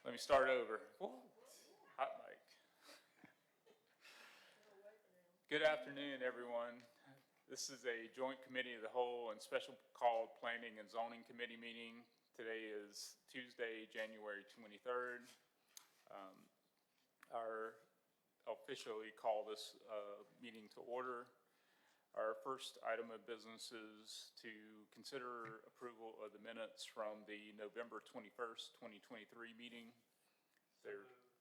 Let me start over. Hot mic. Good afternoon, everyone. This is a joint committee of the whole and special called Planning and Zoning Committee meeting. Today is Tuesday, January 23rd. Our officially call this meeting to order. Our first item of business is to consider approval of the minutes from the November 21st, 2023 meeting.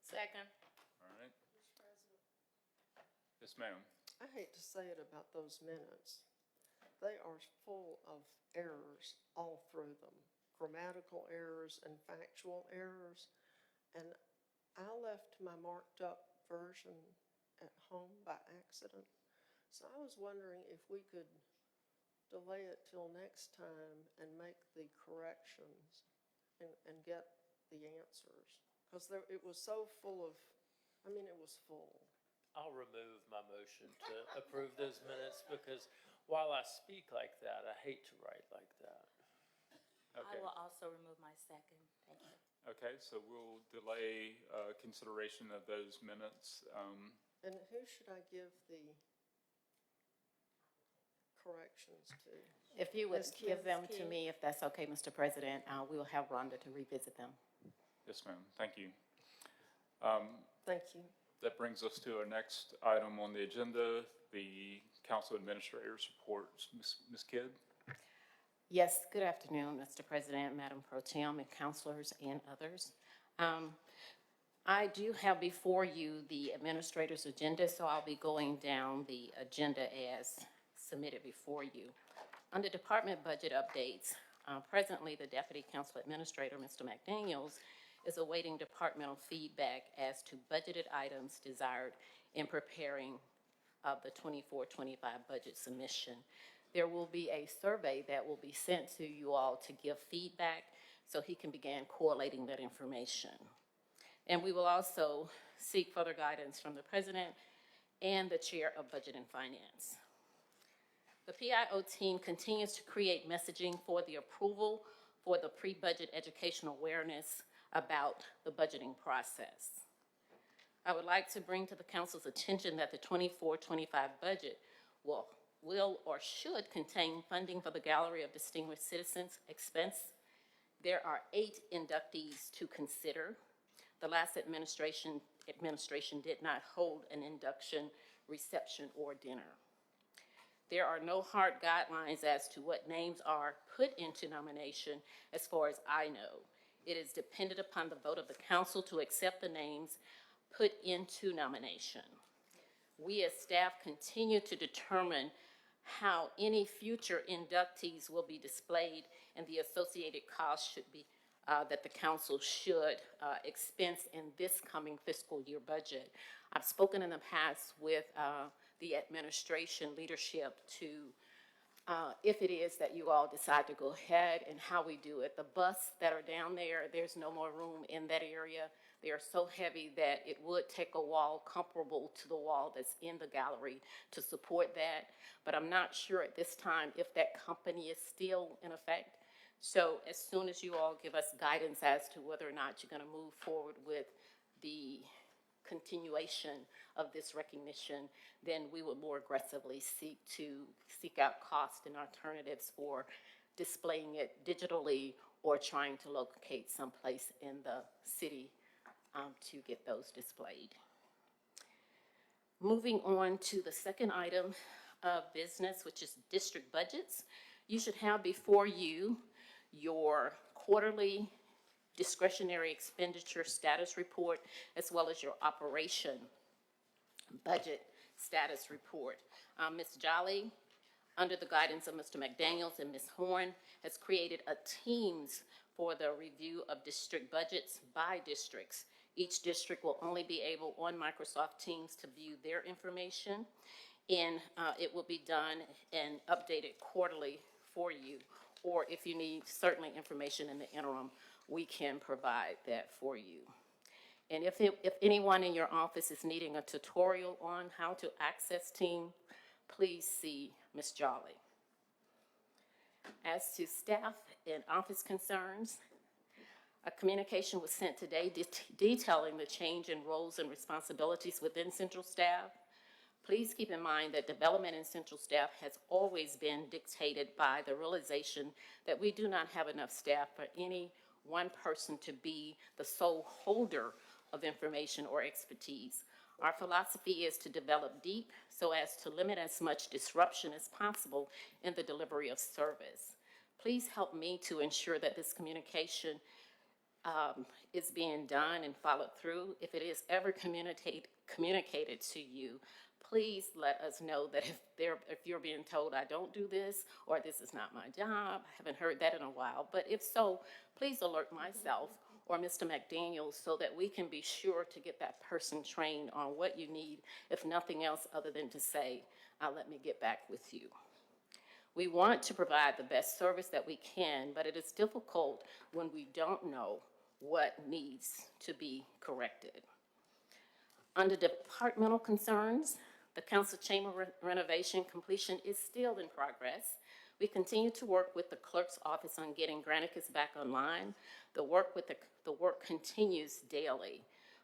Second. All right. Yes, ma'am. I hate to say it about those minutes. They are full of errors all through them, grammatical errors and factual errors. And I left my marked up version at home by accident. So I was wondering if we could delay it till next time and make the corrections and get the answers. Because it was so full of, it was full. I'll remove my motion to approve those minutes because while I speak like that, I hate to write like that. Okay. I will also remove my second. Thank you. Okay, so we'll delay consideration of those minutes. And who should I give the corrections to? If you would Ms. give them to Key. me, if that's okay, Mr. President, we will have Rhonda to revisit them. Yes, ma'am. Thank you. Thank you. That brings us to our next item on the agenda, the council administrator's reports. Ms. Kidd? Yes, good afternoon, Mr. President, Madam Pro Tem, and councilors and others. I do have before you the administrator's agenda, so I'll be going down the agenda as submitted before you. Under department budget updates, presently the Deputy Council Administrator, Mr. McDaniels, is awaiting departmental feedback as to budgeted items desired in preparing of the 24-25 budget submission. There will be a survey that will be sent to you all to give feedback so he can begin correlating that information. And we will also seek further guidance from the President and the Chair of Budget and Finance. The PIO team continues to create messaging for the approval for the pre-budget educational awareness about the budgeting process. I would like to bring to the council's attention that the 24-25 budget will or should contain funding for the Gallery of Distinguished Citizens expense. There are 8 inductees to consider. The last administration did not hold an induction, reception, or dinner. There are no hard guidelines as to what names are put into nomination as far as I know. It is dependent upon the vote of the council to accept the names put into nomination. We as staff continue to determine how any future inductees will be displayed and the associated costs should be that the council should expense in this coming fiscal year budget. I've spoken in the past with the administration leadership to if it is that you all decide to go ahead and how we do it. The busts that are down there, there's no more room in that area. They are so heavy that it would take a wall comparable to the wall that's in the gallery to support that. But I'm not sure at this time if that company is still in effect. So as soon as you all give us guidance as to whether or not you're going to move forward with the continuation of this recognition, then we will more aggressively seek out cost and alternatives for displaying it digitally or trying to locate someplace in the city to get those displayed. Moving on to the second item of business, which is district budgets. You should have before you your quarterly discretionary expenditure status report, as well as your operation budget status report. Ms. Jolly, under the guidance of Mr. McDaniels and Ms. Horn, has created a teams for the review of district budgets by districts. Each district will only be able on Microsoft Teams to view their information, and it will be done and updated quarterly for you. Or if you need certainly information in the interim, we can provide that for you. And if anyone in your office is needing a tutorial on how to access Team, please see Ms. Jolly. As to staff and office concerns, A communication was sent today detailing the change in roles and responsibilities within central staff. Please keep in mind that development in central staff has always been dictated by the realization that we do not have enough staff for any one person to be the sole holder of information or expertise. Our philosophy is to develop deep so as to limit as much disruption as possible in the delivery of service. Please help me to ensure that this communication is being done and followed through. If it is ever communicated to you, please let us know that if you're being told I don't do this or this is not my job. I haven't heard that in a while, but if so, please alert myself or Mr. McDaniel so that we can be sure to get that person trained on what you need, if nothing else other than to say, let me get back with you. We want to provide the best service that we can, but it is difficult when we don't know what needs to be corrected. Under departmental concerns, the council chamber renovation completion is still in progress. We continue to work with the clerk's office on getting Granicus back online. The work continues daily.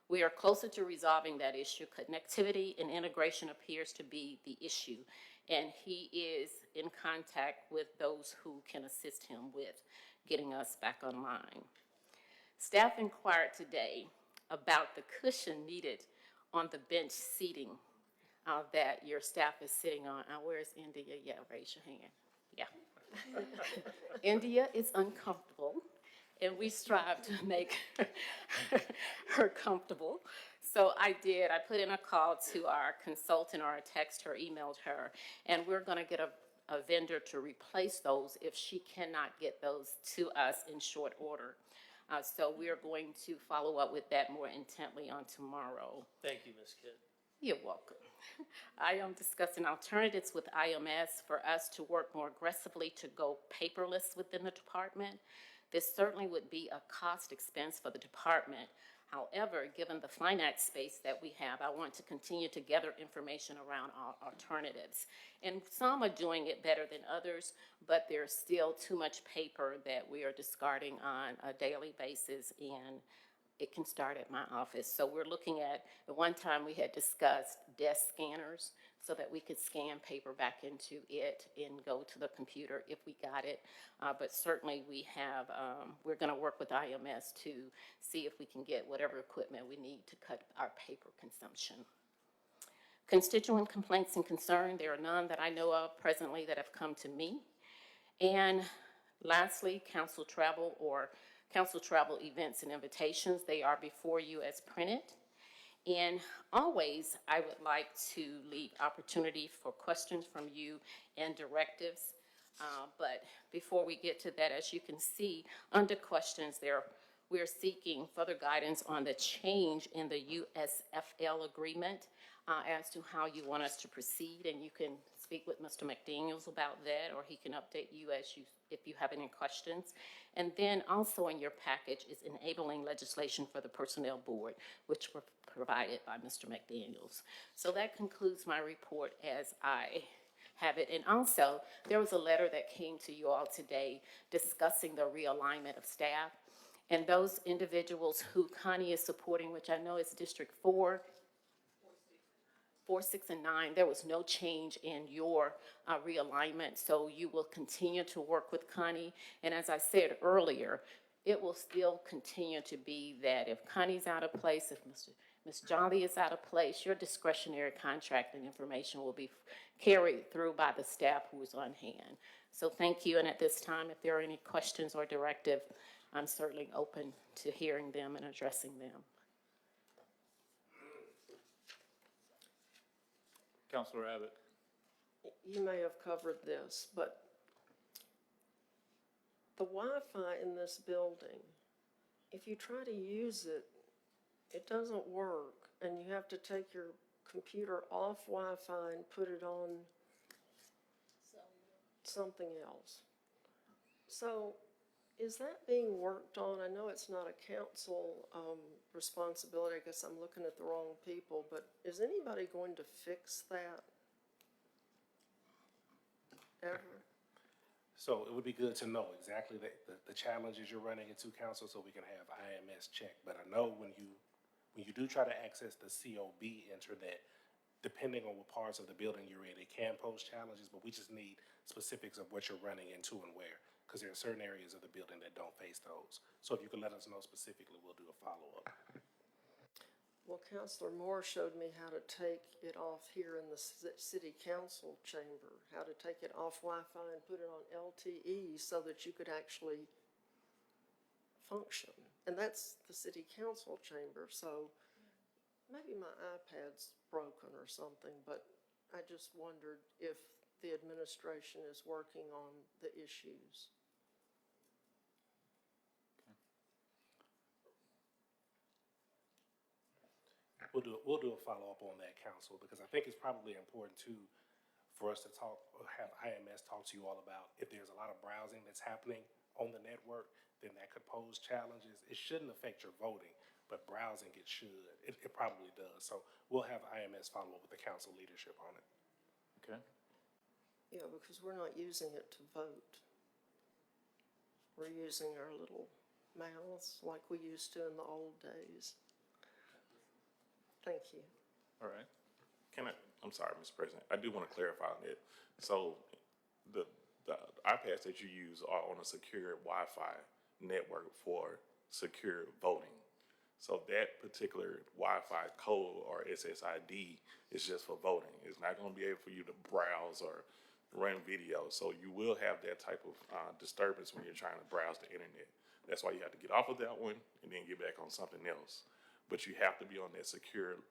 We are closer to resolving that issue. Connectivity and integration appears to be the issue, and he is in contact with those who can assist him with getting us back online. Staff inquired today about the cushion needed on the bench seating that your staff is sitting on. Where's India? Yeah, raise your hand. Yeah. India is uncomfortable, and we strive to make her comfortable. So I put in a call to our consultant, or I texted her, emailed her, and we're gonna get a vendor to replace those if she cannot get those to us in short order. So we are going to follow up with that more intently on tomorrow. Thank you, Ms. Kidd. You're welcome. I am discussing alternatives with IMS for us to work more aggressively to go paperless within the department. This certainly would be a cost expense for the department. However, given the finite space that we have, I want to continue to gather information around our alternatives. And some are doing it better than others, but there's still too much paper that we are discarding on a daily basis, and it can start at my office. So we're looking at, one time we had discussed desk scanners so that we could scan paper back into it and go to the computer if we got it. But certainly we have, we're gonna work with IMS to see if we can get whatever equipment we need to cut our paper consumption. Constituent complaints and concern, there are none that I know of presently that have come to me. And lastly, council travel events and invitations, they are before you as printed. And always, I would like to leave opportunity for questions from you and directives. But before we get to that, as you can see, under questions we're seeking further guidance on the change in the USFL agreement as to how you want us to proceed. And you can speak with Mr. McDaniels about that, or he can update you if you have any questions. And then also in your package is enabling legislation for the Personnel Board, which were provided by Mr. McDaniels. So that concludes my report as I have it. And also, there was a letter that came to you all today discussing the realignment of staff. And those individuals who Connie is supporting, which I know is District 4, 6, and 9, there was no change in your realignment, so you will continue to work with Connie. And as I said earlier, it will still continue to be that if Connie's out of place, if Ms. Jolly is out of place, your discretionary contract and information will be carried through by the staff who is on hand. So thank you, and at this time, if there are any questions or directive, I'm certainly open to hearing them and addressing them. Councilor Abbott. You may have covered this, but the Wi-Fi in this building, if you try to use it, it doesn't work, and you have to take your computer off Wi-Fi and put it on something else. So is that being worked on? I know it's not a council responsibility. I guess I'm looking at the wrong people, but is anybody going to fix that ever? So it would be good to know exactly the challenges you're running into, council, so we can have IMS check. But I know when you do try to access the COB internet, depending on what parts of the building you're in, it can pose challenges, but we just need specifics of what you're running into and where, because there are certain areas of the building that don't face those. So if you could let us know specifically, we'll do a follow-up. Well, Counselor Moore showed me how to take it off here in the city council chamber, how to take it off Wi-Fi and put it on LTE so that you could actually function. And that's the city council chamber, so maybe my iPad's broken or something, but I just wondered if the administration is working on the issues. We'll do a follow-up on that, council, because I think it's probably important too for us to talk, or have IMS talk to you all about if there's a lot of browsing that's happening on the network, then that could pose challenges. It shouldn't affect your voting, but browsing it should. It probably does. So we'll have IMS follow up with the council leadership on it. Okay. Yeah, because we're not using it to vote. We're using our little mouths like we used to in the old days. Thank you. All right. I'm sorry, Mr. President, I do want to clarify on it. So the iPads that you use are on a secure Wi-Fi network for secure voting. So that particular Wi-Fi code or SSID is just for voting. It's not going to be able for you to browse or run videos. So you will have that type of disturbance when you're trying to browse the internet. That's why you have to get off of that one and then get back on something else. But you have to be on that secure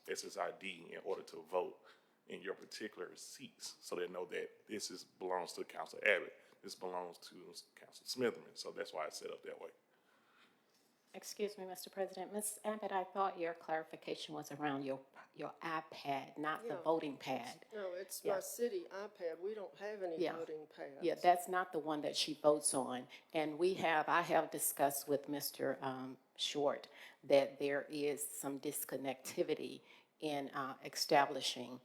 SSID in order to vote in your particular seats, so they know that this belongs to Council Abbott, this belongs to Council Smitherman. So that's why it's set up that way. Excuse me, Mr. President. Ms. Abbott, I thought your clarification was around your iPad, not the Yeah. voting pad. No, it's Yeah. my city iPad. We don't have any Yeah. voting pads. Yeah, that's not the one that she votes on. And I have discussed with Mr. Short that there is some disconnectivity in establishing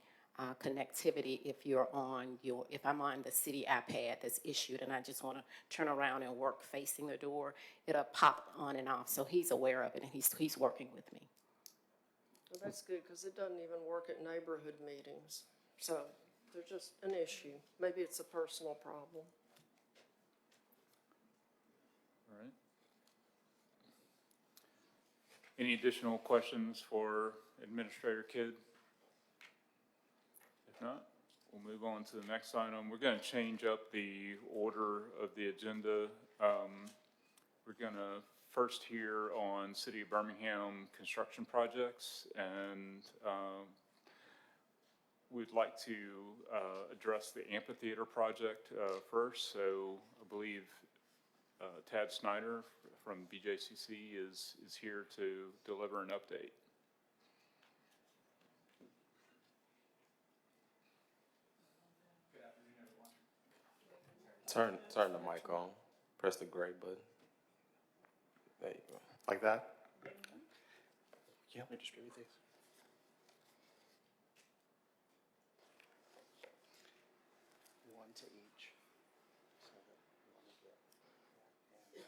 connectivity if I'm on the city iPad that's issued and I just want to turn around and work facing the door, it'll pop on and off. So he's aware of it and he's working with me. Well, that's good, because it doesn't even work at neighborhood meetings. So there's just an issue. Maybe it's a personal problem. All right. Any additional questions for Administrator Kidd? If not, we'll move on to the next item. We're going to change up the order of the agenda. We're going to first hear on City of Birmingham construction projects, and we'd like to address the amphitheater project first. So I believe Tad Snyder from BJCC is here to deliver an update. Turn the mic on. Press the gray button. There you go. Like that? Can you help me distribute these? One to each. So that you want to get that and that.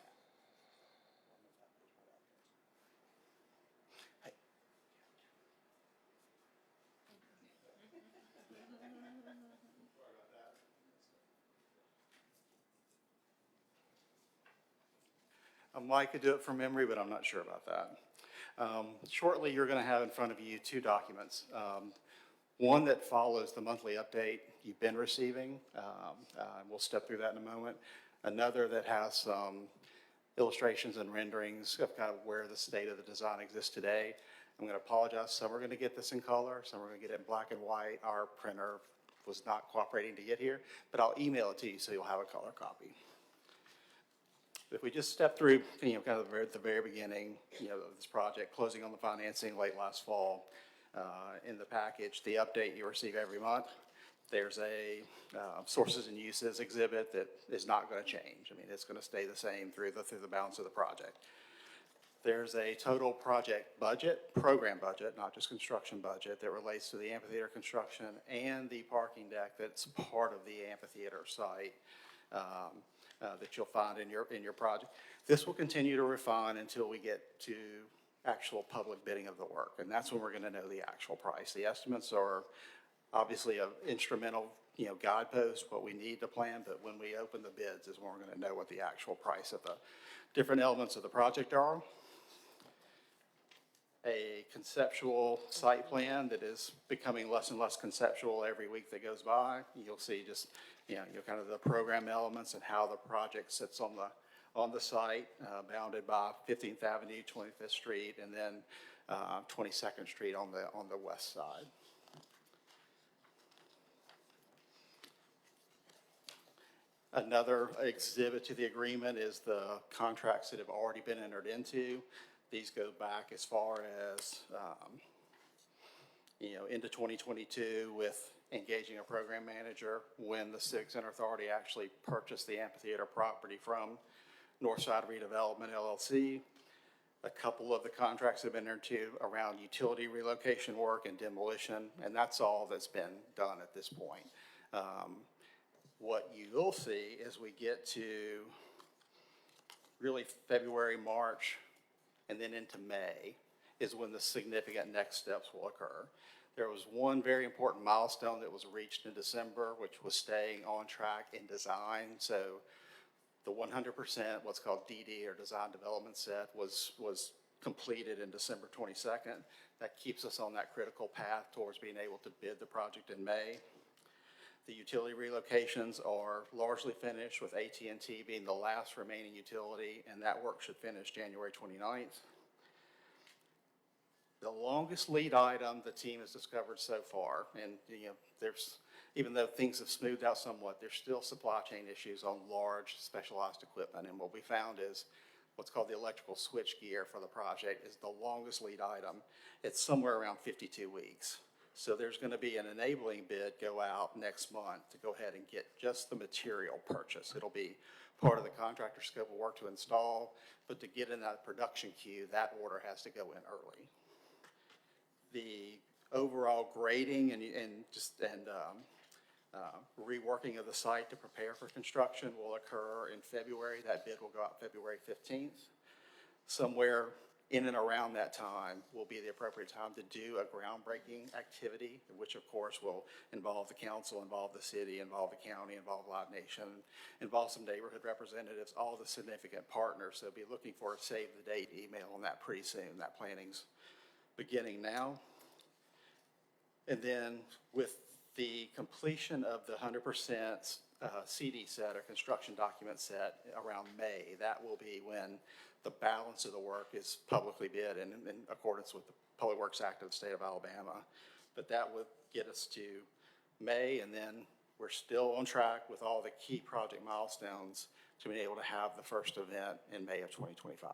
Hey. I could do it from memory, but I'm not sure about that. Shortly, you're going to have in front of you two documents. One that follows the monthly update you've been receiving. We'll step through that in a moment. Another that has some illustrations and renderings of kind of where the state of the design exists today. I'm going to apologize. Some are going to get this in color. Some are going to get it in black and white. Our printer was not cooperating to get here, but I'll email it to you so you'll have a color copy. If we just step through, kind of at the very beginning, of this project, closing on the financing late last fall, in the package, the update you receive every month, there's a sources and uses exhibit that is not going to change. I mean, it's going to stay the same through the balance of the project. There's a total project budget, program budget, not just construction budget, that relates to the amphitheater construction and the parking deck that's part of the amphitheater site. that you'll find in your project. This will continue to refine until we get to actual public bidding of the work, and that's when we're going to know the actual price. The estimates are obviously an instrumental, guidepost, what we need to plan, but when we open the bids is when we're going to know what the actual price of the different elements of the project are. A conceptual site plan that is becoming less and less conceptual every week that goes by. You'll see just, kind of the program elements and how the project sits on the site, bounded by 15th Avenue, 25th Street, and then 22nd Street on the west side. Another exhibit to the agreement is the contracts that have already been entered into. These go back as far as, into 2022 with engaging a program manager when the Civic Center Authority actually purchased the amphitheater property from Northside Redevelopment LLC. A couple of the contracts have been entered into around utility relocation work and demolition, and that's all that's been done at this point. What you'll see as we get to really February, March, and then into May is when the significant next steps will occur. There was one very important milestone that was reached in December, which was staying on track in design. So the 100%, what's called DD or design development set, was completed in December 22nd. That keeps us on that critical path towards being able to bid the project in May. The utility relocations are largely finished, with AT&T being the last remaining utility, and that work should finish January 29th. The longest lead item the team has discovered so far, and even though things have smoothed out somewhat, there's still supply chain issues on large specialized equipment, and what we found is what's called the electrical switch gear for the project is the longest lead item. It's somewhere around 52 weeks. So there's going to be an enabling bid go out next month to go ahead and get just the material purchase. It'll be part of the contractor scope of work to install, but to get in that production queue, that order has to go in early. The overall grading and reworking of the site to prepare for construction will occur in February. That bid will go out February 15th. Somewhere in and around that time will be the appropriate time to do a groundbreaking activity, which of course will involve the council, involve the city, involve the county, involve Live Nation, involve some neighborhood representatives, all the significant partners. So be looking for a save the date email on that pretty soon. That planning's beginning now. And then with the completion of the 100% CD set or construction document set around May, that will be when the balance of the work is publicly bid in accordance with the Public Works Act of the state of Alabama. But that would get us to May, and then we're still on track with all the key project milestones to be able to have the first event in May of 2025.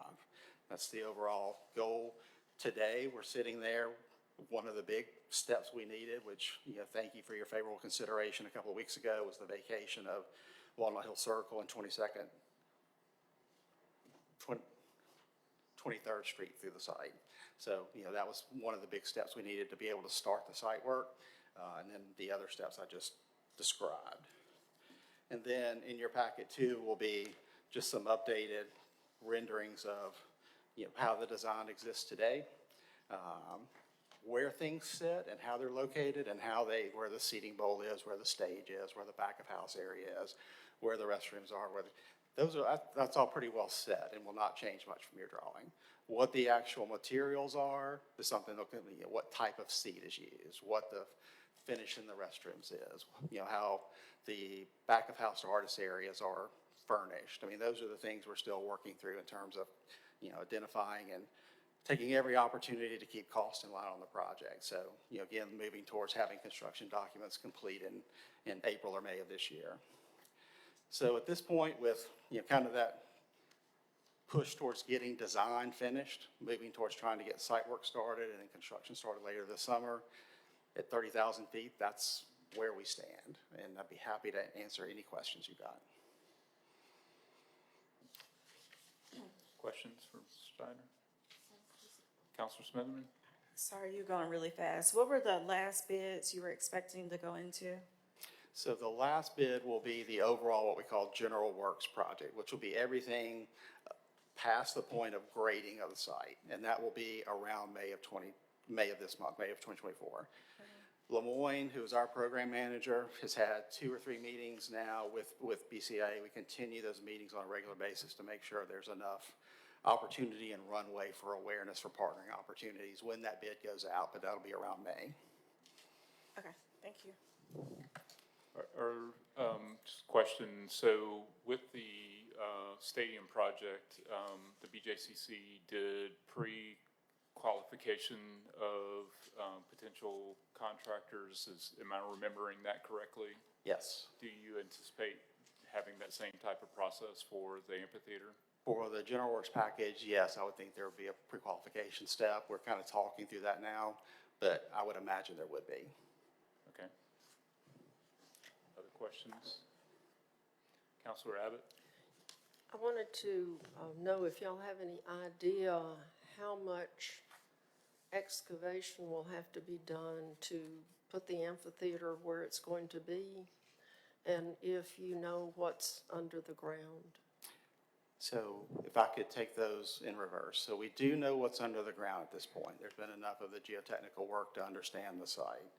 That's the overall goal. Today, we're sitting there. One of the big steps we needed, which, thank you for your favorable consideration a couple of weeks ago, was the vacation of Walnut Hill Circle and 23rd Street through the site. So, that was one of the big steps we needed to be able to start the site work, and then the other steps I just described. And then in your packet too will be just some updated renderings of, how the design exists today, where things sit and how they're located, and where the seating bowl is, where the stage is, where the back of house area is, where the restrooms are, that's all pretty well set and will not change much from your drawing. What the actual materials are is something, what type of seat is used, what the finish in the restrooms is, how the back of house artist areas are furnished. I mean, those are the things we're still working through in terms of, identifying and taking every opportunity to keep costs in line on the project. So, again, moving towards having construction documents complete in April or May of this year. So at this point, with, kind of that push towards getting design finished, moving towards trying to get site work started and then construction started later this summer, at 30,000 feet, that's where we stand. And I'd be happy to answer any questions you got. Questions for Mr. Steiner? Counselor Smitherman? Sorry, you're going really fast. What were the last bids you were expecting to go into? So the last bid will be the overall, what we call general works project, which will be everything past the point of grading of the site. And that will be around May of this month, May of 2024. Lemoyne, who is our program manager, has had 2 or 3 meetings now with BCA. We continue those meetings on a regular basis to make sure there's enough opportunity and runway for awareness for partnering opportunities when that bid goes out, but that'll be around May. Okay, thank you. Just a question, so with the stadium project, the BJCC did pre-qualification of potential contractors, am I remembering that correctly? Yes. Do you anticipate having that same type of process for the amphitheater? For the general works package, yes, I would think there would be a pre-qualification step. We're kind of talking through that now, but I would imagine there would be. Okay. Other questions? Counselor Abbott? I wanted to know if y'all have any idea how much excavation will have to be done to put the amphitheater where it's going to be, and if you know what's under the ground. So if I could take those in reverse. So we do know what's under the ground at this point. There's been enough of the geotechnical work to understand the site.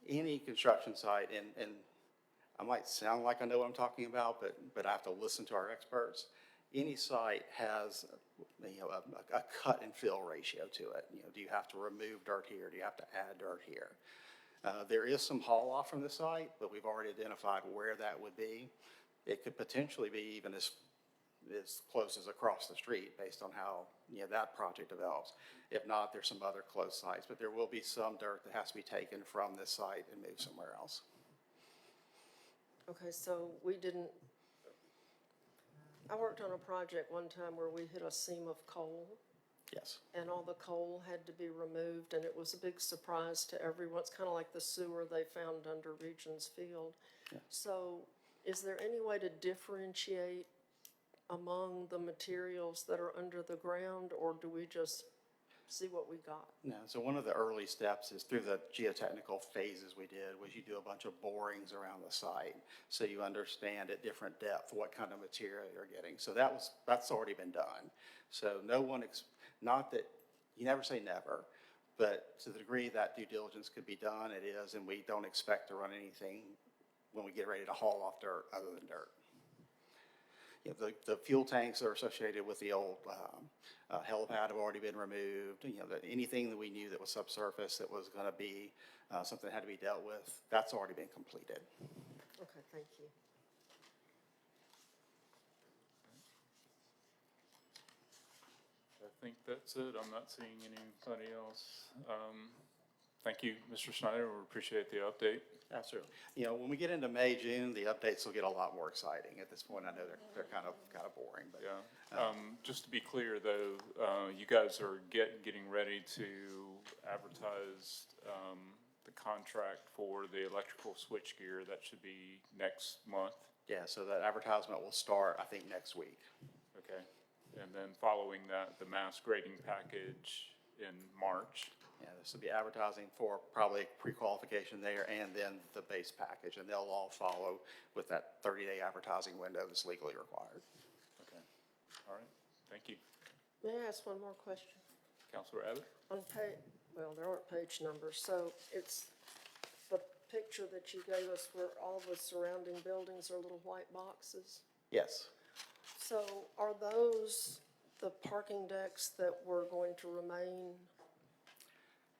Any construction site, and I might sound like I know what I'm talking about, but I have to listen to our experts. Any site has, a cut and fill ratio to it. Do you have to remove dirt here? Do you have to add dirt here? There is some haul off from the site, but we've already identified where that would be. It could potentially be even as close as across the street based on how, that project develops. If not, there's some other close sites, but there will be some dirt that has to be taken from this site and moved somewhere else. Okay, so I worked on a project one time where we hit a seam of coal, Yes. and all the coal had to be removed, and it was a big surprise to everyone. It's kind of like the sewer they found under Regions Field. Yeah. So is there any way to differentiate among the materials that are under the ground, or do we just see what we got? No, so one of the early steps is through the geotechnical phases we did, was you do a bunch of borings around the site. So you understand at different depth what kind of material you're getting. So that's already been done. So no one, not that, you never say never, but to the degree that due diligence could be done, it is, and we don't expect to run anything when we get ready to haul off dirt other than dirt. The fuel tanks that are associated with the old helipad have already been removed. Anything that we knew that was subsurface that was going to be something that had to be dealt with, that's already been completed. Okay, thank you. I think that's it. I'm not seeing anybody else. Thank you, Mr. Schneider. We appreciate the update. Absolutely. When we get into May, June, the updates will get a lot more exciting. At this point, I know they're kind of boring, but. Yeah. Just to be clear, though, you guys are getting ready to advertise the contract for the electrical switchgear. That should be next month. Yeah, so that advertisement will start, I think, next week. Okay. And then following that, the mass grading package in March. Yeah, this will be advertising for probably pre-qualification there and then the base package, and they'll all follow with that 30-day advertising window that's legally required. Okay. All right. Thank you. May I ask one more question? Counselor Abbott? Well, there aren't page numbers, so it's the picture that you gave us where all the surrounding buildings are little white boxes. Yes. So are those the parking decks that were going to remain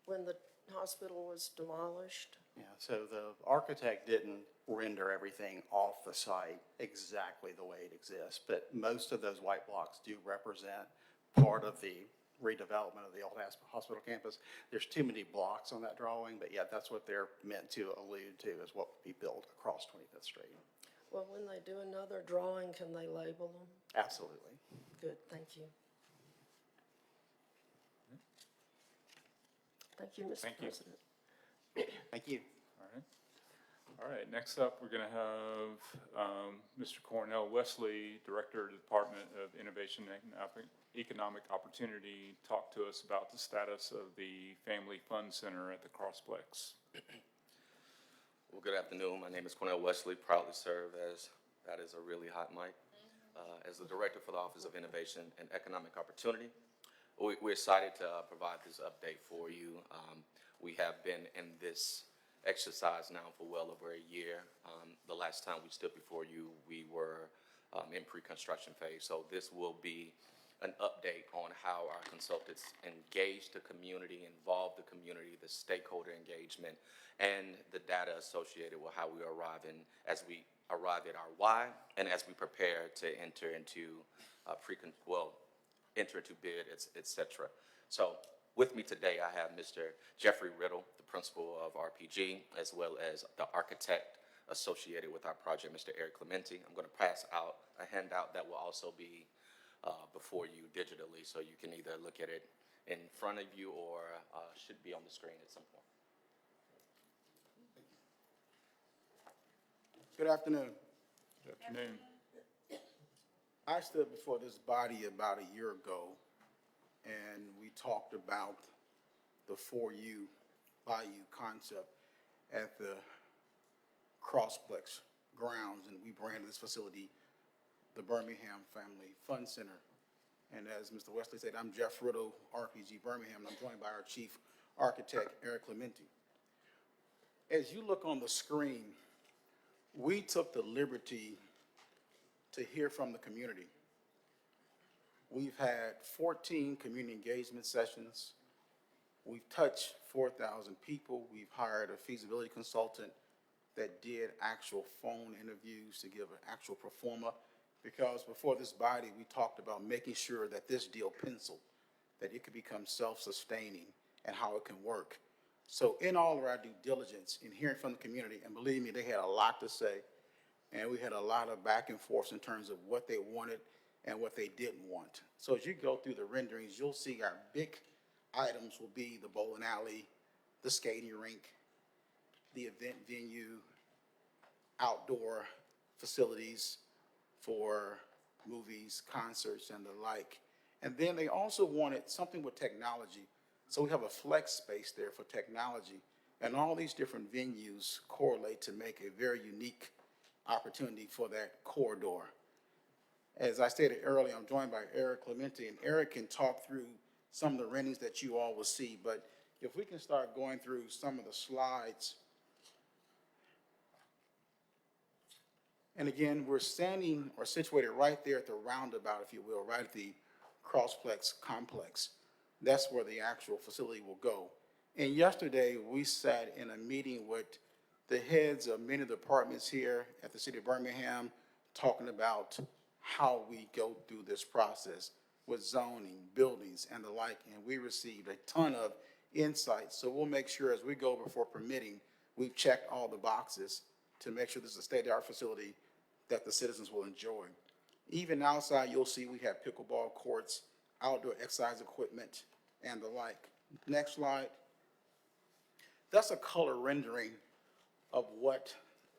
when the hospital was demolished? Yeah, so the architect didn't render everything off the site exactly the way it exists, but most of those white blocks do represent part of the redevelopment of the old hospital campus. There's too many blocks on that drawing, but yeah, that's what they're meant to allude to, is what would be built across 25th Street. Well, when they do another drawing, can they label them? Absolutely. Good, thank you. Thank you, Mr. Thank you. President. Thank you. All right. All right, next up, we're going to have Mr. Cornell Wesley, Director of the Department of Innovation and Economic Opportunity, talk to us about the status of the Family Fun Center at the Crossplex. Well, good afternoon. My name is Cornell Wesley, proudly serve as, that is a really hot mic, as the Director for the Office of Innovation and Economic Opportunity. We're excited to provide this update for you. We have been in this exercise now for well over a year. The last time we stood before you, we were in pre-construction phase. So this will be an update on how our consultants engage the community, involve the community, the stakeholder engagement, and the data associated with how we arrive at our why, and as we prepare to enter into enter into bid, et cetera. So with me today, I have Mr. Jeffrey Riddle, the principal of RPG, as well as the architect associated with our project, Mr. Eric Clementi. I'm going to pass out a handout that will also be before you digitally, so you can either look at it in front of you or should be on the screen at some point. Good afternoon. Good afternoon. I stood before this body about a year ago, and we talked about the 4U Bayou concept at the Crossplex grounds, and we branded this facility the Birmingham Family Fun Center. And as Mr. Wesley said, I'm Jeff Riddle, RPG Birmingham, and I'm joined by our chief architect, Eric Clementi. As you look on the screen, we took the liberty to hear from the community. We've had 14 community engagement sessions. We've touched 4,000 people. We've hired a feasibility consultant that did actual phone interviews to give an actual pro forma, because before this body, we talked about making sure that this deal penciled, that it could become self-sustaining and how it can work. So in all of our due diligence in hearing from the community, and believe me, they had a lot to say, and we had a lot of back and forth in terms of what they wanted and what they didn't want. So as you go through the renderings, you'll see our big items will be the bowling alley, the skating rink, the event venue, outdoor facilities for movies, concerts, and the like. And then they also wanted something with technology. So we have a flex space there for technology. And all these different venues correlate to make a very unique opportunity for that corridor. As I stated earlier, I'm joined by Eric Clementi, and Eric can talk through some of the renderings that you all will see. But if we can start going through some of the slides. And again, we're standing or situated right there at the roundabout, if you will, right at the Crossplex complex. That's where the actual facility will go. And yesterday, we sat in a meeting with the heads of many of the departments here at the City of Birmingham, talking about how we go through this process with zoning, buildings, and the like. And we received a ton of insights. So we'll make sure as we go before permitting, we've checked all the boxes to make sure this is a state-of-the-art facility that the citizens will enjoy. Even outside, you'll see we have pickleball courts, outdoor exercise equipment, and the like. Next slide. That's a color rendering of what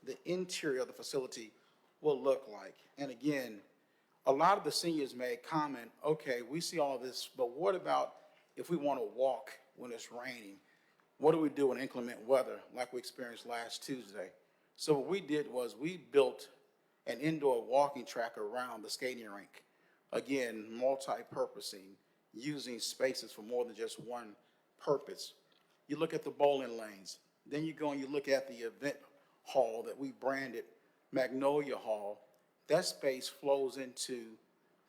the interior of the facility will look like. And again, a lot of the seniors may comment, okay, we see all this, but what about if we want to walk when it's raining? What do we do in inclement weather like we experienced last Tuesday? So what we did was we built an indoor walking track around the skating rink. Again, multi-purposing, using spaces for more than just one purpose. You look at the bowling lanes. Then you go and you look at the event hall that we branded Magnolia Hall. That space flows into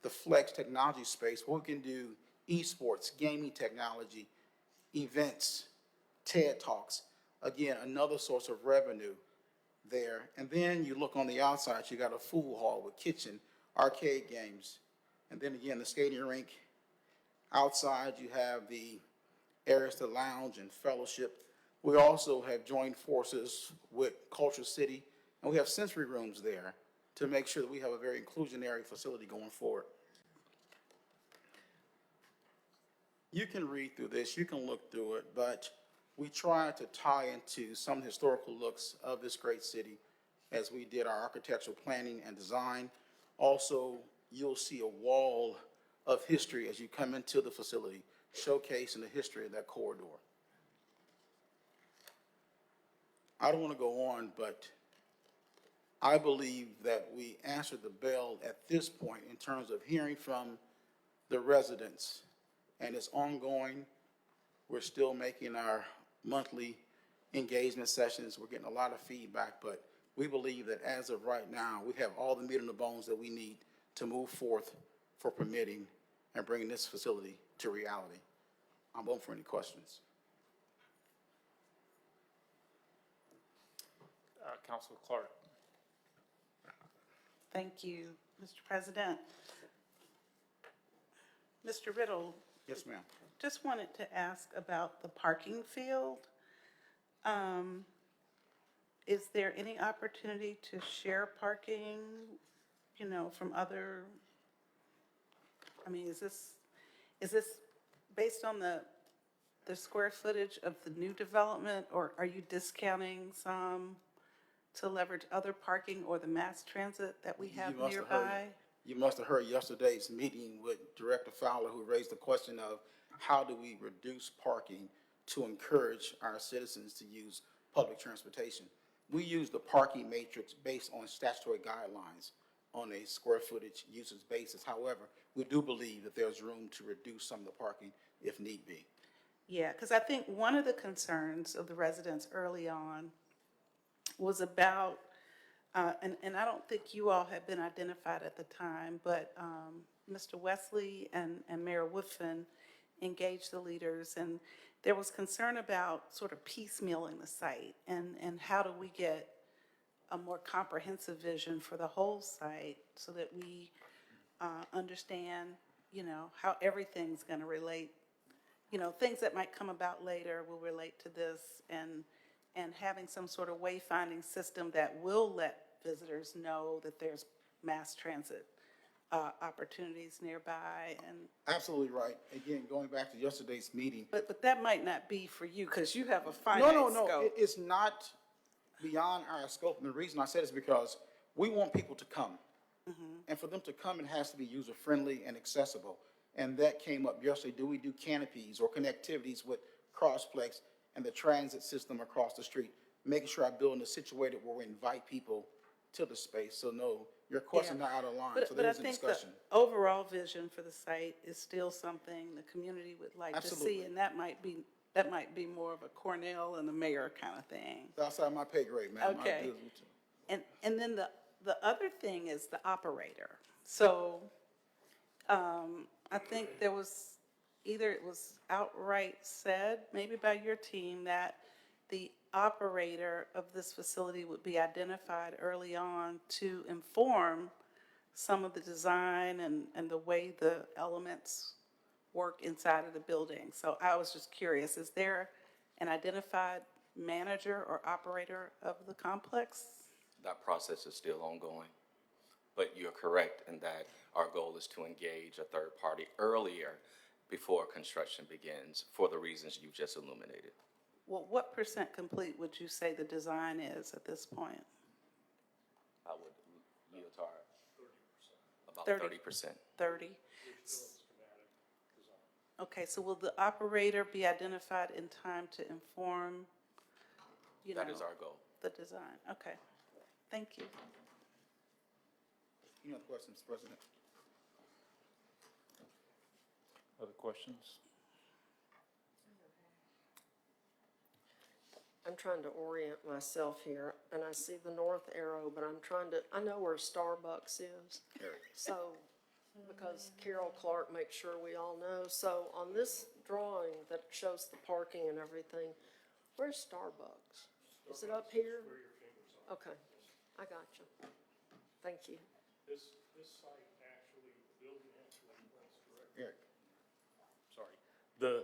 the flex technology space where we can do esports, gaming technology, events, TED Talks. Again, another source of revenue there. And then you look on the outside, you got a food hall with kitchen, arcade games. And then again, the skating rink. Outside, you have the areas to lounge and fellowship. We also have joined forces with Culture City, and we have sensory rooms there to make sure that we have a very inclusionary facility going forward. You can read through this, you can look through it, but we try to tie into some historical looks of this great city as we did our architectural planning and design. Also, you'll see a wall of history as you come into the facility, showcasing the history of that corridor. I don't want to go on, but I believe that we answered the bell at this point in terms of hearing from the residents, and it's ongoing. We're still making our monthly engagement sessions. We're getting a lot of feedback, but we believe that as of right now, we have all the meat on the bones that we need to move forth for permitting and bringing this facility to reality. I'm open for any questions. Council Clark. Thank you, Mr. President. Mr. Riddle, Yes, ma'am. just wanted to ask about the parking field. Is there any opportunity to share parking, you know, from other, I mean, is this based on the square footage of the new development, or are you discounting some to leverage other parking or the mass transit that we have You must have heard- nearby? You must have heard yesterday's meeting with Director Fowler, who raised the question of how do we reduce parking to encourage our citizens to use public transportation? We use the parking matrix based on statutory guidelines on a square footage usage basis. However, we do believe that there's room to reduce some of the parking if need be. Yeah, because I think one of the concerns of the residents early on was about, and I don't think you all had been identified at the time, but Mr. Wesley and Mayor Woodfin engaged the leaders, and there was concern about sort of piecemealing the site, and how do we get a more comprehensive vision for the whole site so that we understand, you know, how everything's going to relate. You know, things that might come about later will relate to this, and having some sort of wayfinding system that will let visitors know that there's mass transit opportunities nearby. And Absolutely right. Again, going back to yesterday's meeting. but that might not be for you because you have a finite No, scope. it's not beyond our scope. And the reason I said is because we want people to come. And for them to come, it has to be user-friendly and accessible. And that came up yesterday. Do we do canopies or connectivities with Crossplex and the transit system across the street? Making sure our building is situated where we invite people to the space. So no, your question's not out of line. So But there I is a think the discussion. overall vision for the site is still something the community would like to see. Absolutely. And that might be more of a Cornell and the mayor kind of thing. It's outside my pay grade, ma'am. I Okay. do- And then the other thing is the operator. So, I think there was, either it was outright said, maybe by your team, that the operator of this facility would be identified early on to inform some of the design and the way the elements work inside of the building. So I was just curious, is there an identified manager or operator of the complex? That process is still ongoing. But you're correct in that our goal is to engage a third party earlier before construction begins for the reasons you just illuminated. Well, what percent complete would you say the design is at this point? I would yield to our 30. about 30%. 30? Okay, so will the operator be identified in time to inform, you know? That is our goal. The design, okay. Thank you. Any other questions, President? Other questions? I'm trying to orient myself here, and I see the north arrow, but I know where Starbucks is. So, because Carol Clark makes sure we all know, so on this drawing that shows the parking and everything, where's Starbucks? Is it up here? Okay, I got you. Thank you. This site actually, the building actually points directly. Eric? Sorry. The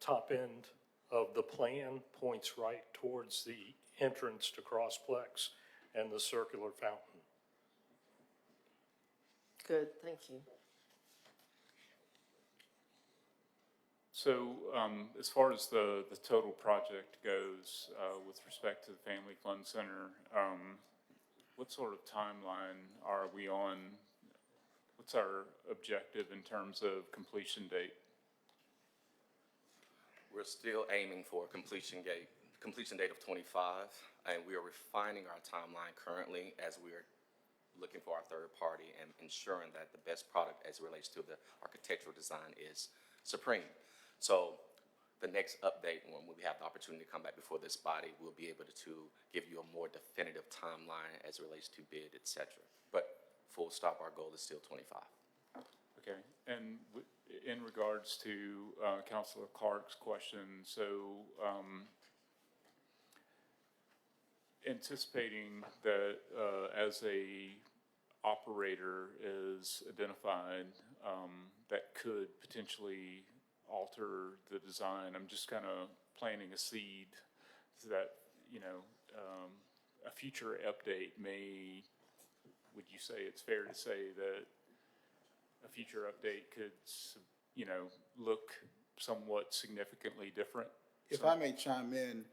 top end of the plan points right towards the entrance to Crossplex and the circular fountain. Good, thank you. So, as far as the total project goes, with respect to the Family Fun Center, what sort of timeline are we on? What's our objective in terms of completion date? We're still aiming for a completion completion date of 25, and we are refining our timeline currently as we are looking for our third party and ensuring that the best product as it relates to the architectural design is supreme. So the next update, when we have the opportunity to come back before this body, we'll be able to give you a more definitive timeline as it relates to bid, et cetera. But full stop, our goal is still 25. Okay, and in regards to Councilor Clark's question, so anticipating that as a operator is identified that could potentially alter the design, I'm just kind of planting a seed so that, you know, a future update may, would you say it's fair to say that a future update could, you know, look somewhat significantly different? If I may chime in,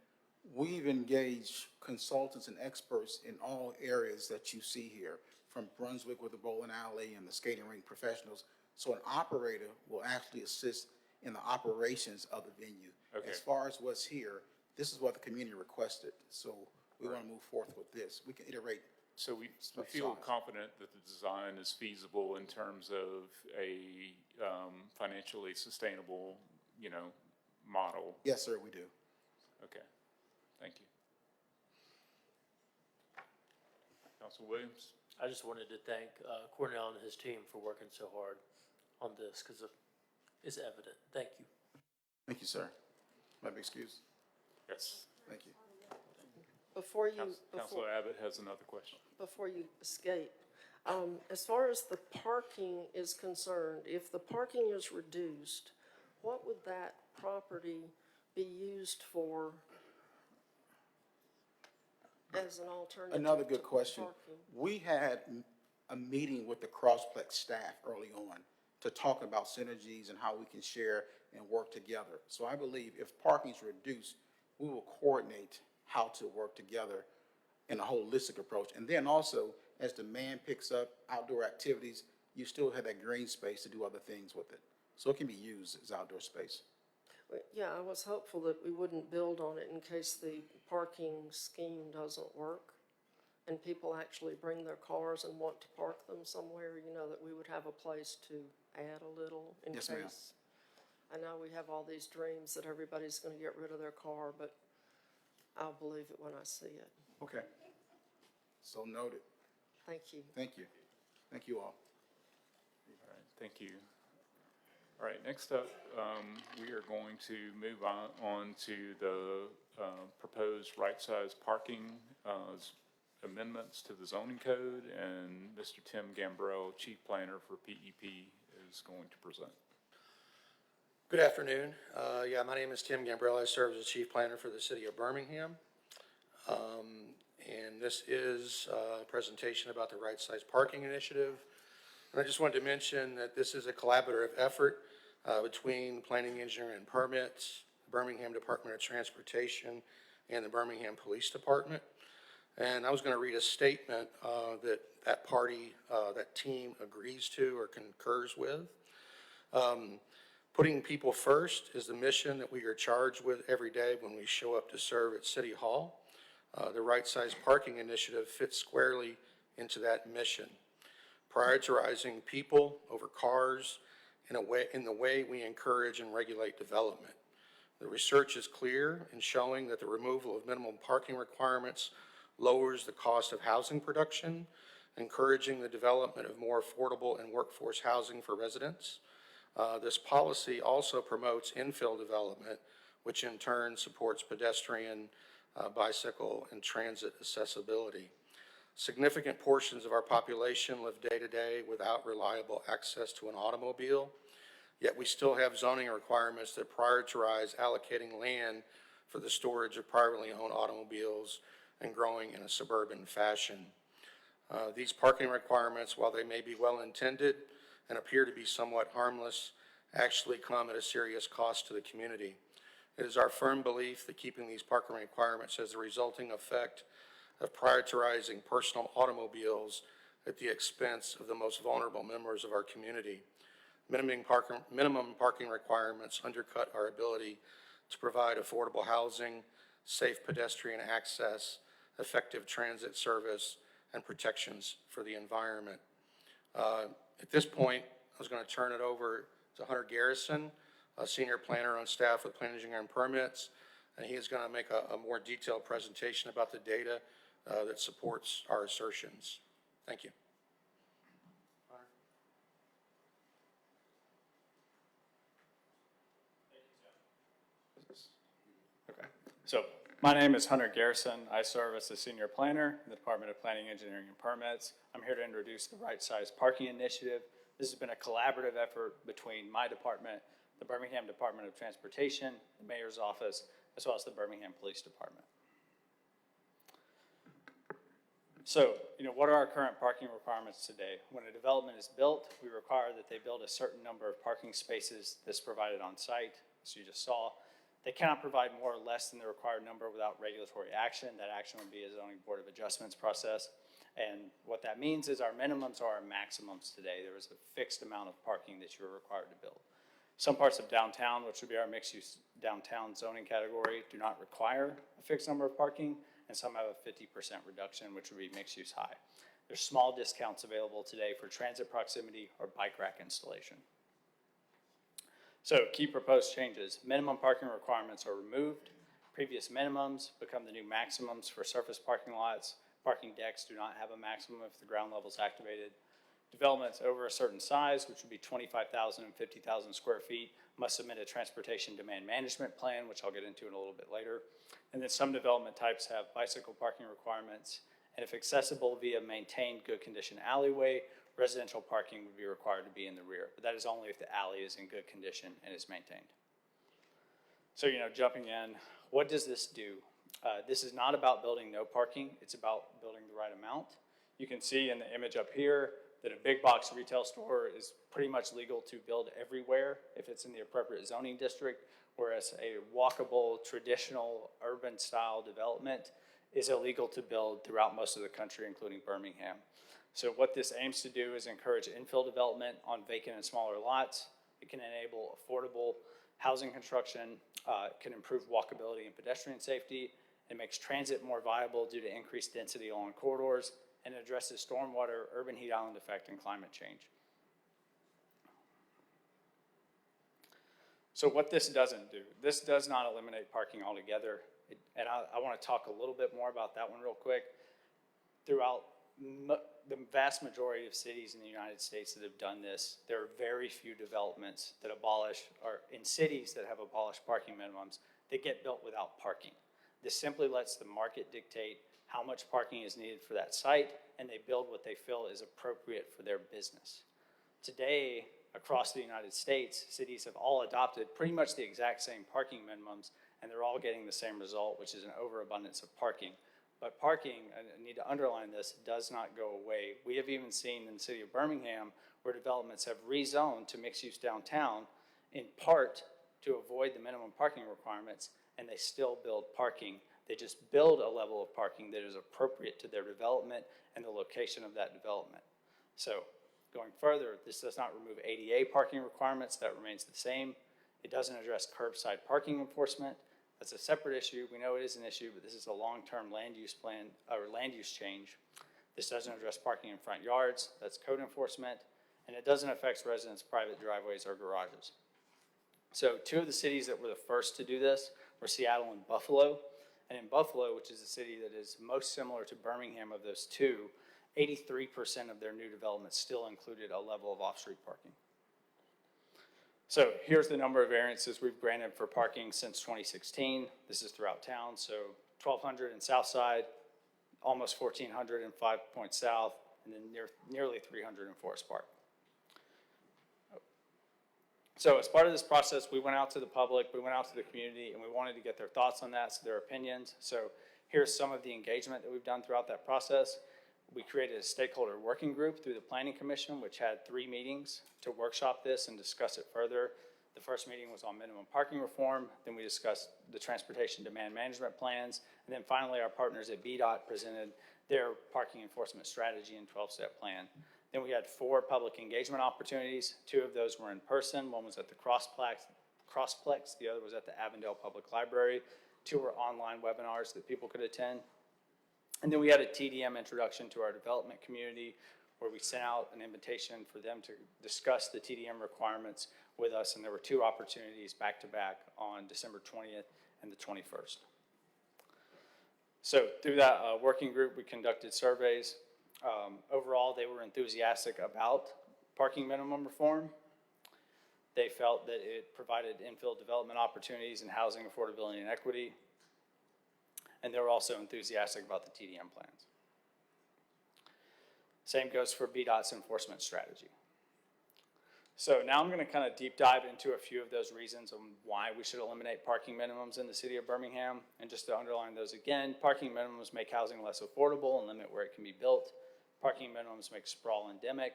we've engaged consultants and experts in all areas that you see here, from Brunswick with the bowling alley and the skating rink professionals. So an operator will actually assist in the operations of the venue. Okay. As far as what's here, this is what the community requested, so we want to move forth with this. We can iterate. So we feel confident that the design is feasible in terms of a financially sustainable, you know, model? Yes, sir, we do. Okay, thank you. Council Williams? I just wanted to thank Cornell and his team for working so hard on this, because it's evident. Thank you. Thank you, sir. May I be excused? Yes. Thank you. Councilor Abbott has another question. Before you escape, as far as the parking is concerned, if the parking is reduced, what would that property be used for as an alternative? Another good to question. parking? We had a meeting with the Crossplex staff early on to talk about synergies and how we can share and work together. So I believe if parking is reduced, we will coordinate how to work together in a holistic approach. And then also, as demand picks up outdoor activities, you still have that green space to do other things with it. So it can be used as outdoor space. Well, yeah, I was hopeful that we wouldn't build on it in case the parking scheme doesn't work and people actually bring their cars and want to park them somewhere, you know, that we would have a place to add a little in Yes, case. ma'am. I know we have all these dreams that everybody's going to get rid of their car, but I'll believe it when I see it. Okay. So noted. Thank you. Thank you. Thank you all. All right, thank you. All right, next up, we are going to move on to the proposed right-size parking amendments to the zoning code, and Mr. Tim Gambrell, Chief Planner for PEP, is going to present. Good afternoon. Yeah, my name is Tim Gambrell. I serve as the Chief Planner for the City of Birmingham. And this is a presentation about the right-size parking initiative. And I just wanted to mention that this is a collaborative effort between Planning, Engineering, and Permits, the Birmingham Department of Transportation, and the Birmingham Police Department. And I was going to read a statement that team agrees to or concurs with. Putting people first is the mission that we are charged with every day when we show up to serve at City Hall. The right-size parking initiative fits squarely into that mission, prioritizing people over cars in the way we encourage and regulate development. The research is clear in showing that the removal of minimum parking requirements lowers the cost of housing production, encouraging the development of more affordable and workforce housing for residents. This policy also promotes infill development, which in turn supports pedestrian, bicycle, and transit accessibility. Significant portions of our population live day to day without reliable access to an automobile, yet we still have zoning requirements that prioritize allocating land for the storage of privately owned automobiles and growing in a suburban fashion. These parking requirements, while they may be well-intended and appear to be somewhat harmless, actually come at a serious cost to the community. It is our firm belief that keeping these parking requirements has the resulting effect of prioritizing personal automobiles at the expense of the most vulnerable members of our community. Minimum parking requirements undercut our ability to provide affordable housing, safe pedestrian access, effective transit service, and protections for the environment. At this point, I was going to turn it over to Hunter Garrison, a senior planner on staff with Planning Engineering and Permits, and he is going to make a more detailed presentation about the data that supports our assertions. Thank you. Okay. So my name is Hunter Garrison. I serve as the senior planner in the Department of Planning, Engineering, and Permits. I'm here to introduce the Right Size Parking Initiative. This has been a collaborative effort between my department, the Birmingham Department of Transportation, the Mayor's Office, as well as the Birmingham Police Department. So, what are our current parking requirements today? When a development is built, we require that they build a certain number of parking spaces that's provided on site, as you just saw. They cannot provide more or less than the required number without regulatory action. That action would be a zoning board of adjustments process. And what that means is our minimums are our maximums today. There is a fixed amount of parking that you're required to build. Some parts of downtown, which would be our mixed-use downtown zoning category, do not require a fixed number of parking, and some have a 50% reduction, which would be mixed-use high. There's small discounts available today for transit proximity or bike rack installation. So, key proposed changes. Minimum parking requirements are removed. Previous minimums become the new maximums for surface parking lots. Parking decks do not have a maximum if the ground level is activated. Developments over a certain size, which would be 25,000 and 50,000 square feet, must submit a transportation demand management plan, which I'll get into in a little bit later. And then some development types have bicycle parking requirements. And if accessible via maintained good condition alleyway, residential parking would be required to be in the rear. But that is only if the alley is in good condition and is maintained. So, jumping in, what does this do? This is not about building no parking. It's about building the right amount. You can see in the image up here that a big box retail store is pretty much legal to build everywhere if it's in the appropriate zoning district, whereas a walkable, traditional, urban-style development is illegal to build throughout most of the country, including Birmingham. So what this aims to do is encourage infill development on vacant and smaller lots. It can enable affordable housing construction, can improve walkability and pedestrian safety. It makes transit more viable due to increased density along corridors, and addresses stormwater, urban heat island effect, and climate change. So what this doesn't do, this does not eliminate parking altogether. And I want to talk a little bit more about that one real quick. Throughout the vast majority of cities in the United States that have done this, there are very few developments that abolish, or in cities that have abolished parking minimums, that get built without parking. This simply lets the market dictate how much parking is needed for that site, and they build what they feel is appropriate for their business. Today, across the United States, cities have all adopted pretty much the exact same parking minimums, and they're all getting the same result, which is an overabundance of parking. But parking, I need to underline this, does not go away. We have even seen in the city of Birmingham where developments have rezoned to mixed-use downtown, in part to avoid the minimum parking requirements, and they still build parking. They just build a level of parking that is appropriate to their development and the location of that development. So going further, this does not remove ADA parking requirements. That remains the same. It doesn't address curbside parking enforcement. That's a separate issue. We know it is an issue, but this is a long-term land use plan or land use change. This doesn't address parking in front yards. That's code enforcement. And it doesn't affect residents' private driveways or garages. So two of the cities that were the first to do this were Seattle and Buffalo. And in Buffalo, which is a city that is most similar to Birmingham of those two, 83% of their new developments still included a level of off-street parking. So here's the number of variances we've granted for parking since 2016. This is throughout town, so 1,200 in Southside, almost 1,400 in 5 Points South, and then nearly 300 in Forest Park. So as part of this process, we went out to the public, we went out to the community, and we wanted to get their thoughts on that, so their opinions. So here's some of the engagement that we've done throughout that process. We created a stakeholder working group through the Planning Commission, which had 3 meetings to workshop this and discuss it further. The first meeting was on minimum parking reform. Then we discussed the transportation demand management plans. And then finally, our partners at BDOT presented their parking enforcement strategy and 12-step plan. Then we had 4 public engagement opportunities. 2 of those were in person. One was at the Crossplex. The other was at the Avondale Public Library. Two were online webinars that people could attend. And then we had a TDM introduction to our development community, where we sent out an invitation for them to discuss the TDM requirements with us, and there were two opportunities back-to-back on December 20th and the 21st. So through that working group, we conducted surveys. Overall, they were enthusiastic about parking minimum reform. They felt that it provided infill development opportunities and housing affordability and equity. And they were also enthusiastic about the TDM plans. Same goes for VDOT's enforcement strategy. So now I'm going to kind of deep dive into a few of those reasons on why we should eliminate parking minimums in the city of Birmingham. And just to underline those again, parking minimums make housing less affordable and limit where it can be built. Parking minimums make sprawl endemic.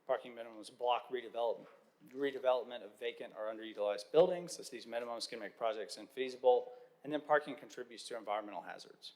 Parking minimums block redevelopment of vacant or underutilized buildings, as these minimums can make projects infeasible. And then parking contributes to environmental hazards.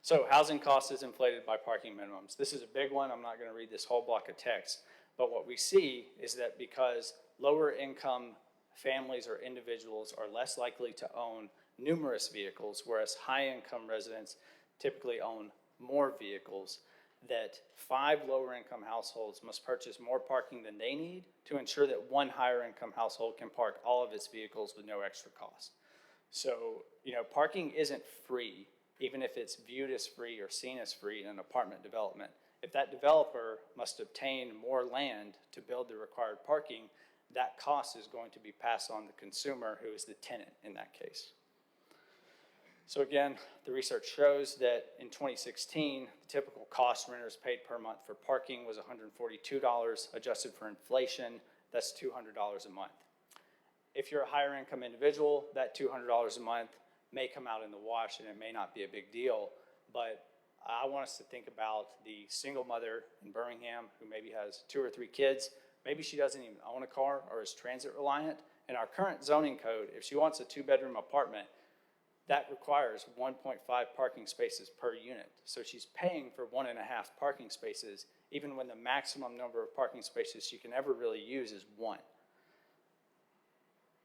So housing cost is inflated by parking minimums. This is a big one. I'm not going to read this whole block of text. But what we see is that because lower income families or individuals are less likely to own numerous vehicles, whereas high income residents typically own more vehicles, that 5 lower income households must purchase more parking than they need to ensure that one higher income household can park all of its vehicles with no extra cost. So, parking isn't free, even if it's viewed as free or seen as free in an apartment development. If that developer must obtain more land to build the required parking, that cost is going to be passed on to the consumer, who is the tenant in that case. So again, the research shows that in 2016, the typical cost renters paid per month for parking was $142. Adjusted for inflation, that's $200 a month. If you're a higher income individual, that $200 a month may come out in the wash and it may not be a big deal, but I want us to think about the single mother in Birmingham who maybe has 2 or 3 kids. Maybe she doesn't even own a car or is transit reliant. In our current zoning code, if she wants a 2-bedroom apartment, that requires 1.5 parking spaces per unit. So she's paying for 1.5 parking spaces, even when the maximum number of parking spaces she can ever really use is 1.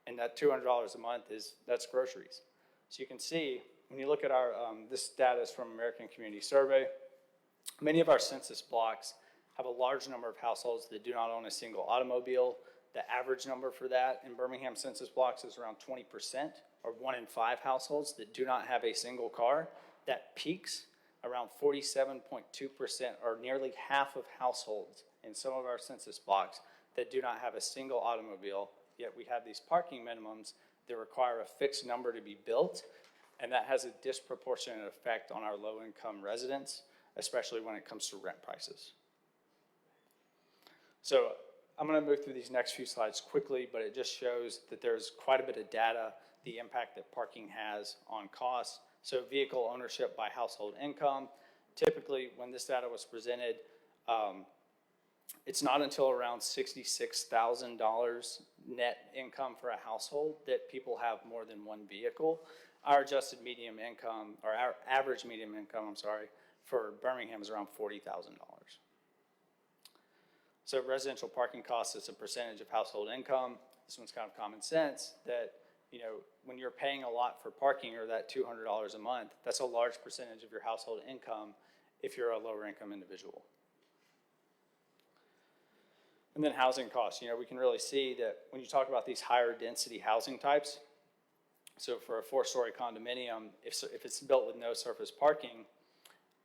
And that $200 a month that's groceries. So you can see, when you look at our, this data is from American Community Survey, many of our census blocks have a large number of households that do not own a single automobile. The average number for that in Birmingham census blocks is around 20%, or 1 in 5 households that do not have a single car. That peaks around 47.2%, or nearly half of households in some of our census blocks that do not have a single automobile, yet we have these parking minimums that require a fixed number to be built, and that has a disproportionate effect on our low-income residents, especially when it comes to rent prices. So I'm going to move through these next few slides quickly, but it just shows that there's quite a bit of data, the impact that parking has on costs. So vehicle ownership by household income. Typically, when this data was presented, it's not until around $66,000 net income for a household that people have more than one vehicle. Our adjusted median income, or our average median income, for Birmingham is around $40,000. So residential parking costs as a percentage of household income, this one's kind of common sense, that when you're paying a lot for parking, or that $200 a month, that's a large percentage of your household income if you're a lower income individual. And then housing costs, we can really see that when you talk about these higher density housing types, so for a 4-story condominium, if it's built with no surface parking,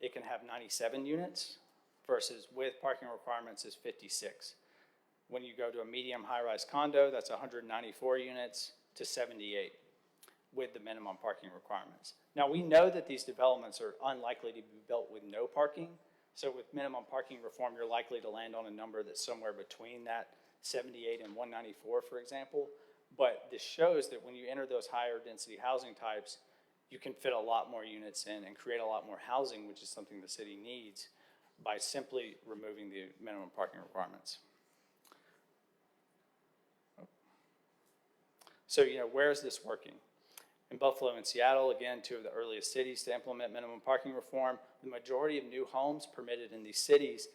it can have 97 units versus with parking requirements is 56. When you go to a medium high-rise condo, that's 194 units to 78 with the minimum parking requirements. Now, we know that these developments are unlikely to be built with no parking. So with minimum parking reform, you're likely to land on a number that's somewhere between that 78 and 194, for example. But this shows that when you enter those higher density housing types, you can fit a lot more units in and create a lot more housing, which is something the city needs, by simply removing the minimum parking requirements. So, where is this working? In Buffalo and Seattle, again, 2 of the earliest cities to implement minimum parking reform, the majority of new homes permitted in these cities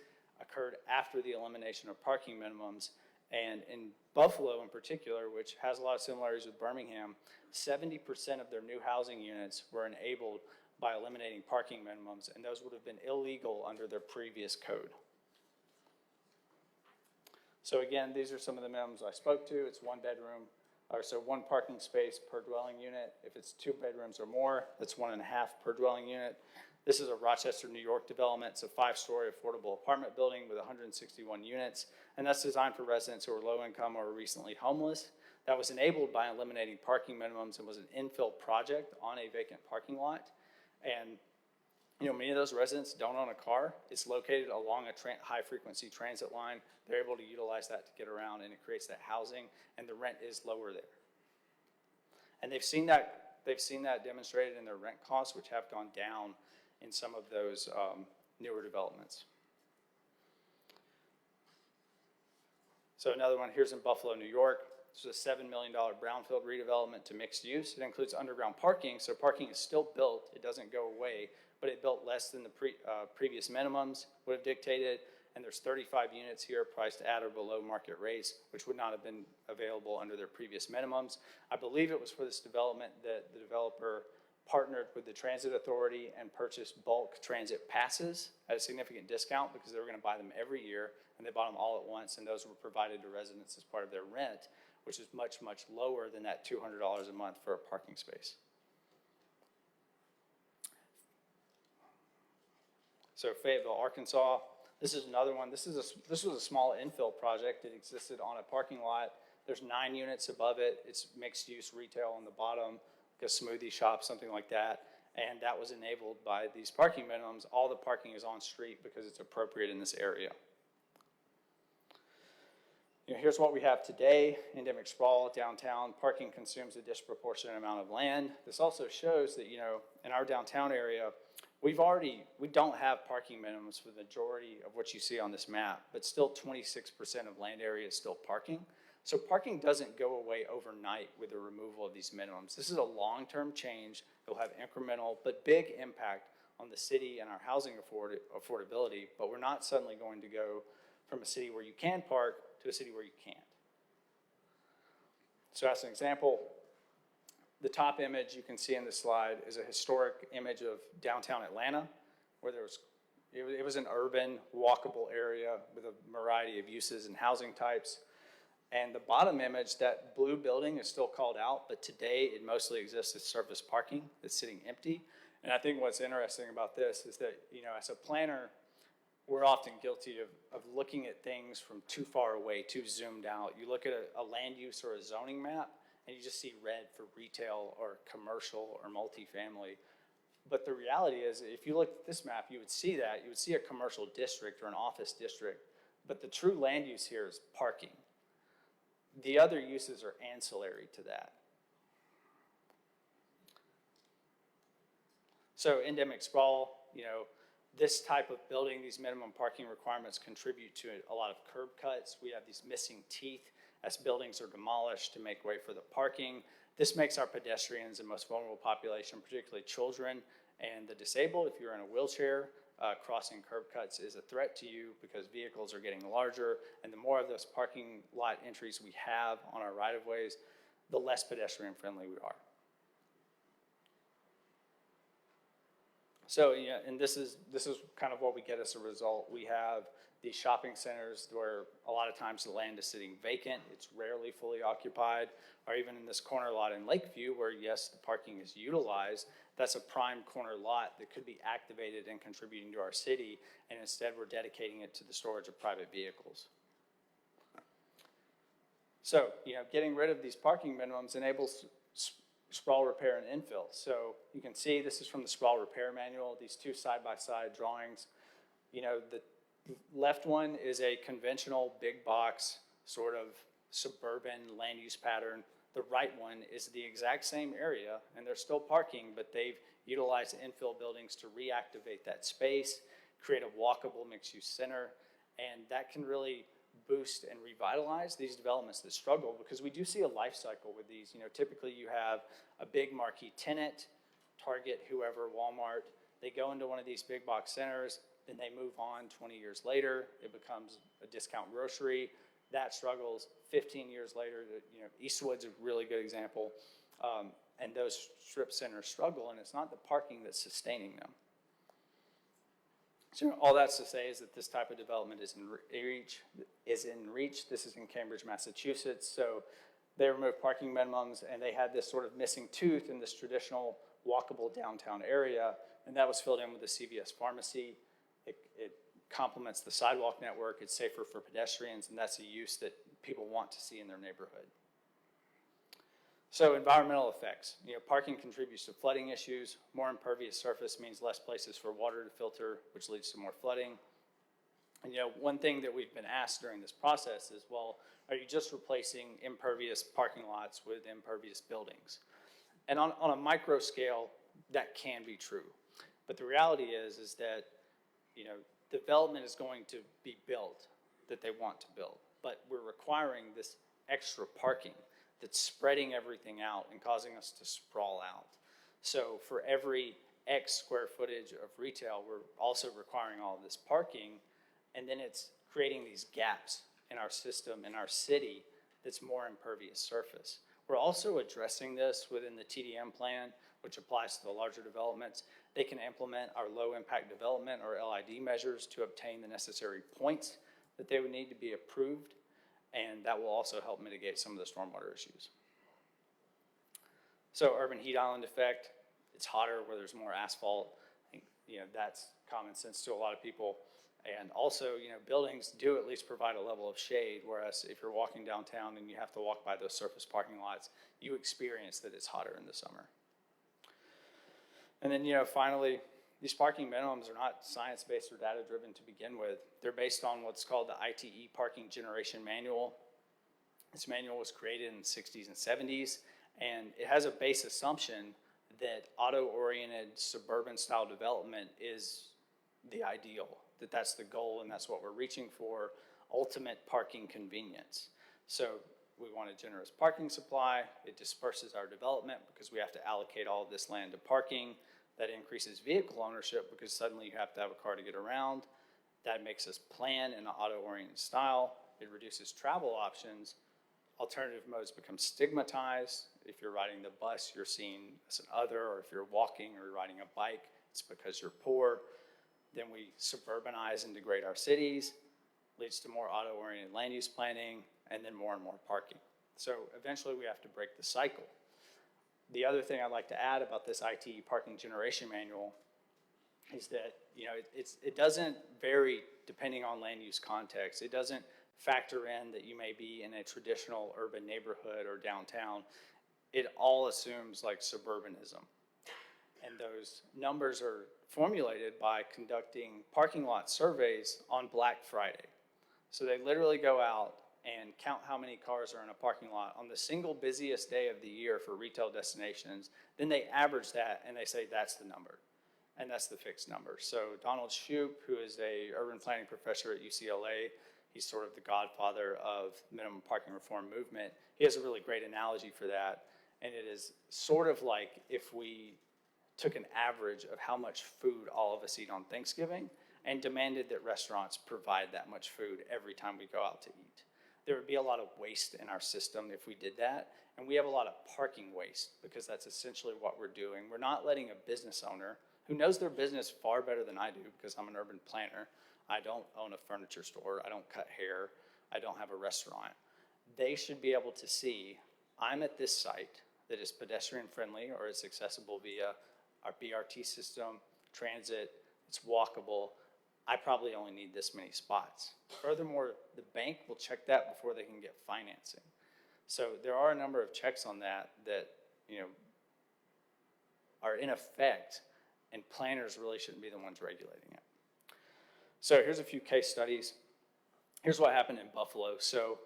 occurred after the elimination of parking minimums, And in Buffalo in particular, which has a lot of similarities with Birmingham, 70% of their new housing units were enabled by eliminating parking minimums, and those would have been illegal under their previous code. So again, these are some of the minimums I spoke to. It's one parking space per dwelling unit. If it's 2 bedrooms or more, that's 1.5 per dwelling unit. This is a Rochester, New York development. It's a 5-story affordable apartment building with 161 units, and that's designed for residents who are low income or recently homeless. That was enabled by eliminating parking minimums and was an infill project on a vacant parking lot. And many of those residents don't own a car. It's located along a high-frequency transit line. They're able to utilize that to get around, and it creates that housing, and the rent is lower there. And they've seen that demonstrated in their rent costs, which have gone down in some of those newer developments. So another one, here's in Buffalo, New York. This is a $7 million brownfield redevelopment to mixed use. It includes underground parking, so parking is still built. It doesn't go away, but it built less than the previous minimums would have dictated, and there's 35 units here priced at or below market rates, which would not have been available under their previous minimums. I believe it was for this development that the developer partnered with the Transit Authority and purchased bulk transit passes at a significant discount because they were going to buy them every year, and they bought them all at once, and those were provided to residents as part of their rent, which is much, much lower than that $200 a month for a parking space. So Fayetteville, Arkansas, this is another one. This was a small infill project that existed on a parking lot. There's 9 units above it. It's mixed use retail on the bottom, like a smoothie shop, something like that. And that was enabled by these parking minimums. All the parking is on street because it's appropriate in this area. Here's what we have today. Endemic sprawl downtown. Parking consumes a disproportionate amount of land. This also shows that, in our downtown area, we don't have parking minimums for the majority of what you see on this map, but still 26% of land area is still parking. So parking doesn't go away overnight with the removal of these minimums. This is a long-term change that will have incremental but big impact on the city and our housing affordability, but we're not suddenly going to go from a city where you can park to a city where you can't. So as an example, the top image you can see in this slide is a historic image of downtown Atlanta, where it was an urban, walkable area with a variety of uses and housing types. And the bottom image, that blue building is still called out, but today it mostly exists as surface parking that's sitting empty. And I think what's interesting about this is that, as a planner, we're often guilty of looking at things from too far away, too zoomed out. You look at a land use or a zoning map, and you just see red for retail or commercial or multifamily. But the reality is, if you look at this map, you would see a commercial district or an office district, but the true land use here is parking. The other uses are ancillary to that. So endemic sprawl, this type of building, these minimum parking requirements contribute to a lot of curb cuts. We have these missing teeth as buildings are demolished to make way for the parking. This makes our pedestrians and most vulnerable population, particularly children and the disabled, if you're in a wheelchair, crossing curb cuts is a threat to you because vehicles are getting larger, and the more of those parking lot entries we have on our right-of-ways, the less pedestrian-friendly we are. So, and this is kind of what we get as a result. We have these shopping centers where a lot of times the land is sitting vacant, it's rarely fully occupied, or even in this corner lot in Lakeview where, yes, the parking is utilized, that's a prime corner lot that could be activated and contributing to our city, and instead we're dedicating it to the storage of private vehicles. So, getting rid of these parking minimums enables sprawl repair and infill. So you can see this is from the sprawl repair manual, these two side-by-side drawings. The left one is a conventional big box sort of suburban land use pattern. The right one is the exact same area, and they're still parking, but they've utilized infill buildings to reactivate that space, create a walkable mixed-use center, and that can really boost and revitalize these developments that struggle, because we do see a life cycle with these. Typically you have a big marquee tenant, Target, whoever, Walmart, they go into one of these big box centers, then they move on 20 years later, it becomes a discount grocery, that struggles. 15 years later, Eastwood's a really good example. And those strip centers struggle, and it's not the parking that's sustaining them. So all that's to say is that this type of development is in reach. This is in Cambridge, Massachusetts. So they removed parking minimums, and they had this sort of missing tooth in this traditional walkable downtown area, and that was filled in with the CVS pharmacy. It complements the sidewalk network. It's safer for pedestrians, and that's a use that people want to see in their neighborhood. So environmental effects. Parking contributes to flooding issues. More impervious surface means less places for water to filter, which leads to more flooding. And one thing that we've been asked during this process is, well, are you just replacing impervious parking lots with impervious buildings? And on a micro scale, that can be true. But the reality is that, development is going to be built that they want to build. But we're requiring this extra parking that's spreading everything out and causing us to sprawl out. So for every X square footage of retail, we're also requiring all of this parking, and then it's creating these gaps in our system, in our city, that's more impervious surface. We're also addressing this within the TDM plan, which applies to the larger developments. They can implement our low impact development or LID measures to obtain the necessary points that they would need to be approved, and that will also help mitigate some of the stormwater issues. So urban heat island effect, it's hotter where there's more asphalt. I think, that's common sense to a lot of people. And also, buildings do at least provide a level of shade, whereas if you're walking downtown and you have to walk by those surface parking lots, you experience that it's hotter in the summer. And then, finally, these parking minimums are not science-based or data-driven to begin with. They're based on what's called the ITE Parking Generation Manual. This manual was created in the 60s and 70s, and it has a base assumption that auto-oriented suburban-style development is the ideal, that that's the goal and that's what we're reaching for, ultimate parking convenience. So we want a generous parking supply. It disperses our development because we have to allocate all of this land to parking. That increases vehicle ownership because suddenly you have to have a car to get around. That makes us plan in an auto-oriented style. It reduces travel options. Alternative modes become stigmatized. If you're riding the bus, you're seen as an other, or if you're walking or riding a bike, it's because you're poor. Then we suburbanize and degrade our cities, leads to more auto-oriented land use planning, and then more and more parking. So eventually we have to break the cycle. The other thing I'd like to add about this ITE Parking Generation Manual is that, it doesn't vary depending on land use context. It doesn't factor in that you may be in a traditional urban neighborhood or downtown. It all assumes like suburbanism. And those numbers are formulated by conducting parking lot surveys on Black Friday. So they literally go out and count how many cars are in a parking lot on the single busiest day of the year for retail destinations. Then they average that and they say that's the number. And that's the fixed number. So Donald Shoup, who is a urban planning professor at UCLA, he's sort of the godfather of minimum parking reform movement. He has a really great analogy for that. And it is sort of like if we took an average of how much food all of us eat on Thanksgiving and demanded that restaurants provide that much food every time we go out to eat. There would be a lot of waste in our system if we did that. And we have a lot of parking waste because that's essentially what we're doing. We're not letting a business owner who knows their business far better than I do because I'm an urban planner. I don't own a furniture store. I don't cut hair. I don't have a restaurant. They should be able to see, I'm at this site that is pedestrian friendly or is accessible via our BRT system, transit, it's walkable. I probably only need this many spots. Furthermore, the bank will check that before they can get financing. So there are a number of checks on that are in effect, and planners really shouldn't be the ones regulating it. So here's a few case studies. Here's what happened in Buffalo. So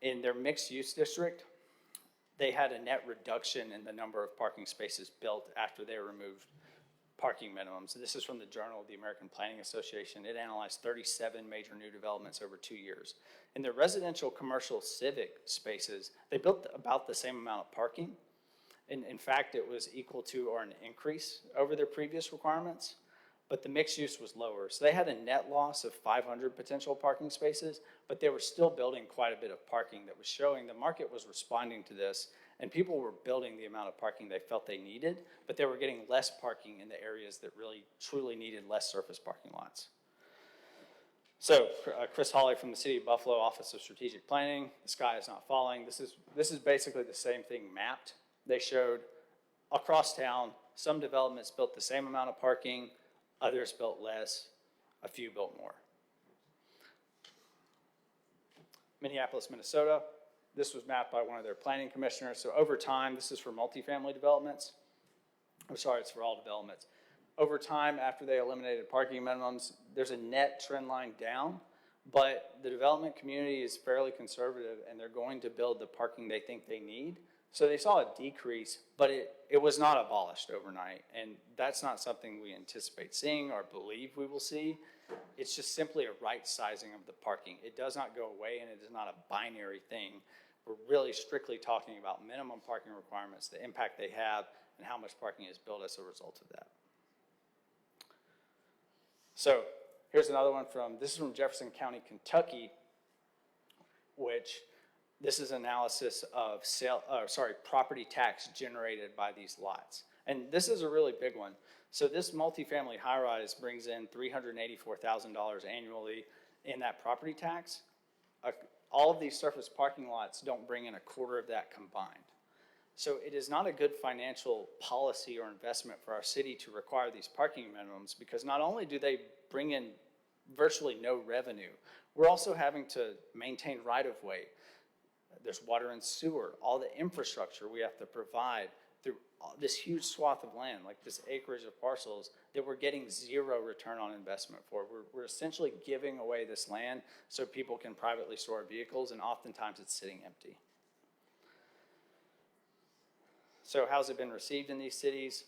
in their mixed use district, they had a net reduction in the number of parking spaces built after they removed parking minimums. This is from the Journal of the American Planning Association. It analyzed 37 major new developments over 2 years. In the residential, commercial, civic spaces, they built about the same amount of parking. In fact, it was equal to or an increase over their previous requirements. but the mixed use was lower. So they had a net loss of 500 potential parking spaces, but they were still building quite a bit of parking that was showing the market was responding to this, and people were building the amount of parking they felt they needed, but they were getting less parking in the areas that really truly needed less surface parking lots. So Chris Hawley from the City of Buffalo Office of Strategic Planning, the sky is not falling. This is basically the same thing mapped. They showed across town, some developments built the same amount of parking, others built less, a few built more. Minneapolis, Minnesota, this was mapped by one of their planning commissioners. So over time, this is for multifamily developments. I'm sorry, it's for all developments. Over time, after they eliminated parking minimums, there's a net trend line down, but the development community is fairly conservative and they're going to build the parking they think they need. So they saw a decrease, but it was not abolished overnight. And that's not something we anticipate seeing or believe we will see. It's just simply a right sizing of the parking. It does not go away and it is not a binary thing. We're really strictly talking about minimum parking requirements, the impact they have, and how much parking is built as a result of that. So here's another one this is from Jefferson County, Kentucky, which this is analysis of property tax generated by these lots. And this is a really big one. So this multifamily high-rise brings in $384,000 annually in that property tax. All of these surface parking lots don't bring in a quarter of that combined. So it is not a good financial policy or investment for our city to require these parking minimums, because not only do they bring in virtually no revenue, we're also having to maintain right-of-way. There's water and sewer, all the infrastructure we have to provide through this huge swath of land, like this acreage of parcels that we're getting zero return on investment for. We're essentially giving away this land so people can privately store vehicles, and oftentimes it's sitting empty. So how's it been received in these cities?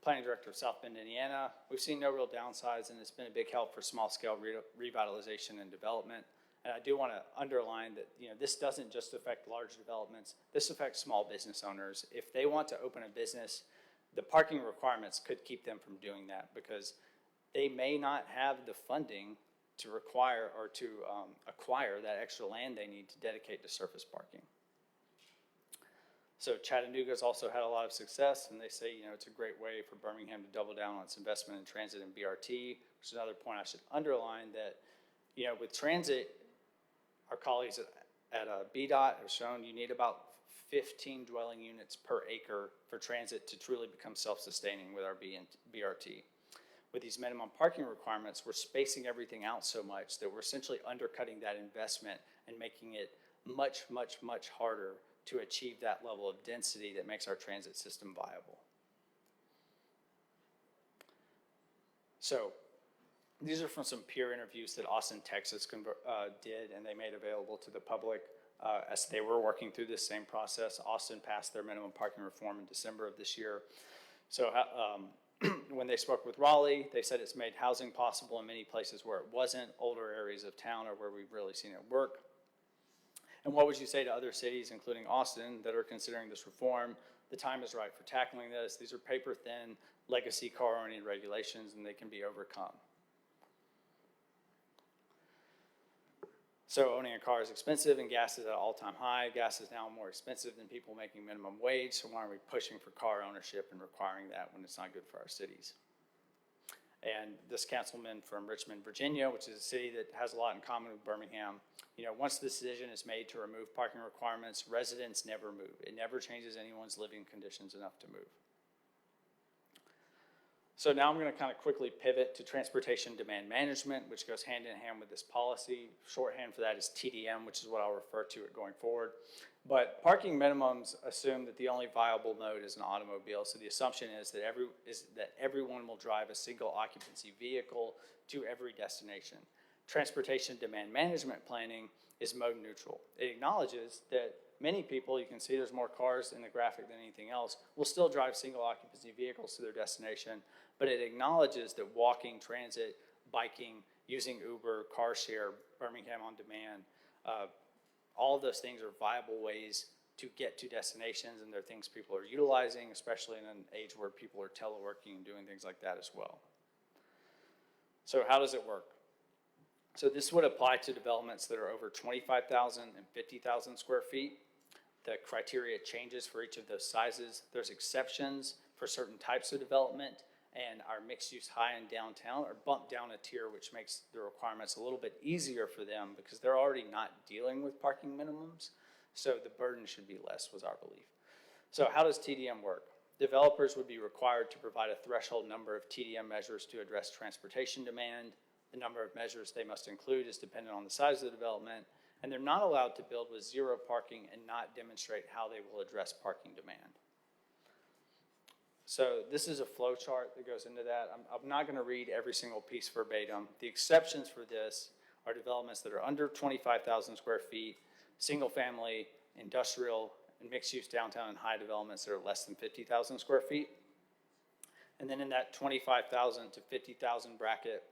Planning Director of South Bend, Indiana. We've seen no real downsides, and it's been a big help for small-scale revitalization and development. And I do want to underline that, this doesn't just affect large developments. This affects small business owners. If they want to open a business, the parking requirements could keep them from doing that, because they may not have the funding to require or to acquire that extra land they need to dedicate to surface parking. So Chattanooga's also had a lot of success, and they say, it's a great way for Birmingham to double down on its investment in transit and BRT, which is another point I should underline, that, with transit, our colleagues at BDOT have shown you need about 15 dwelling units per acre for transit to truly become self-sustaining with our BRT. With these minimum parking requirements, we're spacing everything out so much that we're essentially undercutting that investment and making it much, much, much harder to achieve that level of density that makes our transit system viable. So these are from some peer interviews that Austin, Texas did, and they made available to the public as they were working through this same process. Austin passed their minimum parking reform in December of this year. So when they spoke with Raleigh, they said it's made housing possible in many places where it wasn't, older areas of town are where we've really seen it work. And what would you say to other cities, including Austin, that are considering this reform? The time is right for tackling this. These are paper-thin, legacy car-oriented regulations, and they can be overcome. So owning a car is expensive, and gas is at an all-time high. Gas is now more expensive than people making minimum wage, so why are we pushing for car ownership and requiring that when it's not good for our cities? And this councilman from Richmond, Virginia, which is a city that has a lot in common with Birmingham, once the decision is made to remove parking requirements, residents never move. It never changes anyone's living conditions enough to move. So now I'm going to kind of quickly pivot to transportation demand management, which goes hand in hand with this policy. Shorthand for that is TDM, which is what I'll refer to it going forward. But parking minimums assume that the only viable mode is an automobile. So the assumption is that everyone will drive a single occupancy vehicle to every destination. Transportation demand management planning is mode neutral. It acknowledges that many people, you can see there's more cars in the graphic than anything else, will still drive single occupancy vehicles to their destination, but it acknowledges that walking, transit, biking, using Uber, car share, Birmingham on demand, all of those things are viable ways to get to destinations, and they're things people are utilizing, especially in an age where people are teleworking and doing things like that as well. So how does it work? So this would apply to developments that are over 25,000 and 50,000 square feet. The criteria changes for each of those sizes. There's exceptions for certain types of development, and our mixed-use high and downtown are bumped down a tier, which makes the requirements a little bit easier for them because they're already not dealing with parking minimums. So the burden should be less, was our belief. So how does TDM work? Developers would be required to provide a threshold number of TDM measures to address transportation demand. The number of measures they must include is dependent on the size of the development, and they're not allowed to build with zero parking and not demonstrate how they will address parking demand. So this is a flow chart that goes into that. I'm not going to read every single piece verbatim. The exceptions for this are developments that are under 25,000 square feet, single-family, industrial, and mixed-use downtown and high developments that are less than 50,000 square feet. And then in that 25,000 to 50,000 bracket,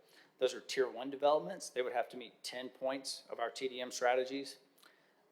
those are tier 1 developments. They would have to meet 10 points of our TDM strategies.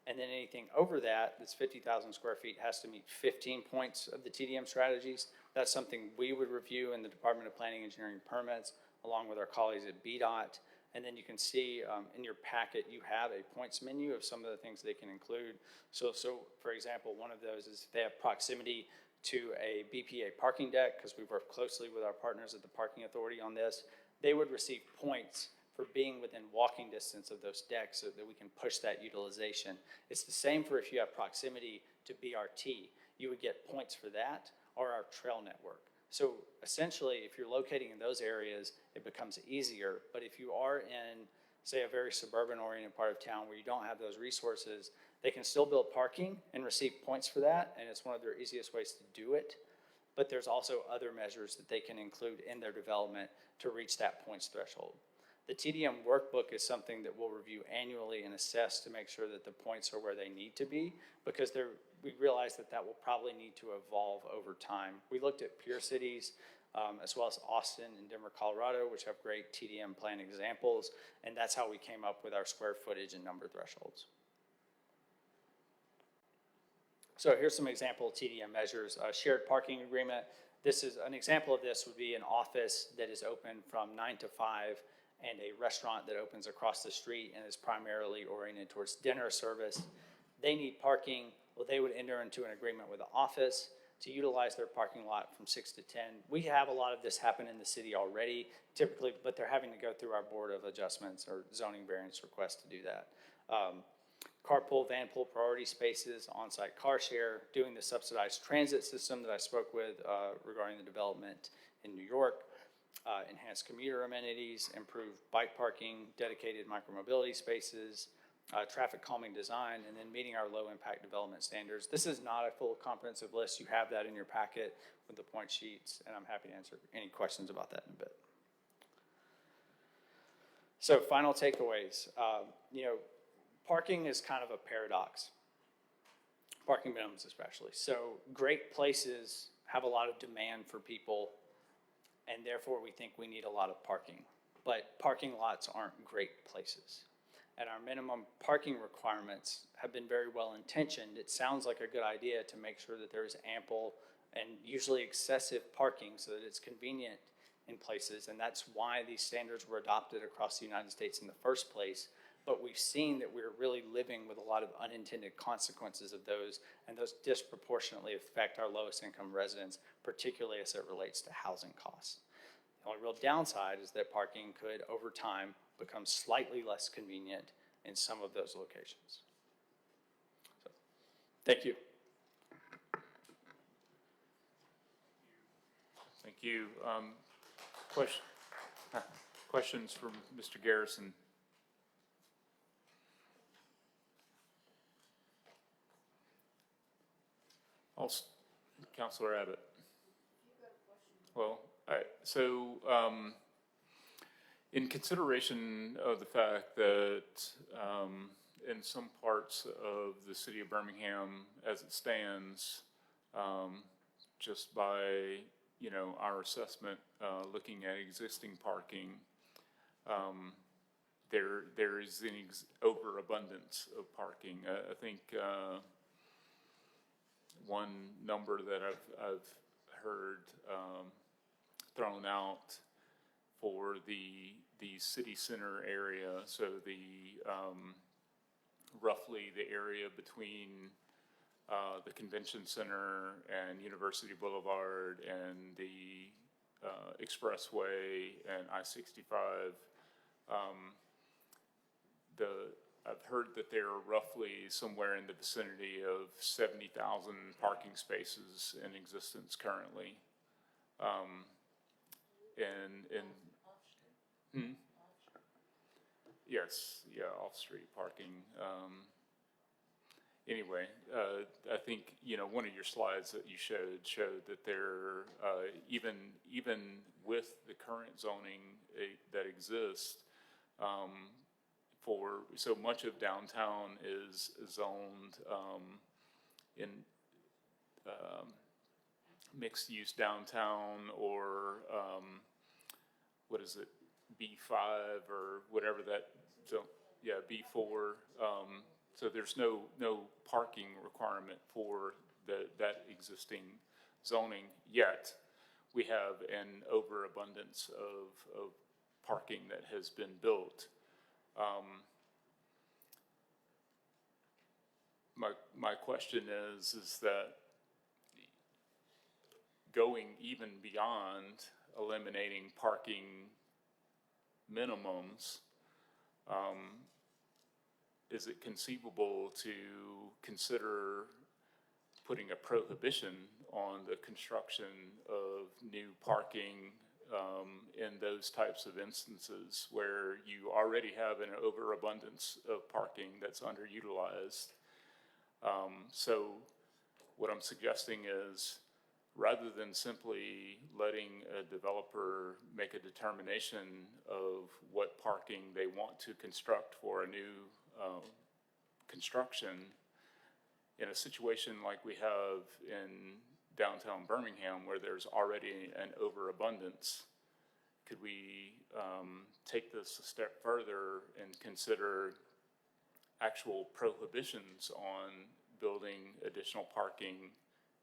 And then anything over that, that's 50,000 square feet, has to meet 15 points of the TDM strategies. That's something we would review in the Department of Planning, Engineering, and Permits, along with our colleagues at BDOT. And then you can see in your packet, you have a points menu of some of the things they can include. So for example, one of those is if they have proximity to a BPA parking deck, because we've worked closely with our partners at the Parking Authority on this, they would receive points for being within walking distance of those decks so that we can push that utilization. It's the same for if you have proximity to BRT. You would get points for that or our trail network. So essentially, if you're locating in those areas, it becomes easier. But if you are in, say, a very suburban-oriented part of town where you don't have those resources, they can still build parking and receive points for that, and it's one of their easiest ways to do it. But there's also other measures that they can include in their development to reach that points threshold. The TDM workbook is something that we'll review annually and assess to make sure that the points are where they need to be, because we realize that will probably need to evolve over time. We looked at peer cities, as well as Austin and Denver, Colorado, which have great TDM plan examples, and that's how we came up with our square footage and number thresholds. So here's some example TDM measures. Shared parking agreement. This is an example of this would be an office that is open from 9 to 5 and a restaurant that opens across the street and is primarily oriented towards dinner service. They need parking. Well, they would enter into an agreement with the office to utilize their parking lot from 6 to 10. We have a lot of this happen in the city already, typically, but they're having to go through our Board of Adjustments or zoning variance request to do that. Carpool, vanpool, priority spaces, on-site car share, doing the subsidized transit system that I spoke with regarding the development in New York, enhanced commuter amenities, improved bike parking, dedicated micromobility spaces, traffic calming design, and then meeting our low-impact development standards. This is not a full comprehensive list. You have that in your packet with the point sheets, and I'm happy to answer any questions about that in a bit. So final takeaways. Parking is kind of a paradox. Parking minimums especially. So great places have a lot of demand for people, and therefore we think we need a lot of parking. But parking lots aren't great places. And our minimum parking requirements have been very well intentioned. It sounds like a good idea to make sure that there is ample and usually excessive parking so that it's convenient in places. And that's why these standards were adopted across the United States in the first place. But we've seen that we're really living with a lot of unintended consequences of those, and those disproportionately affect our lowest income residents, particularly as it relates to housing costs. The only real downside is that parking could, over time, become slightly less convenient in some of those locations. So, thank you. Thank you. Questions from Mr. Garrison? Councilor Abbott. Well, in consideration of the fact that in some parts of the city of Birmingham, as it stands, just by our assessment, looking at existing parking, there is an overabundance of parking. I think one number that I've heard thrown out for the the city center area, so the, roughly the area between the convention center and University Boulevard and the Expressway and I-65. I've heard that there are roughly somewhere in the vicinity of 70,000 parking spaces in existence currently. Yes, yeah, off-street parking. Anyway, I think, one of your slides that you showed that there, even with the current zoning that exists, so much of downtown is zoned in mixed-use downtown or, what is it, B5 or whatever that, yeah, B4. So there's no parking requirement for that existing zoning yet. We have an overabundance of parking that has been built. My question is that going even beyond eliminating parking minimums, is it conceivable to consider putting a prohibition on the construction of new parking in those types of instances where you already have an overabundance of parking that's underutilized? So what I'm suggesting is, rather than simply letting a developer make a determination of what parking they want to construct for a new construction, in a situation like we have in downtown Birmingham where there's already an overabundance, could we take this a step further and consider actual prohibitions on building additional parking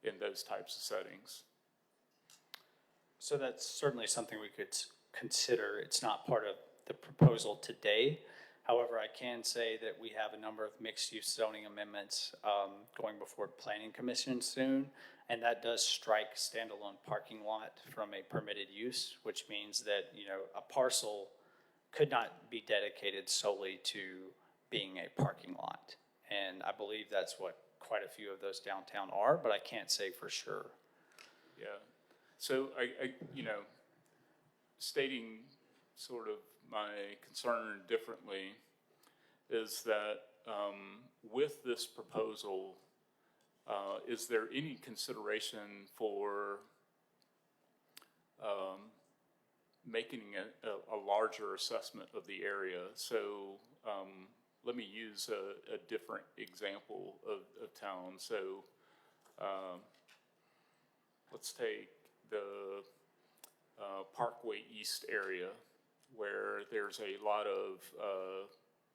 in those types of settings? So that's certainly something we could consider. It's not part of the proposal today. However, I can say that we have a number of mixed-use zoning amendments going before Planning Commission soon, and that does strike standalone parking lot from a permitted use, which means that, a parcel could not be dedicated solely to being a parking lot. And I believe that's what quite a few of those downtown are, but I can't say for sure. Yeah. So I stating sort of my concern differently is that with this proposal, is there any consideration for making a larger assessment of the area? So let me use a different example of town. So let's take the Parkway East area, where there's a lot of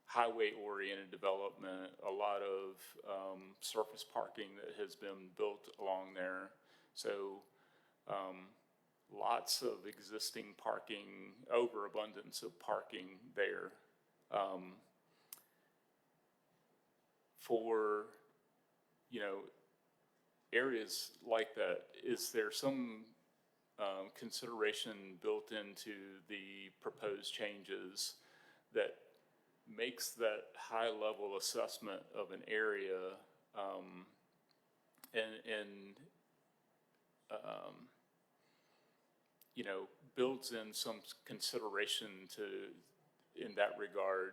highway-oriented development, a lot of surface parking that has been built along there. So lots of existing parking, overabundance of parking there. For, areas like that, is there some consideration built into the proposed changes that makes that high-level assessment of an area builds in some consideration in that regard?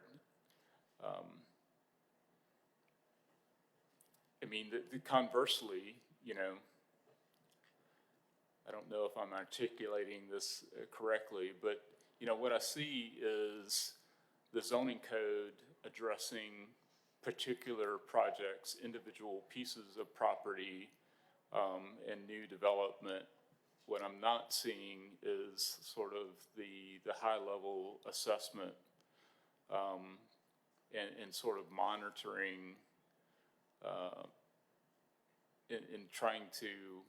Conversely, I don't know if I'm articulating this correctly, but, what I see is the zoning code addressing particular projects, individual pieces of property, and new development. What I'm not seeing is sort of the high-level assessment and sort of monitoring in trying to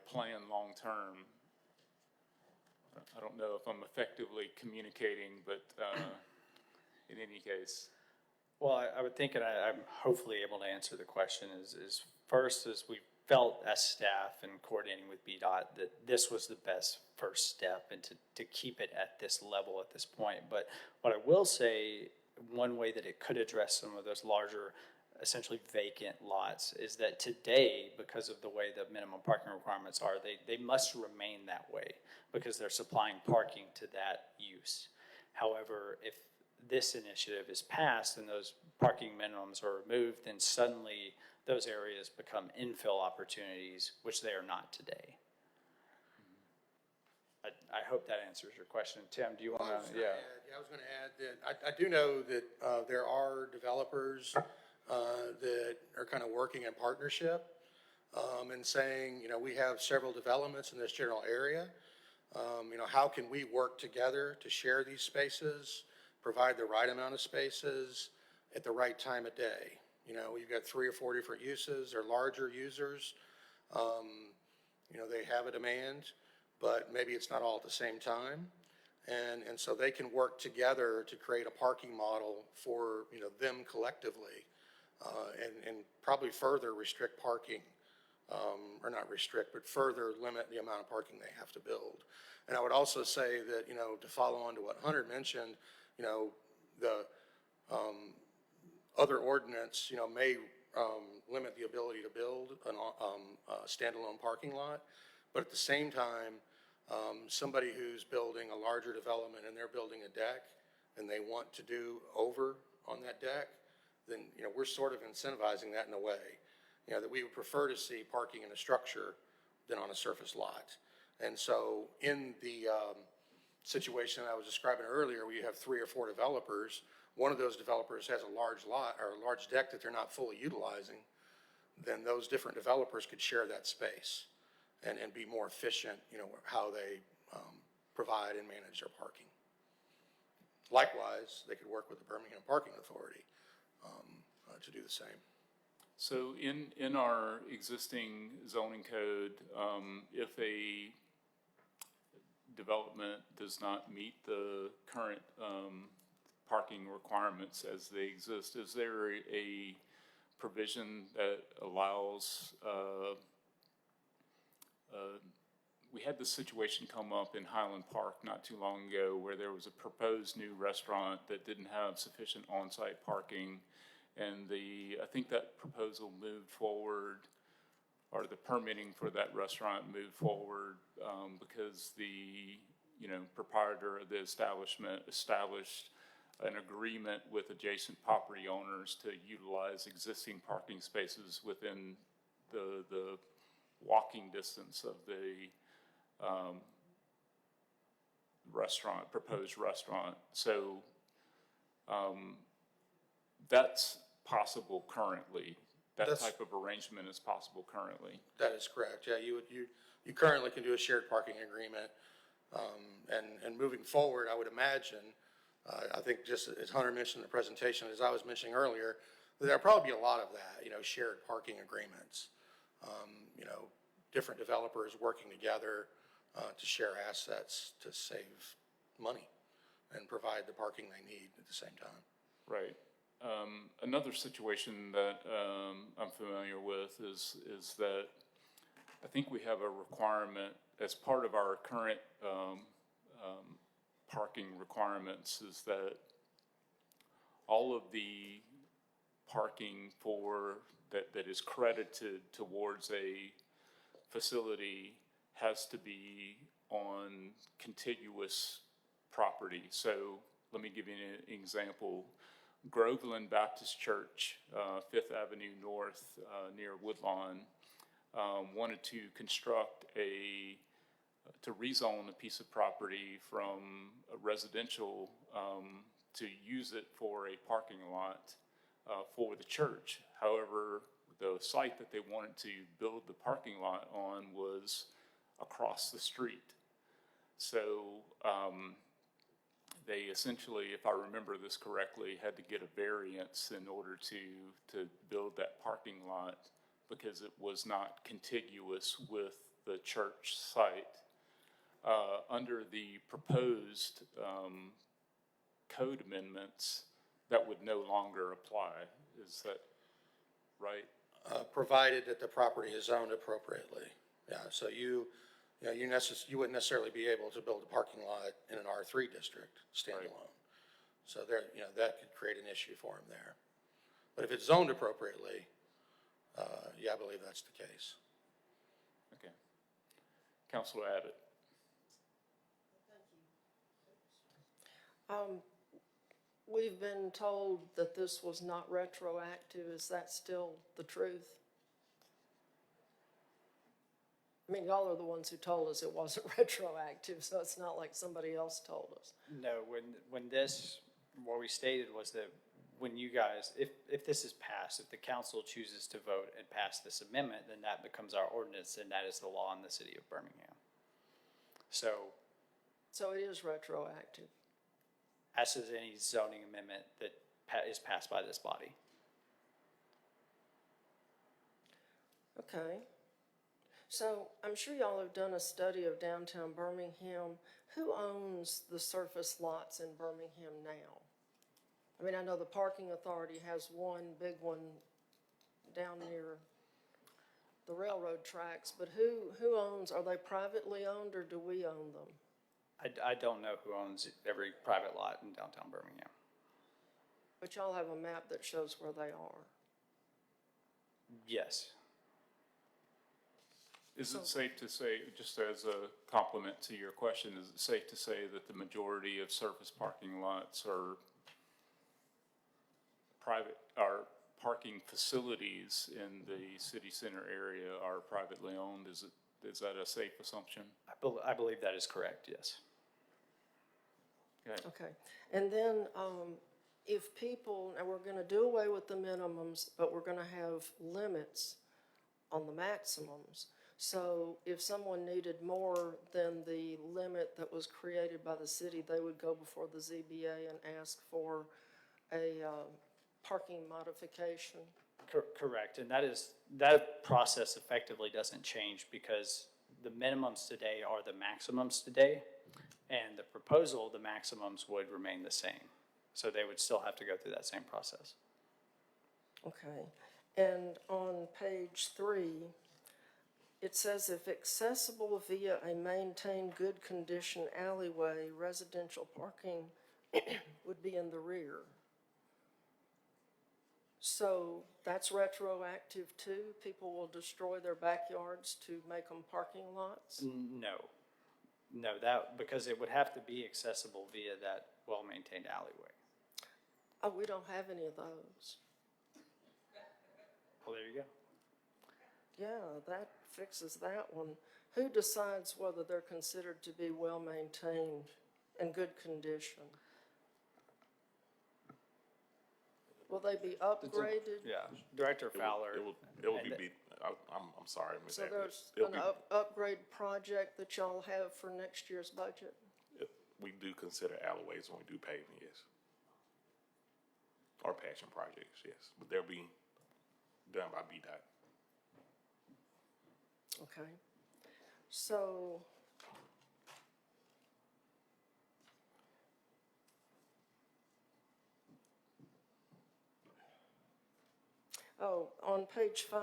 plan long-term. I don't know if I'm effectively communicating, but in any case. Well, I would think, and I'm hopefully able to answer the question, is first, is we felt as staff and coordinating with BDOT that this was the best first step and to keep it at this level at this point. But what I will say, one way that it could address some of those larger, essentially vacant lots is that today, because of the way the minimum parking requirements are, they must remain that way because they're supplying parking to that use. However, if this initiative is passed and those parking minimums are removed, then suddenly those areas become infill opportunities, which they are not today. I hope that answers your question. Tim, do you want to? Yeah. I was going to add that I do know that there are developers that are kind of working in partnership and saying, we have several developments in this general area. How can we work together to share these spaces, provide the right amount of spaces at the right time of day? You've got 3 or 4 different uses or larger users. They have a demand, but maybe it's not all at the same time. And so they can work together to create a parking model for, them collectively and probably further restrict parking, or not restrict, but further limit the amount of parking they have to build. And I would also say that, to follow on to what Hunter mentioned, the other ordinance, may limit the ability to build a standalone parking lot. But at the same time, somebody who's building a larger development and they're building a deck and they want to do over on that deck, then, we're sort of incentivizing that in a way, that we would prefer to see parking in a structure than on a surface lot. And so in the situation I was describing earlier, where you have 3 or 4 developers, one of those developers has a large lot or a large deck that they're not fully utilizing, then those different developers could share that space and be more efficient, how they provide and manage their parking. Likewise, they could work with the Birmingham Parking Authority to do the same. So in our existing zoning code, if a development does not meet the current parking requirements as they exist, is there a provision that allows, we had this situation come up in Highland Park not too long ago where there was a proposed new restaurant that didn't have sufficient on-site parking, and I think that proposal moved forward, or the permitting for that restaurant moved forward because the proprietor of the establishment established an agreement with adjacent property owners to utilize existing parking spaces within the walking distance of the proposed restaurant. So that's possible currently. That type of arrangement is possible currently. That is correct. Yeah, you currently can do a shared parking agreement. And moving forward, I would imagine, I think just as Hunter mentioned in the presentation, as I was mentioning earlier, there'll probably be a lot of that, shared parking agreements. Different developers working together to share assets to save money and provide the parking they need at the same time. Right. Another situation that I'm familiar with is that I think we have a requirement as part of our current parking requirements is that all of the parking that is credited towards a facility has to be on contiguous property. So let me give you an example. Groveland Baptist Church, 5th Avenue North, near Woodlawn, wanted to construct to rezone a piece of property from a residential to use it for a parking lot for the church. However, the site that they wanted to build the parking lot on was across the street. So they essentially, if I remember this correctly, had to get a variance in order to build that parking lot because it was not contiguous with the church site. under the proposed code amendments, that would no longer apply. Is that right? Provided that the property is zoned appropriately. Yeah, so you wouldn't necessarily be able to build a parking lot in an R3 district standalone. So there, that could create an issue for him there. But if it's zoned appropriately, yeah, I believe that's the case. Okay. Councilor Abbott. We've been told that this was not retroactive. Is that still the truth? I mean, y'all are the ones who told us it wasn't retroactive, so it's not like somebody else told us. No, what we stated was that when you guys, if this is passed, if the council chooses to vote and pass this amendment, then that becomes our ordinance and that is the law in the city of Birmingham. So it is retroactive. as is any zoning amendment that is passed by this body. Okay. So I'm sure y'all have done a study of downtown Birmingham. Who owns the surface lots in Birmingham now? I mean, I know the parking authority has one big one down near the railroad tracks, but who owns, are they privately owned or do we own them? I don't know who owns every private lot in downtown Birmingham. But y'all have a map that shows where they are. Yes. Is it safe to say, just as a complement to your question, is it safe to say that the majority of surface parking lots are parking facilities in the city center area are privately owned? Is that a safe assumption? I believe that is correct, yes. Okay. Okay. And then if people, now we're going to do away with the minimums, but we're going to have limits on the maximums. So if someone needed more than the limit that was created by the city, they would go before the ZBA and ask for a parking modification. Correct, and that process effectively doesn't change because the minimums today are the maximums today, and the proposal, the maximums would remain the same. So they would still have to go through that same process. Okay. And on page 3, it says if accessible via a maintained good condition alleyway, residential parking would be in the rear. So that's retroactive too? People will destroy their backyards to make them parking lots? No, because it would have to be accessible via that well-maintained alleyway. Oh, we don't have any of those. Well, there you go. Yeah, that fixes that one. Who decides whether they're considered to be well-maintained and good condition? Will they be upgraded? Yeah, Director Fowler. It will be, I'm sorry, Ms. So Atkins. there's an upgrade project that y'all have for next year's budget? We do consider alleyways when we do paving, yes. Or passion projects, yes, but they'll be done by BDOT. Okay. So on page 5,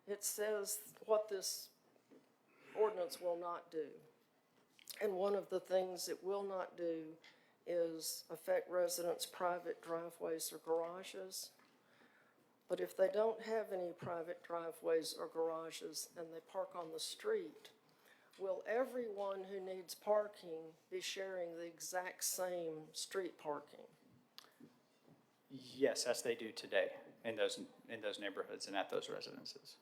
it says what this ordinance will not do. And one of the things it will not do is affect residents' private driveways or garages. But if they don't have any private driveways or garages and they park on the street, will everyone who needs parking be sharing the exact same street parking? Yes, as they do today in those neighborhoods and at those residences.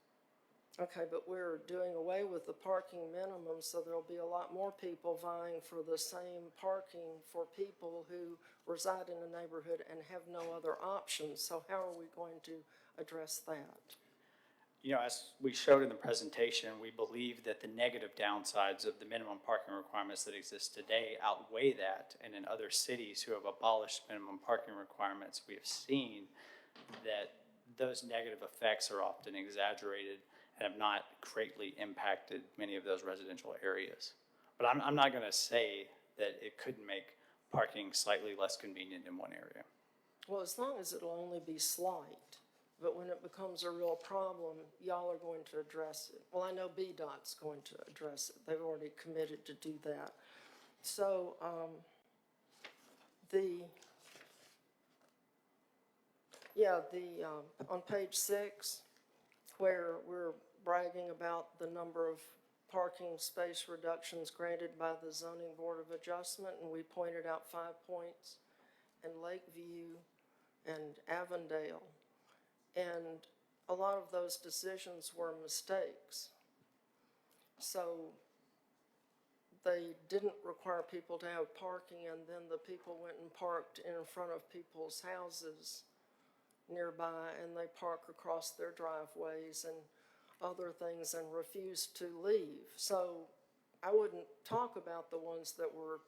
Okay, but we're doing away with the parking minimum, so there'll be a lot more people vying for the same parking for people who reside in the neighborhood and have no other options. So how are we going to address that? You know, as we showed in the presentation, we believe that the negative downsides of the minimum parking requirements that exist today outweigh that. And in other cities who have abolished minimum parking requirements, we have seen that those negative effects are often exaggerated and have not greatly impacted many of those residential areas. But I'm not gonna say that it couldn't make parking slightly less convenient in one area. Well, as long as it'll only be slight, but when it becomes a real problem, y'all are going to address it. Well, I know BDOT's going to address it. They've already committed to do that. So, on page 6, where we're bragging about the number of parking space reductions granted by the Zoning Board of Adjustment, and we pointed out 5 Points and Lakeview and Avondale. And a lot of those decisions were mistakes. So they didn't require people to have parking, and then the people went and parked in front of people's houses nearby, and they park across their driveways and other things and refused to leave. So I wouldn't talk about the ones that were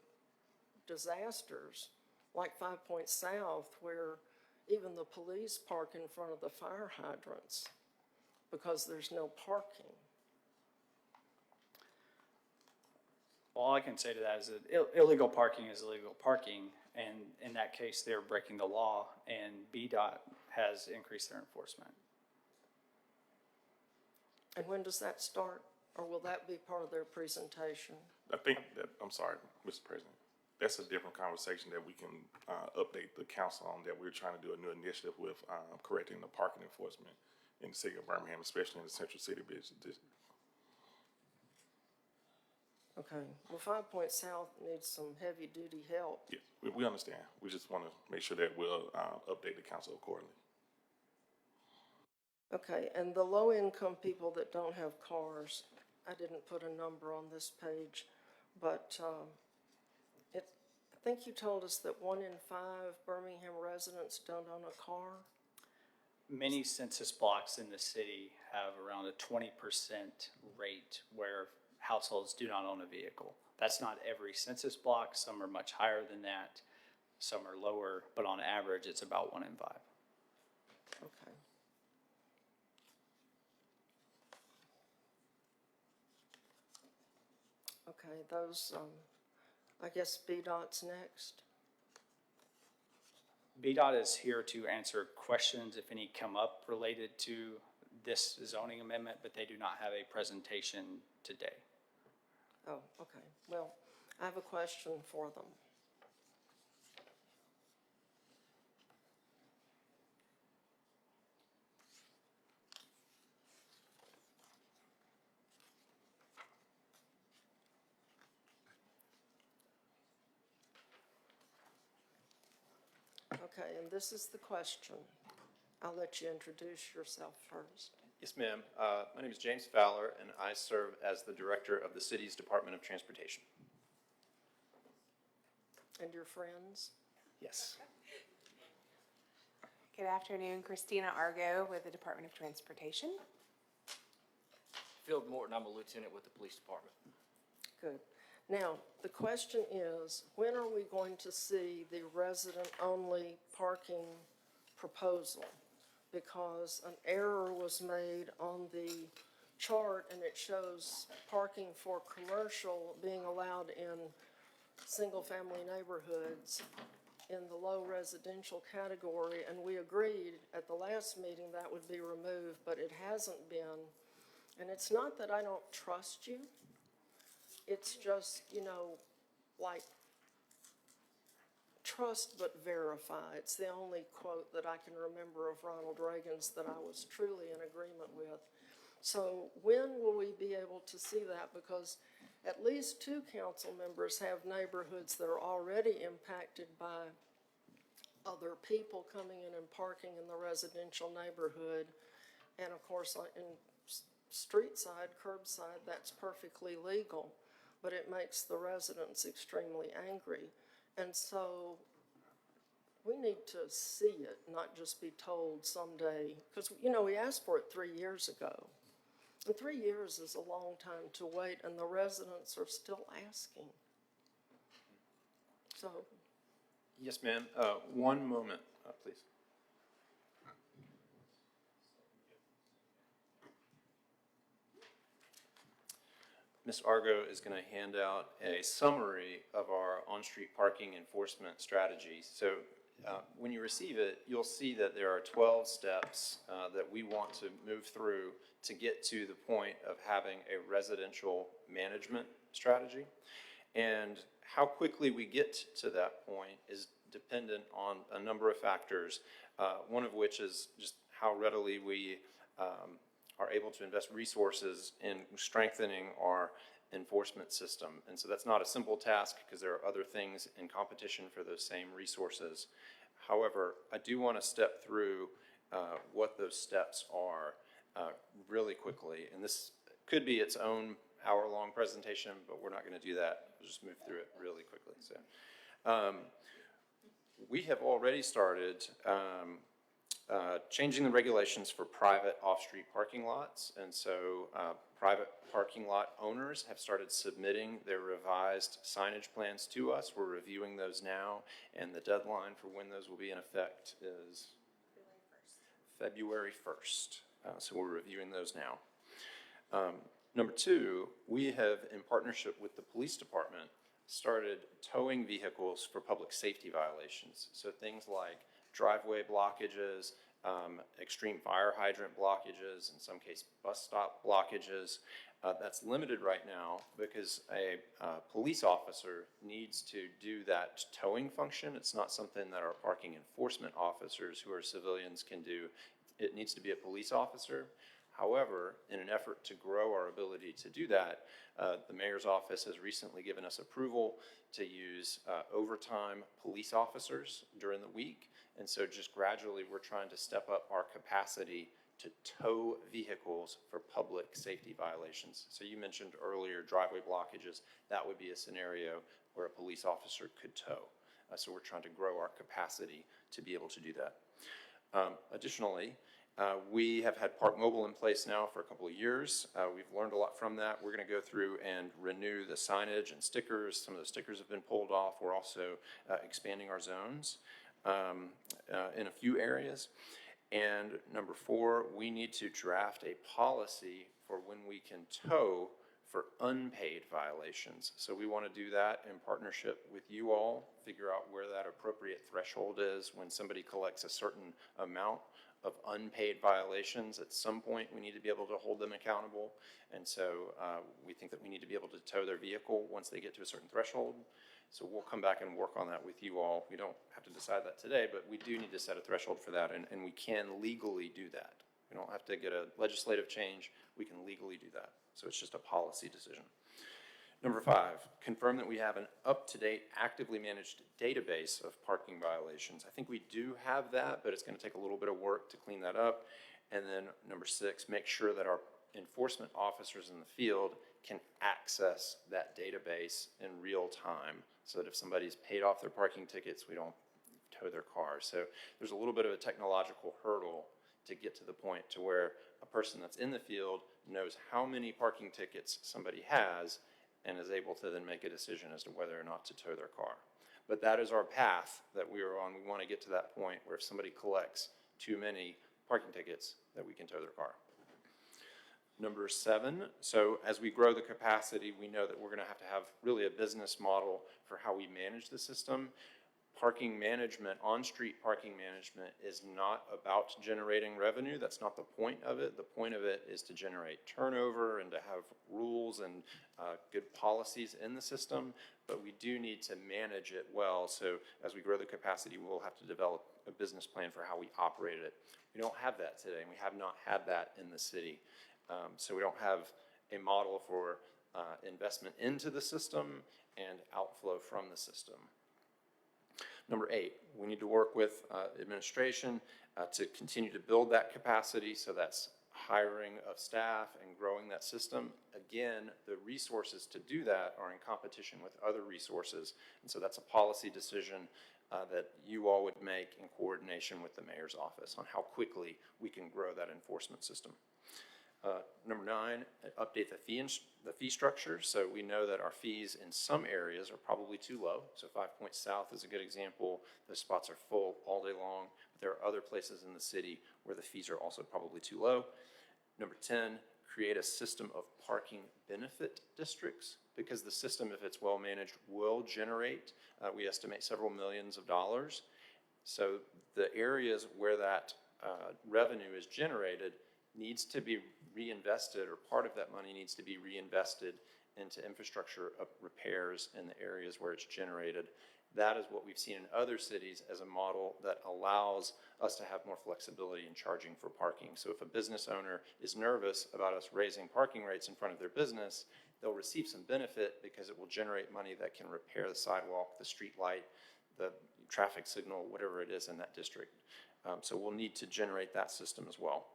disasters, like 5 Points South, where even the police park in front of the fire hydrants because there's no parking. All I can say to that is that illegal parking is illegal parking, and in that case, they're breaking the law, and BDOT has increased their enforcement. And when does that start, or will that be part of their presentation? I think that, I'm sorry, Mr. President, that's a different conversation that we can update the council on, that we're trying to do a new initiative with correcting the parking enforcement in the city of Birmingham, especially in the central city business district. Okay, well, 5 Points South needs some heavy-duty help. Yes, we understand. We just want to make sure that we'll update the council accordingly. Okay, and the low-income people that don't have cars, I didn't put a number on this page, but I think you told us that 1 in 5 Birmingham residents don't own a car? Many census blocks in the city have around a 20% rate where households do not own a vehicle. That's not every census block. Some are much higher than that. Some are lower, but on average, it's about 1 in 5. Okay. Okay, those, I guess BDOT's next. BDOT is here to answer questions, if any come up related to this zoning amendment, but they do not have a presentation today. Oh, okay. Well, I have a question for them. Okay, and this is the question. I'll let you introduce yourself first. Yes, ma'am. My name is James Fowler, and I serve as the director of the city's Department of Transportation. And your friends? Yes. Good afternoon, Christina Argo with the Department of Transportation. Field Morton, I'm a lieutenant with the police department. Good. Now, the question is, when are we going to see the resident-only parking proposal? Because an error was made on the chart, and it shows parking for commercial being allowed in single-family neighborhoods in the low residential category, and we agreed at the last meeting that would be removed, but it hasn't been. And it's not that I don't trust you. It's just, like, trust but verify. It's the only quote that I can remember of Ronald Reagan's that I was truly in agreement with. So when will we be able to see that? Because at least 2 council members have neighborhoods that are already impacted by other people coming in and parking in the residential neighborhood. And of course, in street side, curbside, that's perfectly legal, but it makes the residents extremely angry. And so we need to see it, not just be told someday, because, we asked for it 3 years ago. And 3 years is a long time to wait, and the residents are still asking. So. Yes, ma'am. One moment, please. Ms. Argo is going to hand out a summary of our on-street parking enforcement strategy. So when you receive it, you'll see that there are 12 steps that we want to move through to get to the point of having a residential management strategy. And how quickly we get to that point is dependent on a number of factors, one of which is just how readily we are able to invest resources in strengthening our enforcement system. And so that's not a simple task because there are other things in competition for those same resources. However, I do want to step through what those steps are really quickly. And this could be its own hour-long presentation, but we're not going to do that. We'll just move through it really quickly. So, we have already started changing the regulations for private off-street parking lots. And so private parking lot owners have started submitting their revised signage plans to us. We're reviewing those now, and the deadline for when those will be in effect is February 1st. So we're reviewing those now. Number two, we have, in partnership with the police department, started towing vehicles for public safety violations. So things like driveway blockages, extreme fire hydrant blockages, in some case bus stop blockages. That's limited right now because a police officer needs to do that towing function. It's not something that our parking enforcement officers who are civilians can do. It needs to be a police officer. However, in an effort to grow our ability to do that, the mayor's office has recently given us approval to use overtime police officers during the week. And so just gradually, we're trying to step up our capacity to tow vehicles for public safety violations. So you mentioned earlier driveway blockages. That would be a scenario where a police officer could tow. So we're trying to grow our capacity to be able to do that. Additionally, we have had Park Mobile in place now for a couple of years. We've learned a lot from that. We're going to go through and renew the signage and stickers. Some of the stickers have been pulled off. We're also expanding our zones in a few areas. And number four, we need to draft a policy for when we can tow for unpaid violations. So we want to do that in partnership with you all, figure out where that appropriate threshold is when somebody collects a certain amount of unpaid violations. At some point, we need to be able to hold them accountable. And so we think that we need to be able to tow their vehicle once they get to a certain threshold. So we'll come back and work on that with you all. We don't have to decide that today, but we do need to set a threshold for that, and we can legally do that. We don't have to get a legislative change. We can legally do that. So it's just a policy decision. Number five, confirm that we have an up-to-date, actively managed database of parking violations. I think we do have that, but it's going to take a little bit of work to clean that up. And then number six, make sure that our enforcement officers in the field can access that database in real time so that if somebody's paid off their parking tickets, we don't tow their cars. So there's a little bit of a technological hurdle to get to the point to where a person that's in the field knows how many parking tickets somebody has and is able to then make a decision as to whether or not to tow their car. But that is our path that we are on. We want to get to that point where if somebody collects too many parking tickets, that we can tow their car. Number seven, so as we grow the capacity, we know that we're going to have really a business model for how we manage the system. Parking management, on-street parking management is not about generating revenue. That's not the point of it. The point of it is to generate turnover and to have rules and good policies in the system, but we do need to manage it well. So as we grow the capacity, we'll have to develop a business plan for how we operate it. We don't have that today, and we have not had that in the city. So we don't have a model for investment into the system and outflow from the system. Number eight, we need to work with administration to continue to build that capacity. So that's hiring of staff and growing that system. Again, the resources to do that are in competition with other resources. And so that's a policy decision that you all would make in coordination with the mayor's office on how quickly we can grow that enforcement system. Number nine, update the fee structure. So we know that our fees in some areas are probably too low. So 5 Points South is a good example. Those spots are full all day long. But there are other places in the city where the fees are also probably too low. Number 10, create a system of parking benefit districts, because the system, if it's well managed, will generate, we estimate, several millions of dollars. So the areas where that revenue is generated needs to be reinvested, or part of that money needs to be reinvested into infrastructure repairs in the areas where it's generated. That is what we've seen in other cities as a model that allows us to have more flexibility in charging for parking. So if a business owner is nervous about us raising parking rates in front of their business, they'll receive some benefit because it will generate money that can repair the sidewalk, the street light, the traffic signal, whatever it is in that district. So we'll need to generate that system as well.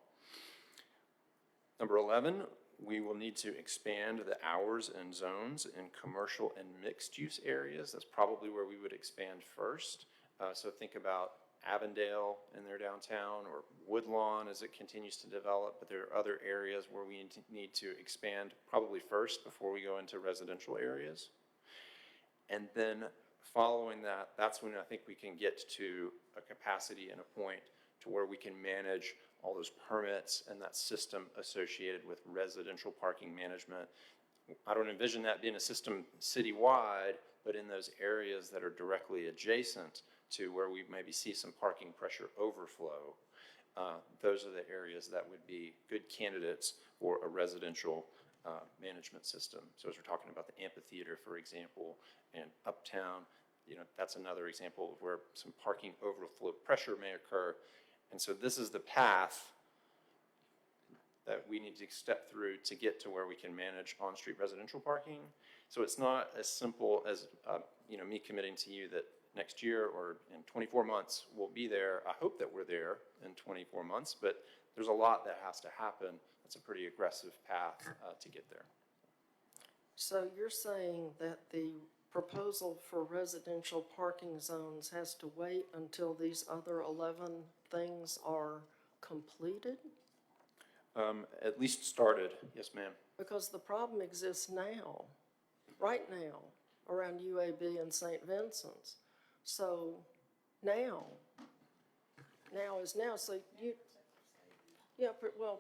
Number 11, we will need to expand the hours and zones in commercial and mixed-use areas. That's probably where we would expand first. So think about Avondale in their downtown, or Woodlawn as it continues to develop, but there are other areas where we need to expand probably first before we go into residential areas. And then following that, that's when I think we can get to a capacity and a point to where we can manage all those permits and that system associated with residential parking management. I don't envision that being a system citywide, but in those areas that are directly adjacent to where we maybe see some parking pressure overflow, those are the areas that would be good candidates for a residential management system. So as we're talking about the amphitheater, for example, and Uptown, that's another example of where some parking overflow pressure may occur. And so this is the path that we need to step through to get to where we can manage on-street residential parking. So it's not as simple as me committing to you that next year or in 24 months we'll be there. I hope that we're there in 24 months, but there's a lot that has to happen. It's a pretty aggressive path to get there. So you're saying that the proposal for residential parking zones has to wait until these other 11 things are completed? At least started, yes, ma'am. Because the problem exists now, right now, around UAB and St. Vincent's. So now is now. So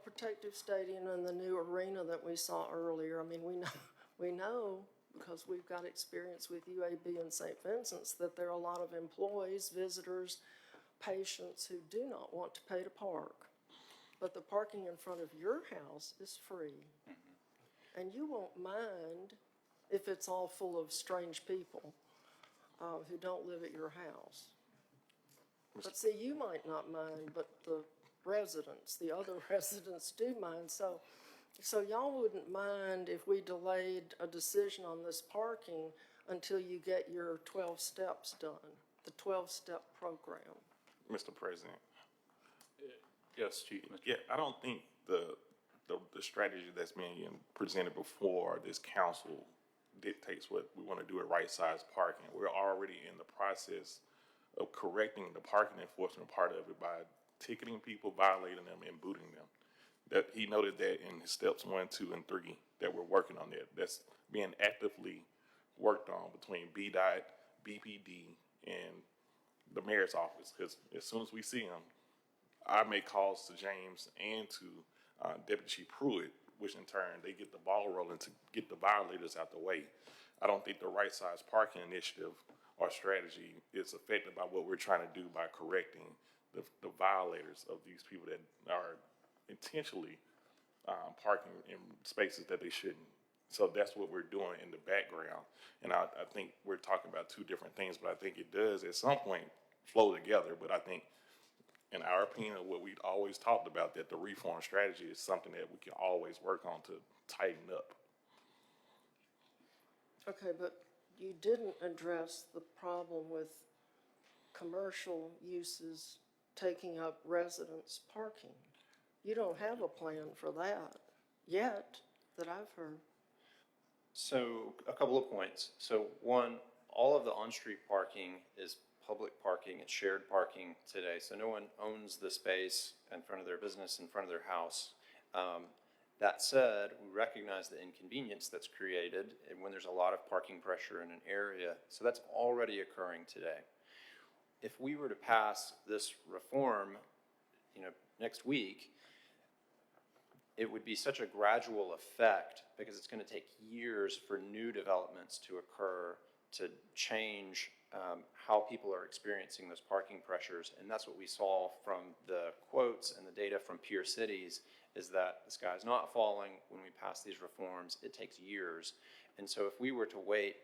Protective Stadium and the new arena that we saw earlier. I mean, we know because we've got experience with UAB and St. Vincent's that there are a lot of employees, visitors, patients who do not want to pay to park. But the parking in front of your house is free. Mm-hmm. And you won't mind if it's all full of strange people who don't live at your house. But see, you might not mind, but the residents, the other residents do mind. So y'all wouldn't mind if we delayed a decision on this parking until you get your 12 steps done, the 12-step program. Mr. President. Yes, Chief. Yeah, I don't think the strategy that's being presented before this council dictates what we want to do at right-size parking. We're already in the process of correcting the parking enforcement part of it by ticketing people, violating them, and booting them. That he noted that in his steps 1, 2, and 3 that we're working on that. That's being actively worked on between BDOT, BPD, and the mayor's office. Because as soon as we see them, I make calls to James and to Deputy Chief Pruitt, which in turn they get the ball rolling to get the violators out the way. I don't think the right size parking initiative or strategy is affected by what we're trying to do by correcting the violators of these people that are intentionally parking in spaces that they shouldn't. So that's what we're doing in the background. And I think we're talking about two different things, but I think it does at some point flow together. But I think, in our opinion, what we've always talked about, that the reform strategy is something that we can always work on to tighten up. Okay, but you didn't address the problem with commercial uses taking up residents' parking. You don't have a plan for that yet that I've heard. So a couple of points. So one, all of the on-street parking is public parking, it's shared parking today. So no one owns the space in front of their business, in front of their house. That said, we recognize the inconvenience that's created when there's a lot of parking pressure in an area. So that's already occurring today. If we were to pass this reform, next week, it would be such a gradual effect because it's going to take years for new developments to occur to change how people are experiencing those parking pressures. And that's what we saw from the quotes and the data from peer cities, is that the sky's not falling when we pass these reforms. It takes years. And so if we were to wait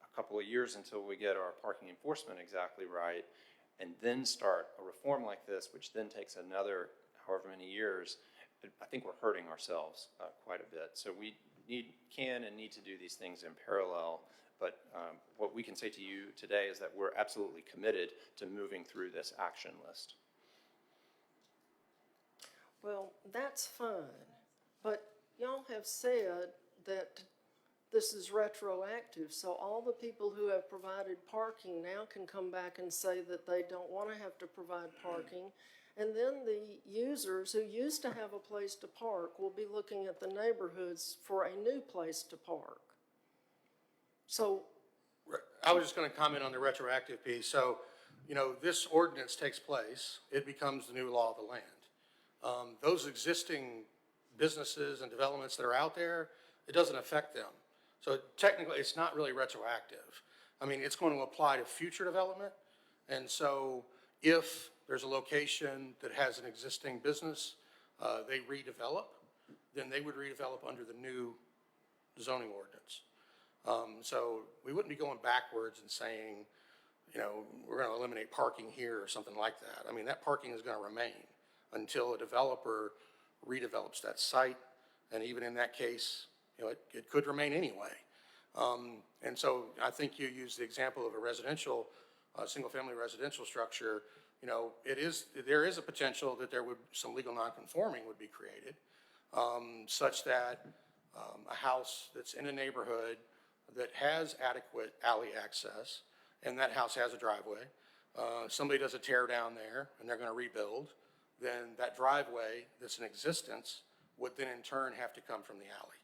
a couple of years until we get our parking enforcement exactly right, and then start a reform like this, which then takes another however many years, I think we're hurting ourselves quite a bit. So we can and need to do these things in parallel. But what we can say to you today is that we're absolutely committed to moving through this action list. Well, that's fine, but y'all have said that this is retroactive, so all the people who have provided parking now can come back and say that they don't want to have to provide parking. And then the users who used to have a place to park will be looking at the neighborhoods for a new place to park. So, I was just going to comment on the retroactive piece. So, this ordinance takes place, it becomes the new law of the land. Those existing businesses and developments that are out there, it doesn't affect them. So technically, it's not really retroactive. I mean, it's going to apply to future development. And so if there's a location that has an existing business, they redevelop, then they would redevelop under the new zoning ordinance. So we wouldn't be going backwards and saying, we're going to eliminate parking here or something like that. I mean, that parking is going to remain until a developer redevelops that site. And even in that case, it could remain anyway. And so I think you used the example of a residential, single-family residential structure. There is a potential that some legal nonconforming would be created, such that a house that's in a neighborhood that has adequate alley access, and that house has a driveway, somebody does a tear down there, and they're going to rebuild, then that driveway that's in existence would then in turn have to come from the alley.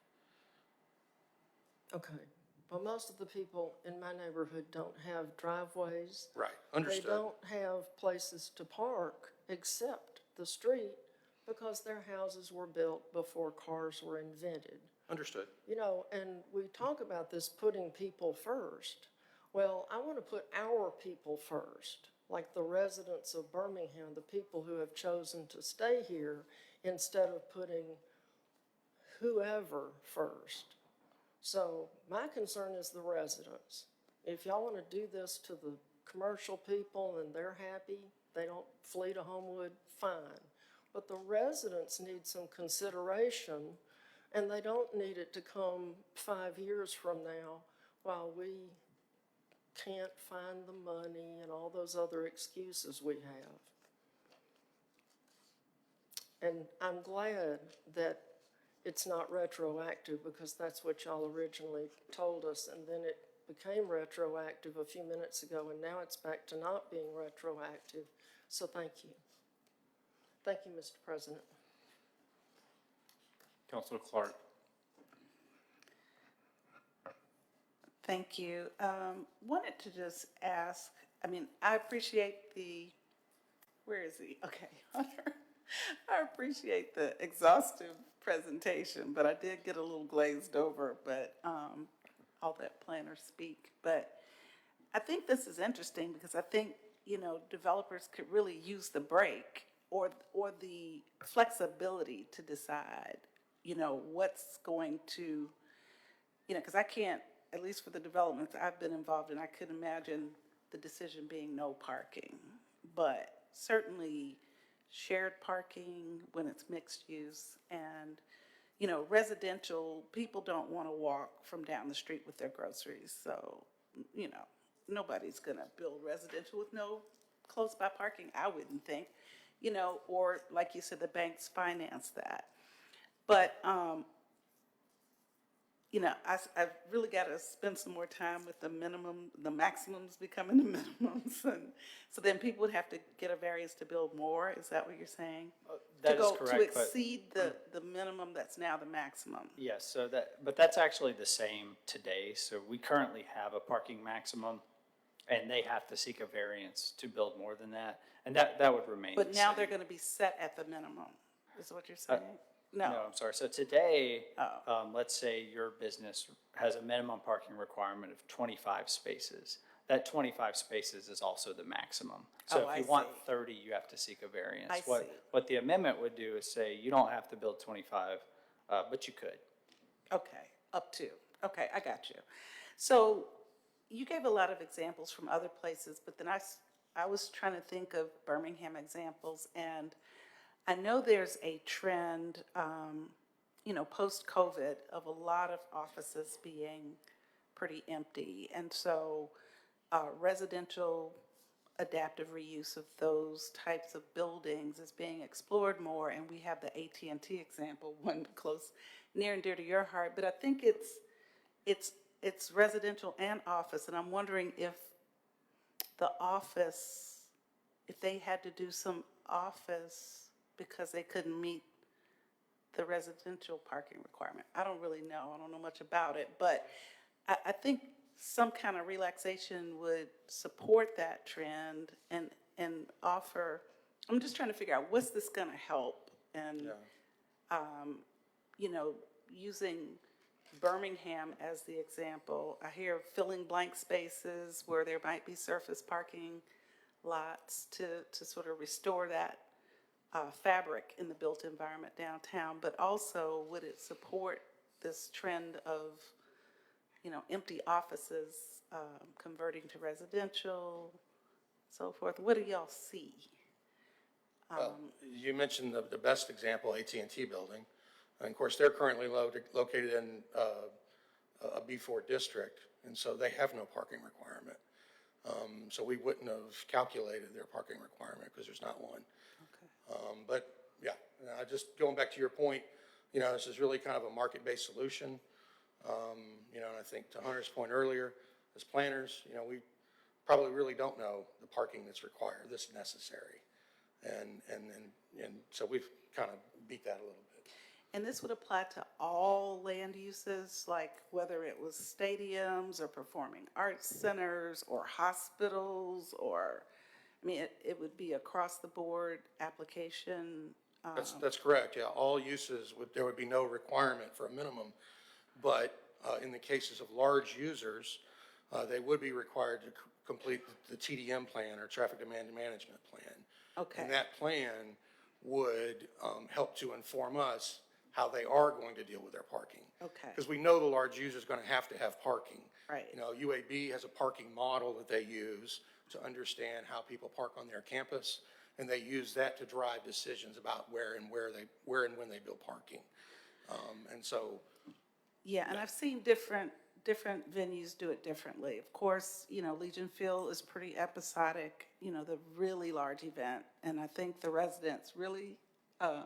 okay, but most of the people in my neighborhood don't have driveways. Right, understood. They don't have places to park except the street because their houses were built before cars were invented. Understood. And we talk about this putting people first. Well, I want to put our people first, like the residents of Birmingham, the people who have chosen to stay here, instead of putting whoever first. So my concern is the residents. If y'all want to do this to the commercial people and they're happy, they don't flee to Homewood, fine. But the residents need some consideration, and they don't need it to come 5 years from now while we can't find the money and all those other excuses we have. And I'm glad that it's not retroactive, because that's what y'all originally told us, and then it became retroactive a few minutes ago, and now it's back to not being retroactive. So thank you. Thank you, Mr. President. Councilor Clark. Thank you. Wanted to just ask, I appreciate where is he? Okay, Hunter. I appreciate the exhaustive presentation, but I did get a little glazed over, but all that planner speak. But I think this is interesting because I think, developers could really use the break or the flexibility to decide, what's going to, because I can't, at least for the developments I've been involved in, I could imagine the decision being no parking. But certainly shared parking when it's mixed use, and, residential, people don't want to walk from down the street with their groceries. So, nobody's going to build residential with no close by parking, I wouldn't think, or like you said, the banks finance that. But, I've really got to spend some more time with the maximums becoming the minimums. And so then people would have to get a variance to build more. Is that what you're saying? That is correct. To exceed the minimum that's now the maximum. Yes, but that's actually the same today. So we currently have a parking maximum, and they have to seek a variance to build more than that. And that would remain But the now same. they're going to be set at the minimum, is what you're saying? No. No, I'm sorry. So today, Oh. let's say your business has a minimum parking requirement of 25 spaces. That 25 spaces is also the maximum. So Oh, if you I want see. 30, you have to seek a variance. I What- see. What the amendment would do is say you don't have to build 25, but you could. Okay, up to. Okay, I got you. So you gave a lot of examples from other places, but then I was trying to think of Birmingham examples, and I know there's a trend, post-COVID of a lot of offices being pretty empty. And so residential adaptive reuse of those types of buildings is being explored more. And we have the AT&T example, one close, near and dear to your heart. But I think it's residential and office. And I'm wondering if the office, if they had to do some office because they couldn't meet the residential parking requirement. I don't really know. I don't know much about it, but I think some kind of relaxation would support that trend and offer, I'm just trying to figure out what's this going to help? And, using Birmingham as the example, I hear filling blank spaces where there might be surface parking lots to sort of restore that fabric in the built environment downtown, but also would it support this trend of, empty offices converting to residential, so forth? What do y'all see? Well, you mentioned the best example, AT&T building. And of course, they're currently located in a B4 district, and so they have no parking requirement. So we wouldn't have calculated their parking requirement because there's not one. But yeah, just going back to your point, this is really kind of a market-based solution. And I think to Hunter's point earlier, as planners, we probably really don't know the parking that's required, that's necessary. And so we've kind of beat that a little bit. And this would apply to all land uses, like whether it was stadiums or performing arts centers or hospitals, or, it would be across the board application. That's correct, yeah. All uses, there would be no requirement for a minimum. But in the cases of large users, they would be required to complete the TDM plan, or Traffic Demand Management Plan. Okay. And that plan would help to inform us how they are going to deal with their parking. Okay. Because we know the large user is going to have parking. Right. UAB has a parking model that they use to understand how people park on their campus, and they use that to drive decisions about where and when they build parking. And so. Yeah, and I've seen different venues do it differently. Of course, Legion Field is pretty episodic, the really large event. And I think the residents really, at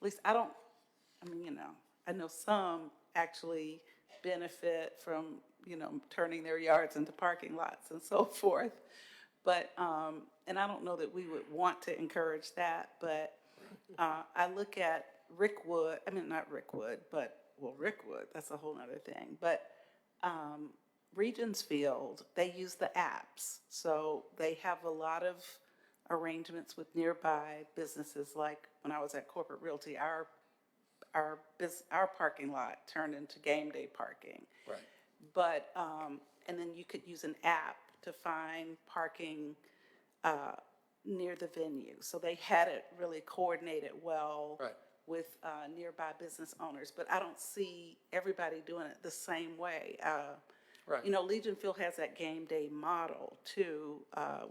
least I know some actually benefit from, turning their yards into parking lots and so forth. But, and I don't know that we would want to encourage that, but I look at Rickwood, that's a whole nother thing. But Regions Field, they use the apps. So they have a lot of arrangements with nearby businesses. Like when I was at Corporate Realty, our parking lot turned into game day parking. Right. But, and then you could use an app to find parking near the venue. So they had it really coordinated well. Right. With nearby business owners, but I don't see everybody doing it the same way. Right. Legion Field has that game day model too,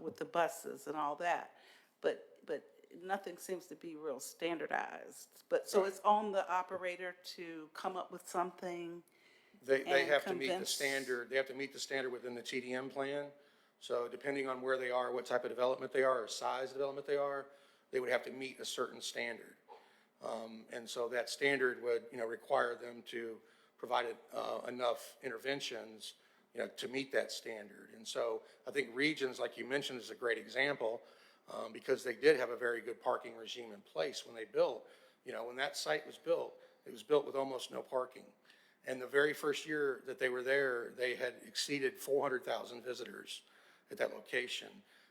with the buses and all that, but nothing seems to be real standardized. But so it's on the operator to come up with something. They have to meet the standard. They have to meet the standard within the TDM plan. So depending on where they are, what type of development they are, or size development they are, they would have to meet a certain standard. And so that standard would, require them to provide enough interventions, to meet that standard. And so I think Regions, like you mentioned, is a great example because they did have a very good parking regime in place when they built. When that site was built, it was built with almost no parking. And the very first year that they were there, they had exceeded 400,000 visitors at that location.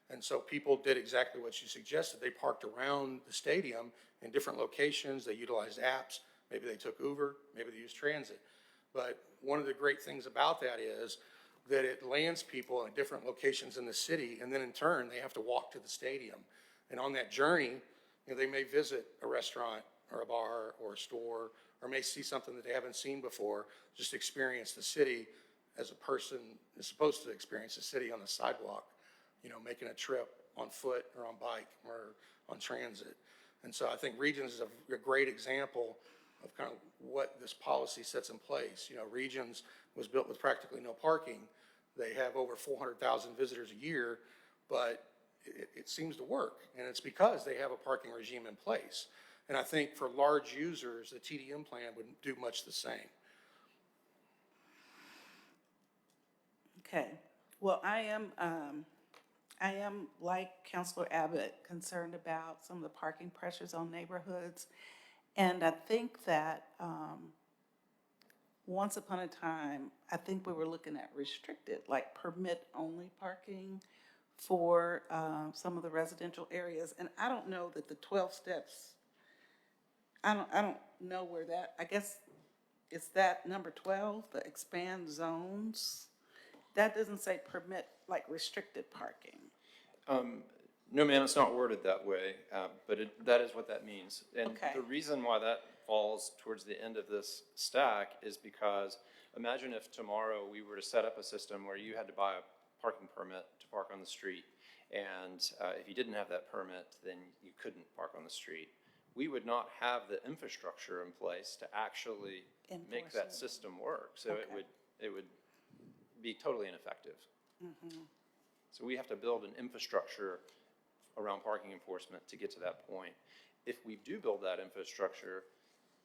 And so people did exactly what you suggested. They parked around the stadium in different locations. They utilized apps. Maybe they took Uber, maybe they used transit. But one of the great things about that is that it lands people in different locations in the city, and then in turn, they have to walk to the stadium. And on that journey, they may visit a restaurant or a bar or a store, or may see something that they haven't seen before, just experience the city as a person is supposed to experience the city on the sidewalk, making a trip on foot or on bike or on transit. And so I think Regions is a great example of kind of what this policy sets in place. Regions was built with practically no parking. They have over 400,000 visitors a year, but it seems to work. And it's because they have a parking regime in place. And I think for large users, the TDM plan would do much the same. Okay, well, I am, like Councilor Abbott, concerned about some of the parking pressures on neighborhoods. And I think that once upon a time, I think we were looking at restricted, like permit-only parking for some of the residential areas. And I don't know that the 12 steps, I don't know where that, I guess, is that number 12, the expand zones? That doesn't say permit, like restricted parking. No, ma'am, it's not worded that way, but that is what that means. And Okay. the reason why that falls towards the end of this stack is because imagine if tomorrow we were to set up a system where you had to buy a parking permit to park on the street, and if you didn't have that permit, then you couldn't park on the street. We would not have the infrastructure in place to actually make that system work. So it would be totally ineffective. Mm-hmm. So we have to build an infrastructure around parking enforcement to get to that point. If we do build that infrastructure,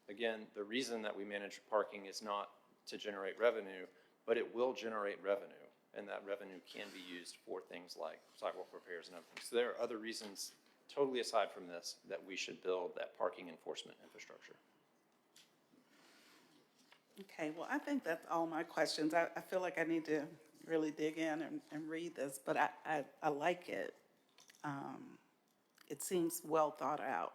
again, the reason that we manage parking is not to generate revenue, but it will generate revenue, and that revenue can be used for things like sidewalk repairs and other things. So there are other reasons, totally aside from this, that we should build that parking enforcement infrastructure. Okay, well, I think that's all my questions. I feel like I need to really dig in and read this, but I like it. It seems well thought out.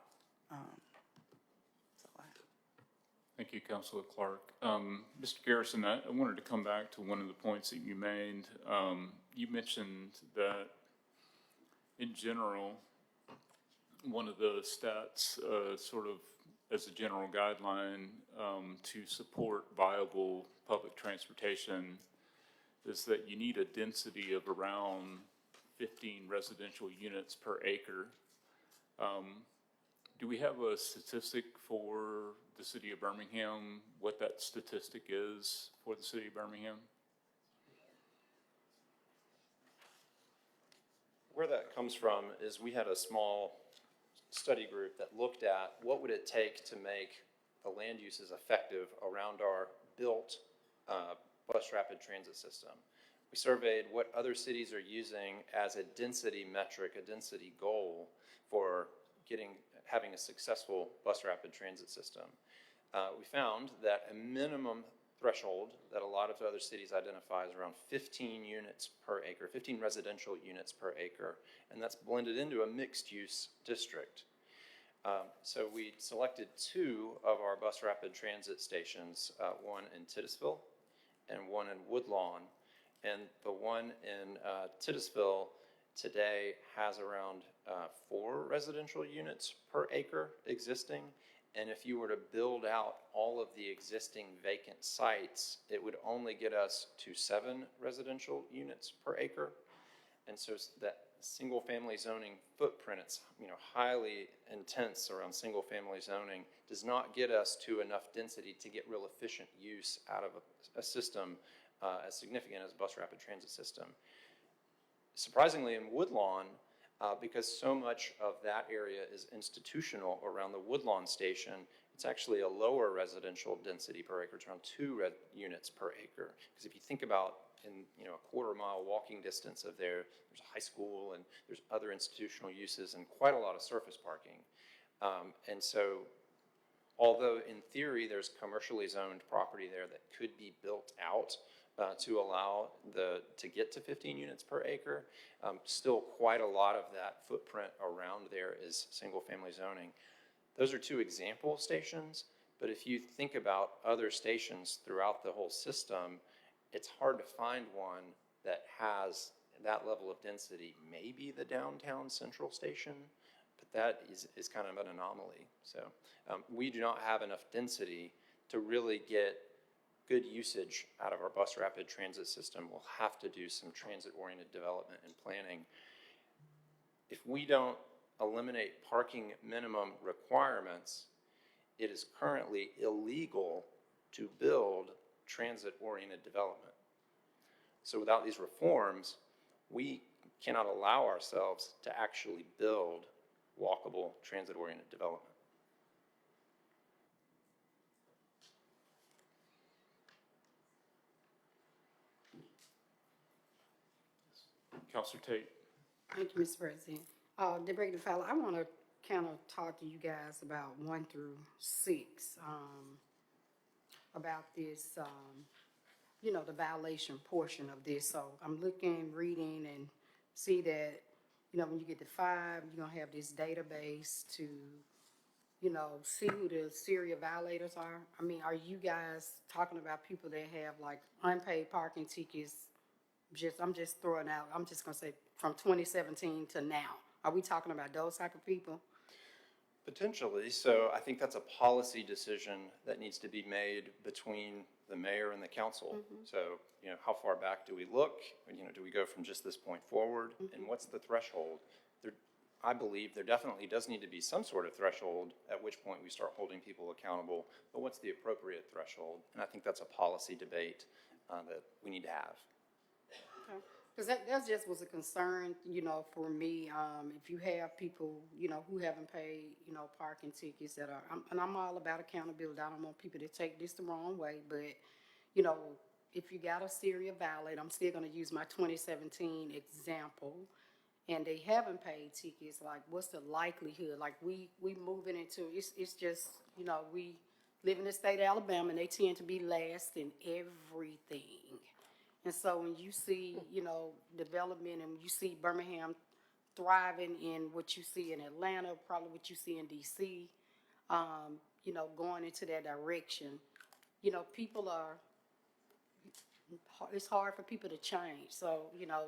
Thank you, Councilor Clark. Mr. Garrison, I wanted to come back to one of the points that you made. You mentioned that in general, one of the stats, sort of as a general guideline to support viable public transportation is that you need a density of around 15 residential units per acre. Do we have a statistic for the city of Birmingham, what that statistic is for the city of Birmingham? Where that comes from is we had a small study group that looked at what would it take to make the land uses effective around our built bus rapid transit system. We surveyed what other cities are using as a density metric, a density goal for having a successful bus rapid transit system. We found that a minimum threshold that a lot of other cities identify is around 15 units per acre, 15 residential units per acre, and that's blended into a mixed-use district. So we selected 2 of our bus rapid transit stations, one in Titusville and one in Woodlawn. And the one in Titusville today has around 4 residential units per acre existing. And if you were to build out all of the existing vacant sites, it would only get us to 7 residential units per acre. And so that single-family zoning footprint, it's highly intense around single-family zoning, does not get us to enough density to get real efficient use out of a system as significant as bus rapid transit system. Surprisingly, in Woodlawn, because so much of that area is institutional around the Woodlawn station, it's actually a lower residential density per acre. It's around 2 units per acre. Because if you think about in a quarter-mile walking distance of there's a high school and there's other institutional uses and quite a lot of surface parking. And so Although in theory, there's commercially zoned property there that could be built out to allow to get to 15 units per acre. Still quite a lot of that footprint around there is single-family zoning. Those are two example stations, but if you think about other stations throughout the whole system, it's hard to find one that has that level of density. Maybe the downtown central station, but that is kind of an anomaly. So we do not have enough density to really get good usage out of our bus rapid transit system. We'll have to do some transit-oriented development and planning. If we don't eliminate parking minimum requirements, it is currently illegal to build transit-oriented development. So without these reforms, we cannot allow ourselves to actually build walkable transit-oriented development. Counselor Tate. Thank you, Mr. President. Deborah Fowler, I want to kind of talk to you guys about 1 through 6, about this, you know, the violation portion of this. So I'm looking, reading, and see that, you know, when you get to 5, you're going to have this database to, you know, see who the serial violators are. I mean, are you guys talking about people that have like unpaid parking tickets? I'm just throwing out, I'm just going to say from 2017 to now. Are we talking about those type of people? Potentially. So I think that's a policy decision that needs to be made between the mayor and the council. So, you know, how far back do we look? You know, do we go from just this point forward? And what's the threshold? I believe there definitely does need to be some sort of threshold at which point we start holding people accountable, but what's the appropriate threshold? And I think that's a policy debate that we need to have. Because that just was a concern, you know, for me. If you have people, you know, who haven't paid, you know, parking tickets that are, and I'm all about accountability. I don't want people to take this the wrong way, but, you know, if you got a serial violate, I'm still going to use my 2017 example, and they haven't paid tickets, like, what's the likelihood? Like, we moving into, it's just, you know, we live in the state of Alabama, and they tend to be last in everything. And so when you see, you know, development, and you see Birmingham thriving in what you see in Atlanta, probably what you see in DC, you know, going into that direction, you know, people are, it's hard for people to change. So, you know,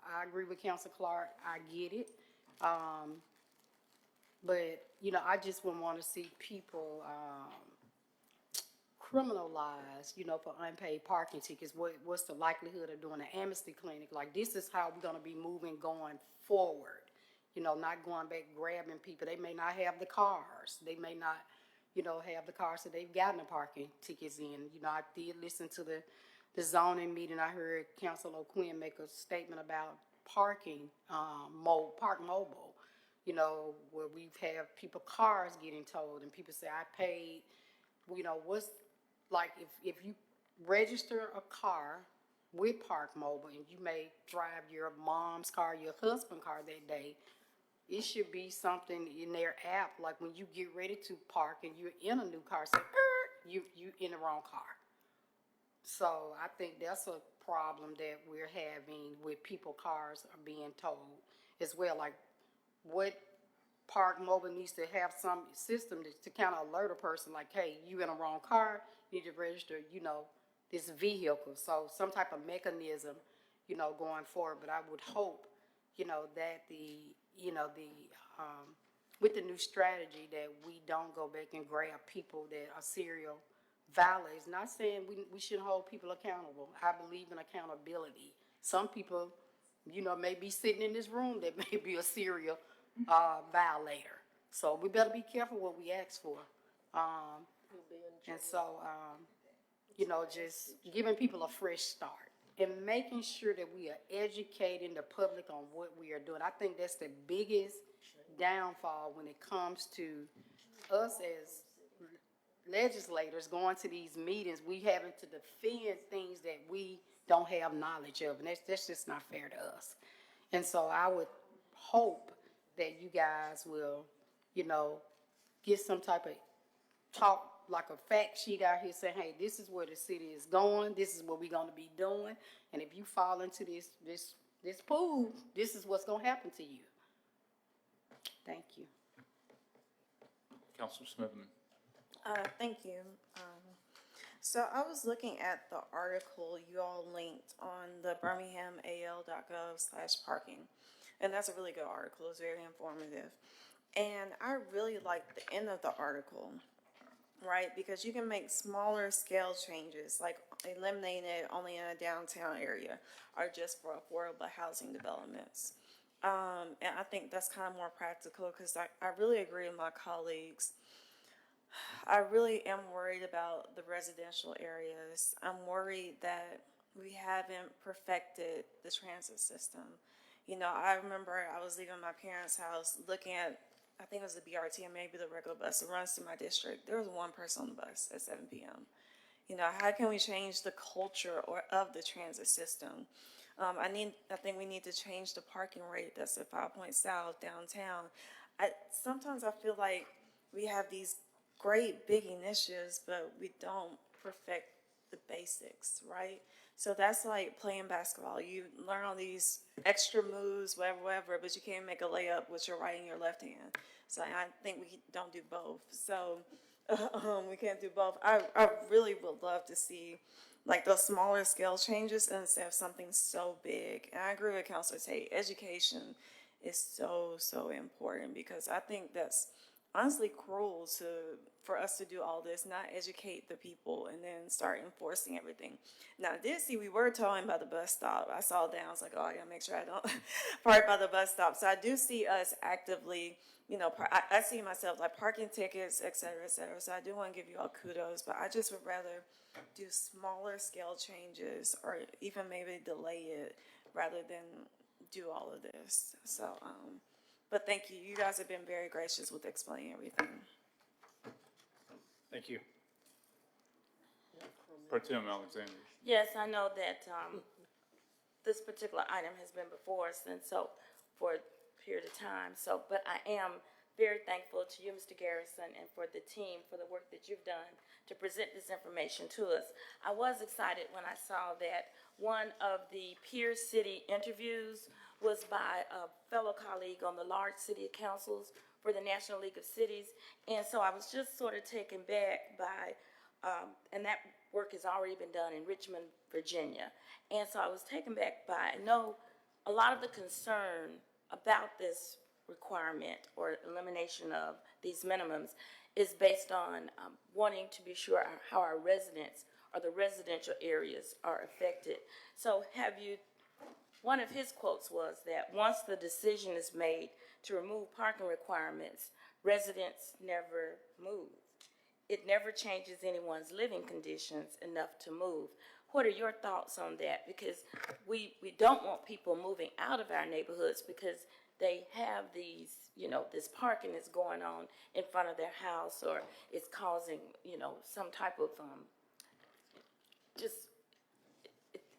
I agree with Councilor Clark. I get it. But, you know, I just wouldn't want to see people criminalized, you know, for unpaid parking tickets. What's the likelihood of doing an amnesty clinic? Like, this is how we're going to be moving going forward. You know, not going back grabbing people. They may not have the cars. They may not, you know, have the cars that they've gotten the parking tickets in. You know, I did listen to the zoning meeting. I heard Councilor O'Quinn make a statement about parking, Park Mobile, you know, where we've had people, cars getting towed, and people say, I paid, you know, what's, like, if you register a car with Park Mobile and you may drive your mom's car, your husband's car that day, it should be something in their app, like when you get ready to park and you're in a new car, say, you in the wrong car. So I think that's a problem that we're having with people, cars are being told as well. Like, what Park Mobile needs to have some system to kind of alert a person, like, hey, you in a wrong car, you need to register, you know, this vehicle. So some type of mechanism, you know, going forward. But I would hope, you know, that with the new strategy, that we don't go back and grab people that are serial violators. Not saying we shouldn't hold people accountable. I believe in accountability. Some people, you know, may be sitting in this room that may be a serial violator. So we better be careful what we ask for. And so, you know, just giving people a fresh start and making sure that we are educating the public on what we are doing. I think that's the biggest downfall when it comes to us as legislators going to these meetings. We having to defend things that we don't have knowledge of, and that's just not fair to us. And so I would hope that you guys will, you know, get some type of talk like a fact sheet out here saying, hey, this is where the city is going, this is what we're gonna be doing, and if you fall into this pool, this is what's gonna happen to you. Thank you. Counselor Smithman. Thank you. So I was looking at the article you all linked on the birminghamal.gov/parking. And that's a really good article. It's very informative. And I really like the end of the article, right? Because you can make smaller scale changes, like eliminating it only in a downtown area or just for affordable housing developments. And I think that's kind of more practical because I really agree with my colleagues. I really am worried about the residential areas. I'm worried that we haven't perfected the transit system. You know, I remember I was leaving my parents' house looking at, I think it was the BRT and maybe the regular bus that runs through my district. There was one person on the bus at 7 p.m. You know, how can we change the culture of the transit system? I think we need to change the parking rate that's at 5 Point South downtown. Sometimes I feel like we have these great big initiatives, but we don't perfect the basics, right? So that's like playing basketball. You learn all these extra moves, whatever, but you can't make a layup with your right and your left hand. So I think we don't do both. So we can't do both. I really would love to see like those smaller scale changes instead of something so big. And I agree with Councilor Tate. Education is so important because I think that's honestly cruel for us to do all this, not educate the people and then start enforcing everything. Now, I did see we were towing by the bus stop. I saw that. I was like, oh, I gotta make sure I don't park by the bus stop. So I do see us actively, you know, I see myself like parking tickets, et cetera, et cetera. So I do want to give you all kudos, but I just would rather do smaller scale changes or even maybe delay it rather than do all of this. So, but thank you. You guys have been very gracious with explaining everything. Thank you. Pro Tem Alexander. Yes, I know that this particular item has been before us, and so for a period of time. So, but I am very thankful to you, Mr. Garrison, and for the team for the work that you've done to present this information to us. I was excited when I saw that one of the Pierce City interviews was by a fellow colleague on the large city councils for the National League of Cities. And so I was just sort of taken back by, and that work has already been done in Richmond, Virginia. And so I was taken back by, I know a lot of the concern about this requirement or elimination of these minimums is based on wanting to be sure how our residents or the residential areas are affected. So one of his quotes was that once the decision is made to remove parking requirements, residents never move. It never changes anyone's living conditions enough to move. What are your thoughts on that? Because we don't want people moving out of our neighborhoods because they have these, you know, this parking is going on in front of their house or it's causing, you know, some type of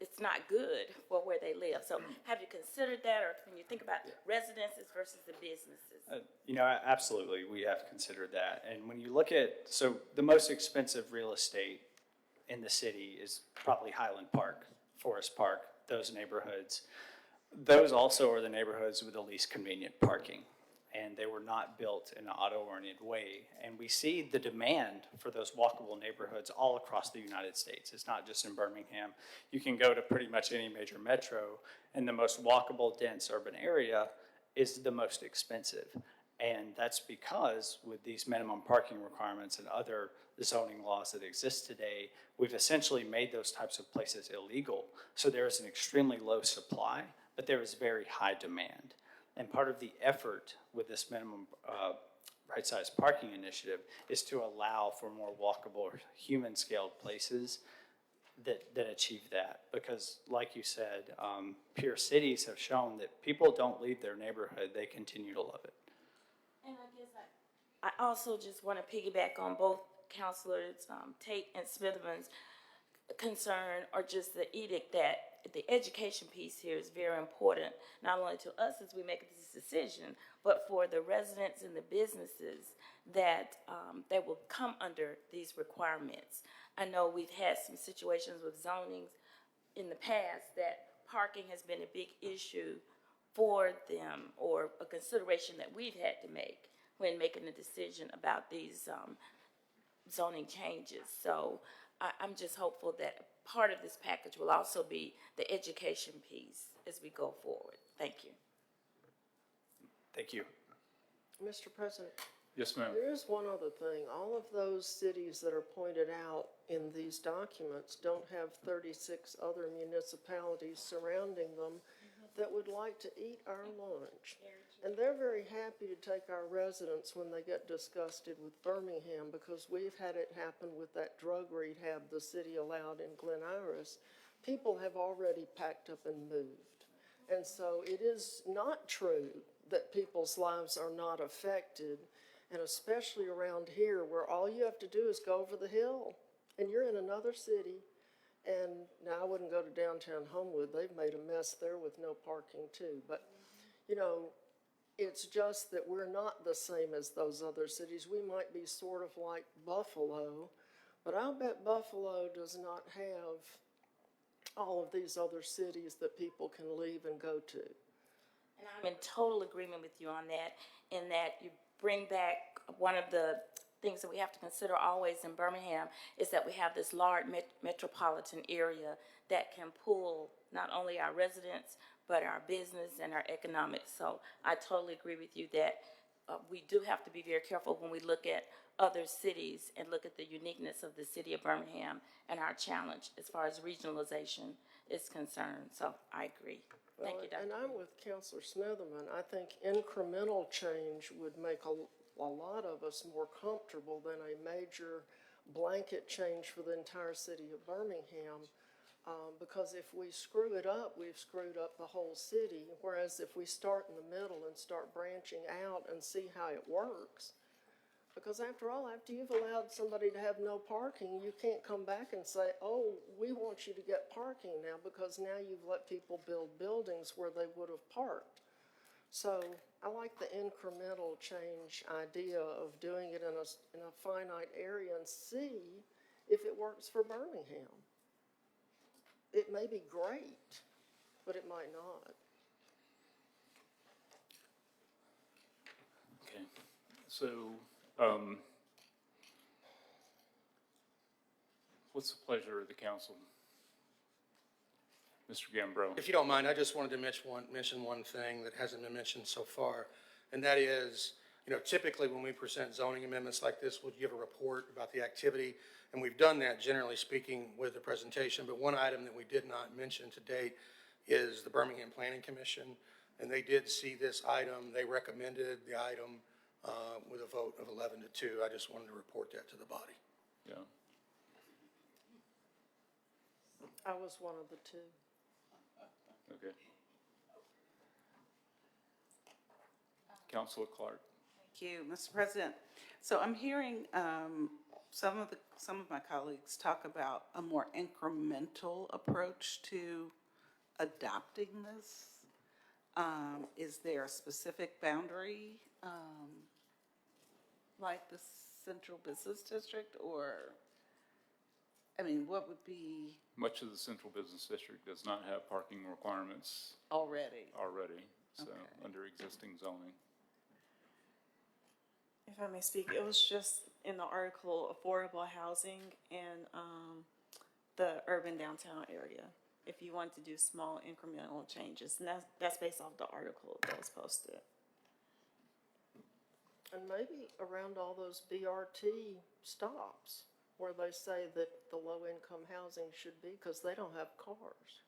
it's not good for where they live. So have you considered that, or when you think about residences versus the businesses? You know, absolutely, we have considered that. And when you look at, so the most expensive real estate in the city is probably Highland Park, Forest Park, those neighborhoods. Those also are the neighborhoods with the least convenient parking, and they were not built in an auto-oriented way. And we see the demand for those walkable neighborhoods all across the United States. It's not just in Birmingham. You can go to pretty much any major metro, and the most walkable, dense urban area is the most expensive. And that's because with these minimum parking requirements and other zoning laws that exist today, we've essentially made those types of places illegal. So there is an extremely low supply, but there is very high demand. And part of the effort with this minimum right-sized parking initiative is to allow for more walkable, human-scaled places that achieve that. Because, like you said, peer cities have shown that people don't leave their neighborhood; they continue to love it. And I guess I also just want to piggyback on both Councilors Tate and Smitherman's concern, or just the edict that the education piece here is very important, not only to us as we make this decision, but for the residents and the businesses that, that will come under these requirements. I know we've had some situations with zonings in the past that parking has been a big issue for them, or a consideration that we've had to make when making a decision about these zoning changes. So I'm just hopeful that part of this package will also be the education piece as we go forward. Thank you. Thank you. Mr. President, Yes, ma'am. there is one other thing. All of those cities that are pointed out in these documents don't have 36 other municipalities surrounding them that would like to eat our lunch. And they're very happy to take our residents when they get disgusted with Birmingham, because we've had it happen with that drug rehab the city allowed in Glen Iris. People have already packed up and moved. And so it is not true that people's lives are not affected, and especially around here where all you have to do is go over the hill and you're in another city. And now I wouldn't go to downtown Homewood. They've made a mess there with no parking too. But, you know, it's just that we're not the same as those other cities. We might be sort of like Buffalo, but I'll bet Buffalo does not have all of these other cities that people can leave and go to. And I'm in total agreement with you on that, in that you bring back one of the things that we have to consider always in Birmingham is that we have this large metropolitan area that can pull not only our residents, but our business and our economics. So I totally agree with you that we do have to be very careful when we look at other cities and look at the uniqueness of the city of Birmingham and our challenge as far as regionalization is concerned. So I agree. Thank you, Dr. And I'm with Councilor Smitherman. I think incremental change would make a lot of us more comfortable than a major blanket change for the entire city of Birmingham. Because if we screw it up, we've screwed up the whole city. Whereas if we start in the middle and start branching out and see how it works, because after all, after you've allowed somebody to have no parking, you can't come back and say, oh, we want you to get parking now, because now you've let people build buildings where they would have parked. So I like the incremental change idea of doing it in a finite area and see if it works for Birmingham. It may be great, but it might not. Okay. So, what's the pleasure of the council? Mr. Gambrell? If you don't mind, I just wanted to mention one thing that hasn't been mentioned so far, and that is, you know, typically when we present zoning amendments like this, we'll give a report about the activity, and we've done that, generally speaking, with the presentation. But one item that we did not mention to date is the Birmingham Planning Commission, and they did see this item. They recommended the item with a vote of 11-2. I just wanted to report that to the body. Yeah. I was one of the two. Okay. Councilor Clark. Thank you, Mr. President. So I'm hearing some of my colleagues talk about a more incremental approach to adopting this. Is there a specific boundary, like the Central Business District, or, I mean, what would be Much of the Central Business District does not have parking requirements already? so Okay. under existing zoning. If I may speak, it was just in the article, affordable housing in the urban downtown area. If you want to do small incremental changes, and that's based off the article that was posted. And maybe around all those BRT stops where they say that the low-income housing should be, because they don't have cars.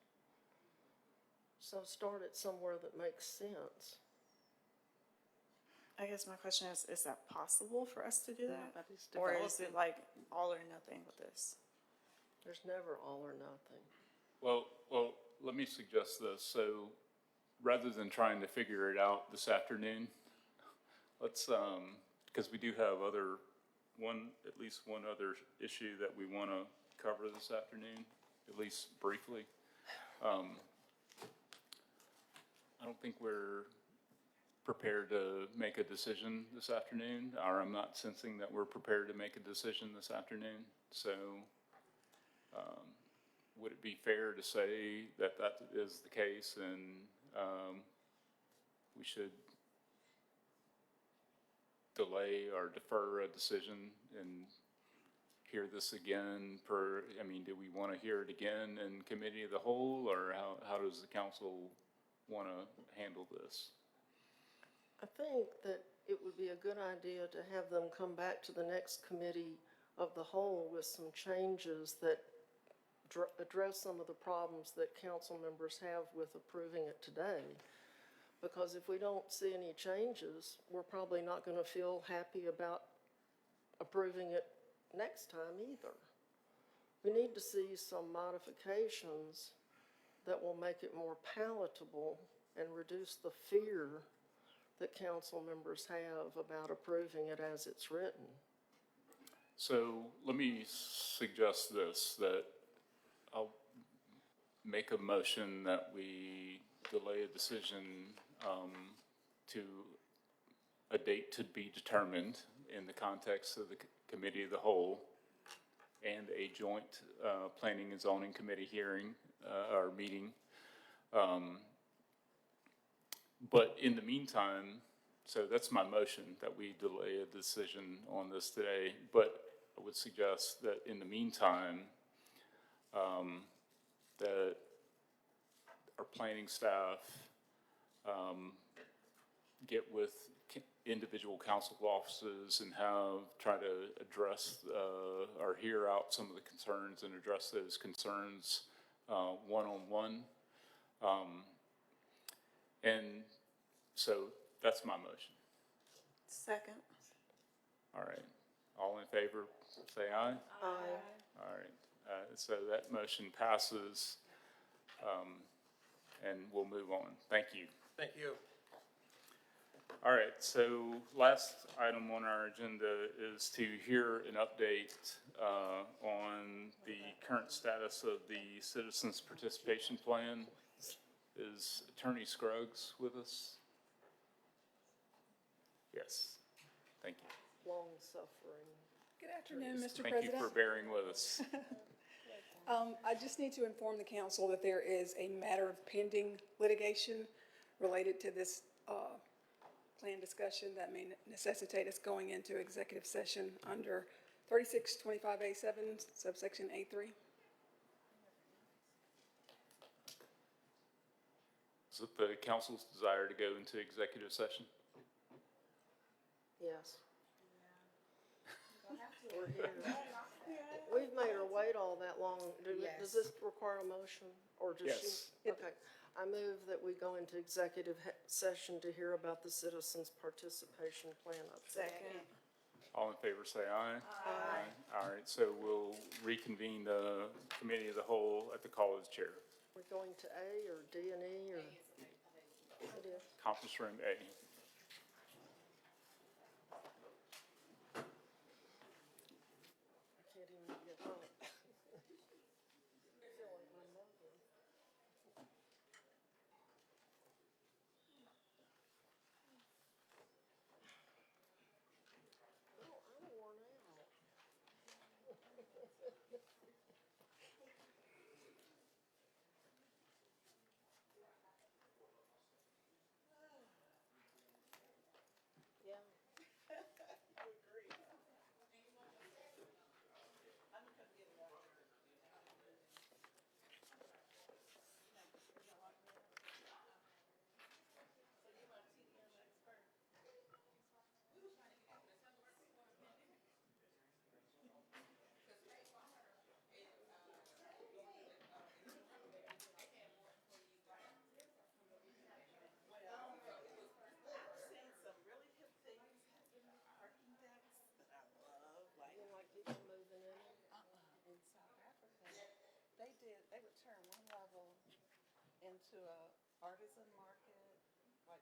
So start it somewhere that makes sense. I guess my question is that possible for us to do that? Nobody's Or is developing. it like all or nothing with this? There's never all or nothing. Well, let me suggest this. So rather than trying to figure it out this afternoon, let's, because we do have at least one other issue that we want to cover this afternoon, at least briefly. I don't think we're prepared to make a decision this afternoon, or I'm not sensing that we're prepared to make a decision this afternoon. So, would it be fair to say that that is the case and, we should delay or defer a decision and hear this again do we want to hear it again in committee of the whole, or how does the council want to handle this? I think that it would be a good idea to have them come back to the next committee of the whole with some changes that address some of the problems that council members have with approving it today. Because if we don't see any changes, we're probably not going to feel happy about approving it next time either. We need to see some modifications that will make it more palatable and reduce the fear that council members have about approving it as it's written. So let me suggest this, that I'll make a motion that we delay a decision to a date to be determined in the context of the committee of the whole and a joint planning and zoning committee hearing or meeting. But in the meantime, so that's my motion, that we delay a decision on this today. But I would suggest that in the meantime, that our planning staff get with individual council offices and try to address or hear out some of the concerns and address those concerns one-on-one. And so that's my motion. Second. All right. All in favor, say aye. Aye. All right. So that motion passes, and we'll move on. Thank you. Thank you. All right, so last item on our agenda is to hear an update on the current status of the Citizens Participation Plan. Is Attorney Scruggs with us? Yes, thank you. Long-suffering. Good afternoon, Mr. Thank President. you for bearing with us. I just need to inform the council that there is a matter of pending litigation related to this plan discussion that may necessitate us going into executive session under 3625A7, subsection A3. Is it the council's desire to go into executive session? Yes. We're here. We've made her wait all that long. Does this require a motion, or does Yes. she? Okay. I move that we go into executive session to hear about the Citizens Participation Plan update. Second. All in favor, say aye. Aye. All right, so we'll reconvene the committee of the whole at the call of the chair. We're going to A or D and E or? It is. Conference room A. I can't even get up. I'm worn out. Yeah. Into a artisan market, like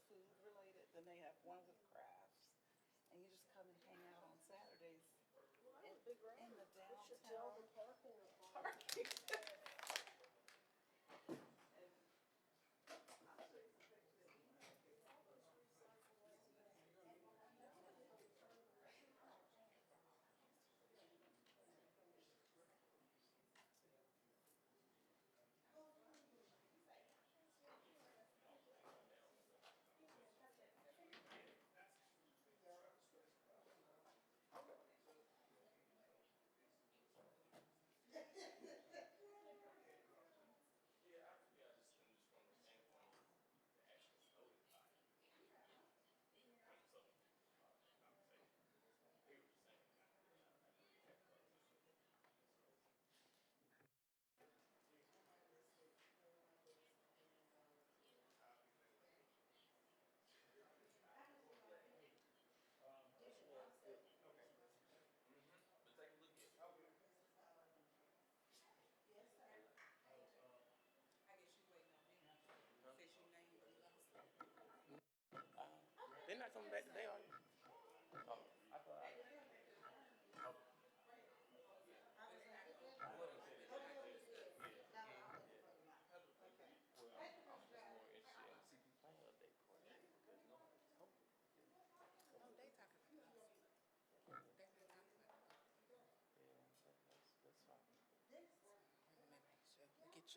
food related, then they have one with crafts, and you just come and hang out on Saturdays in the downtown parking.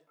you.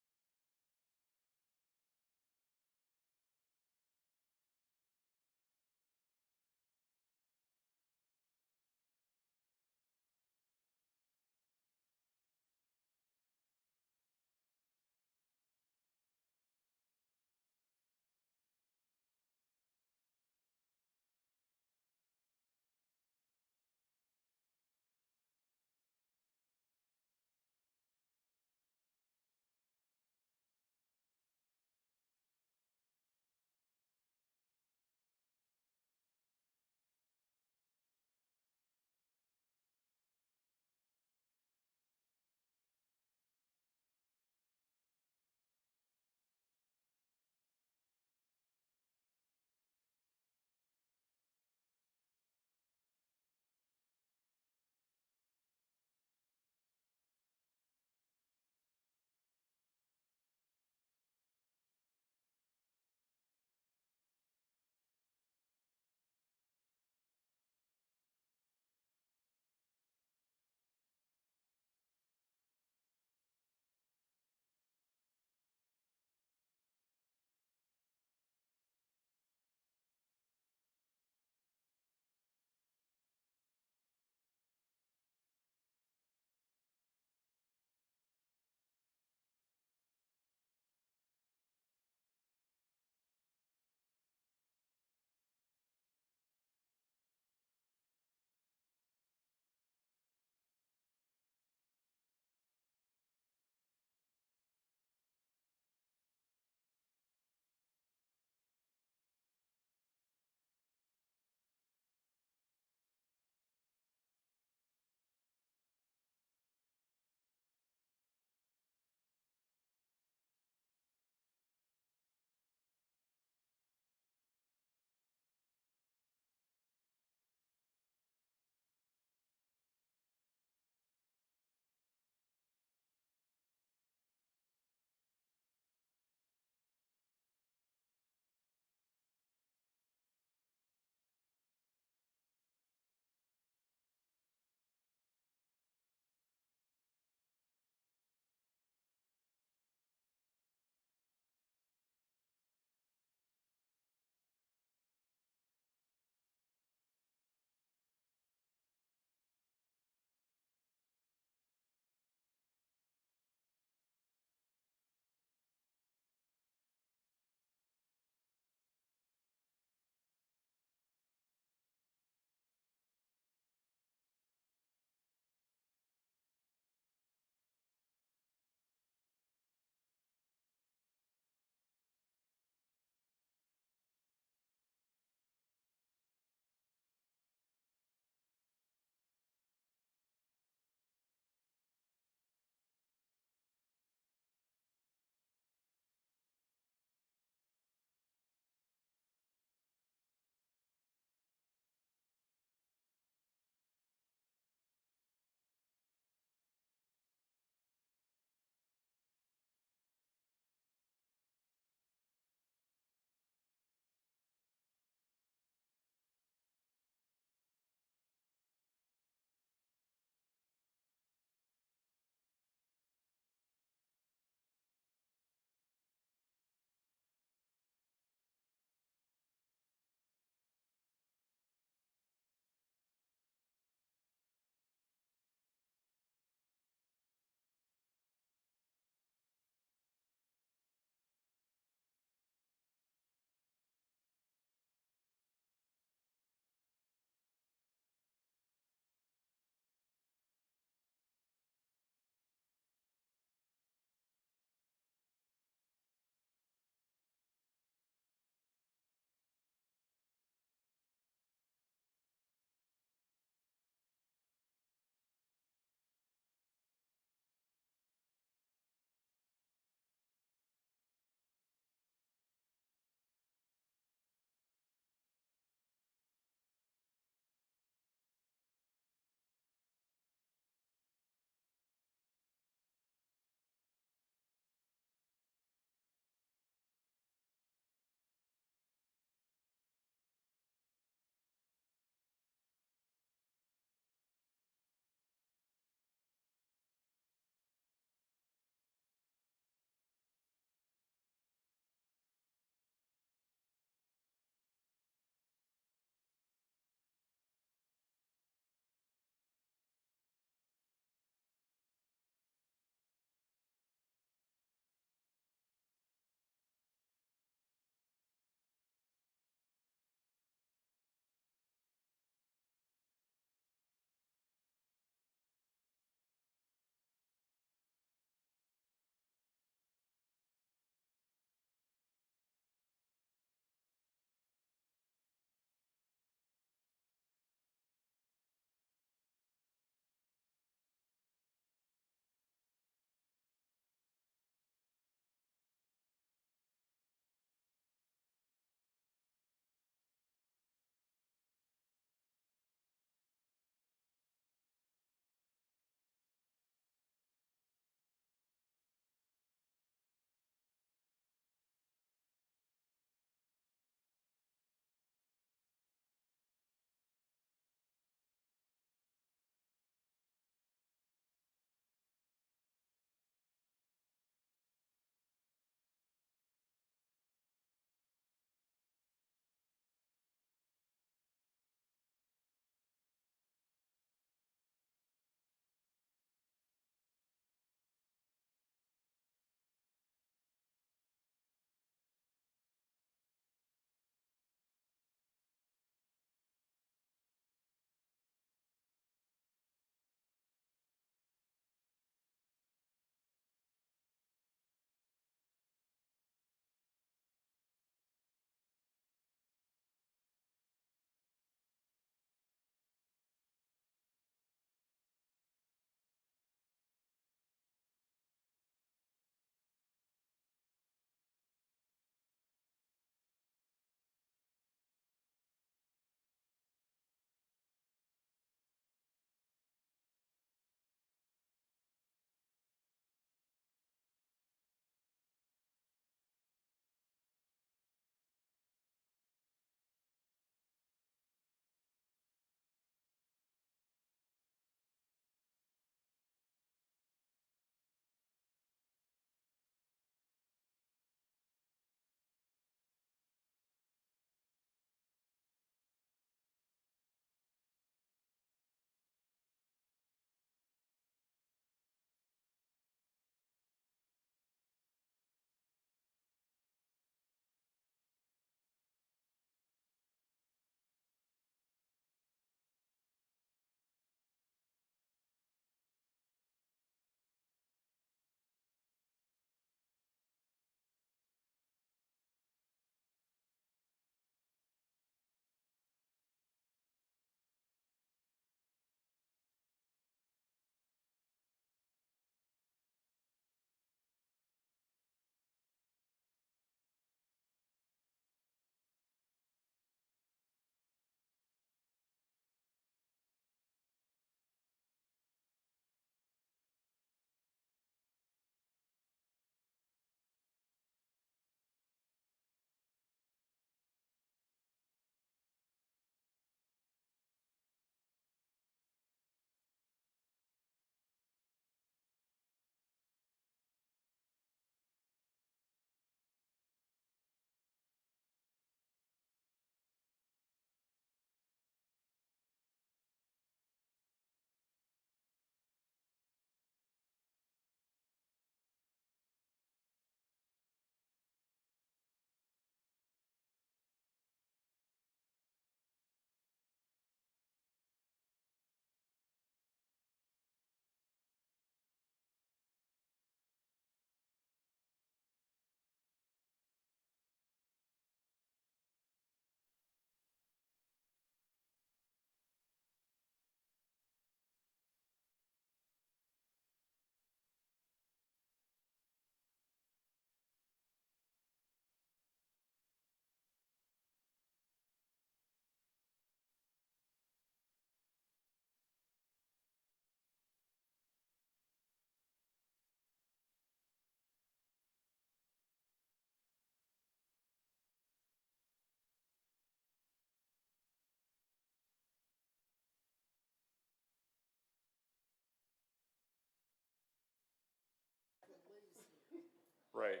Right.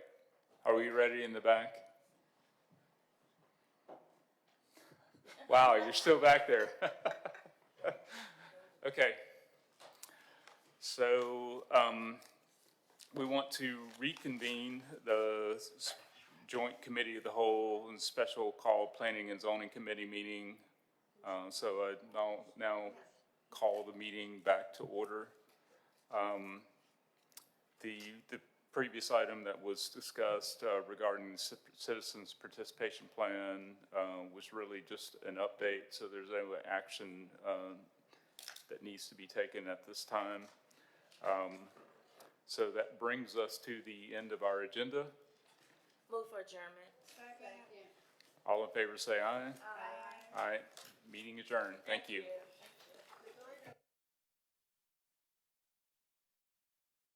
Are we ready in the back? Wow, you're still back there. Okay. So, we want to reconvene the joint committee of the whole and special called Planning and Zoning Committee meeting. So I now call the meeting back to order. The previous item that was discussed regarding the citizens' participation plan was really just an update, so there's no action that needs to be taken at this time. So that brings us to the end of our agenda. Move for adjournment. All in favor say aye. Aye. Aye. Meeting adjourned. Thank you.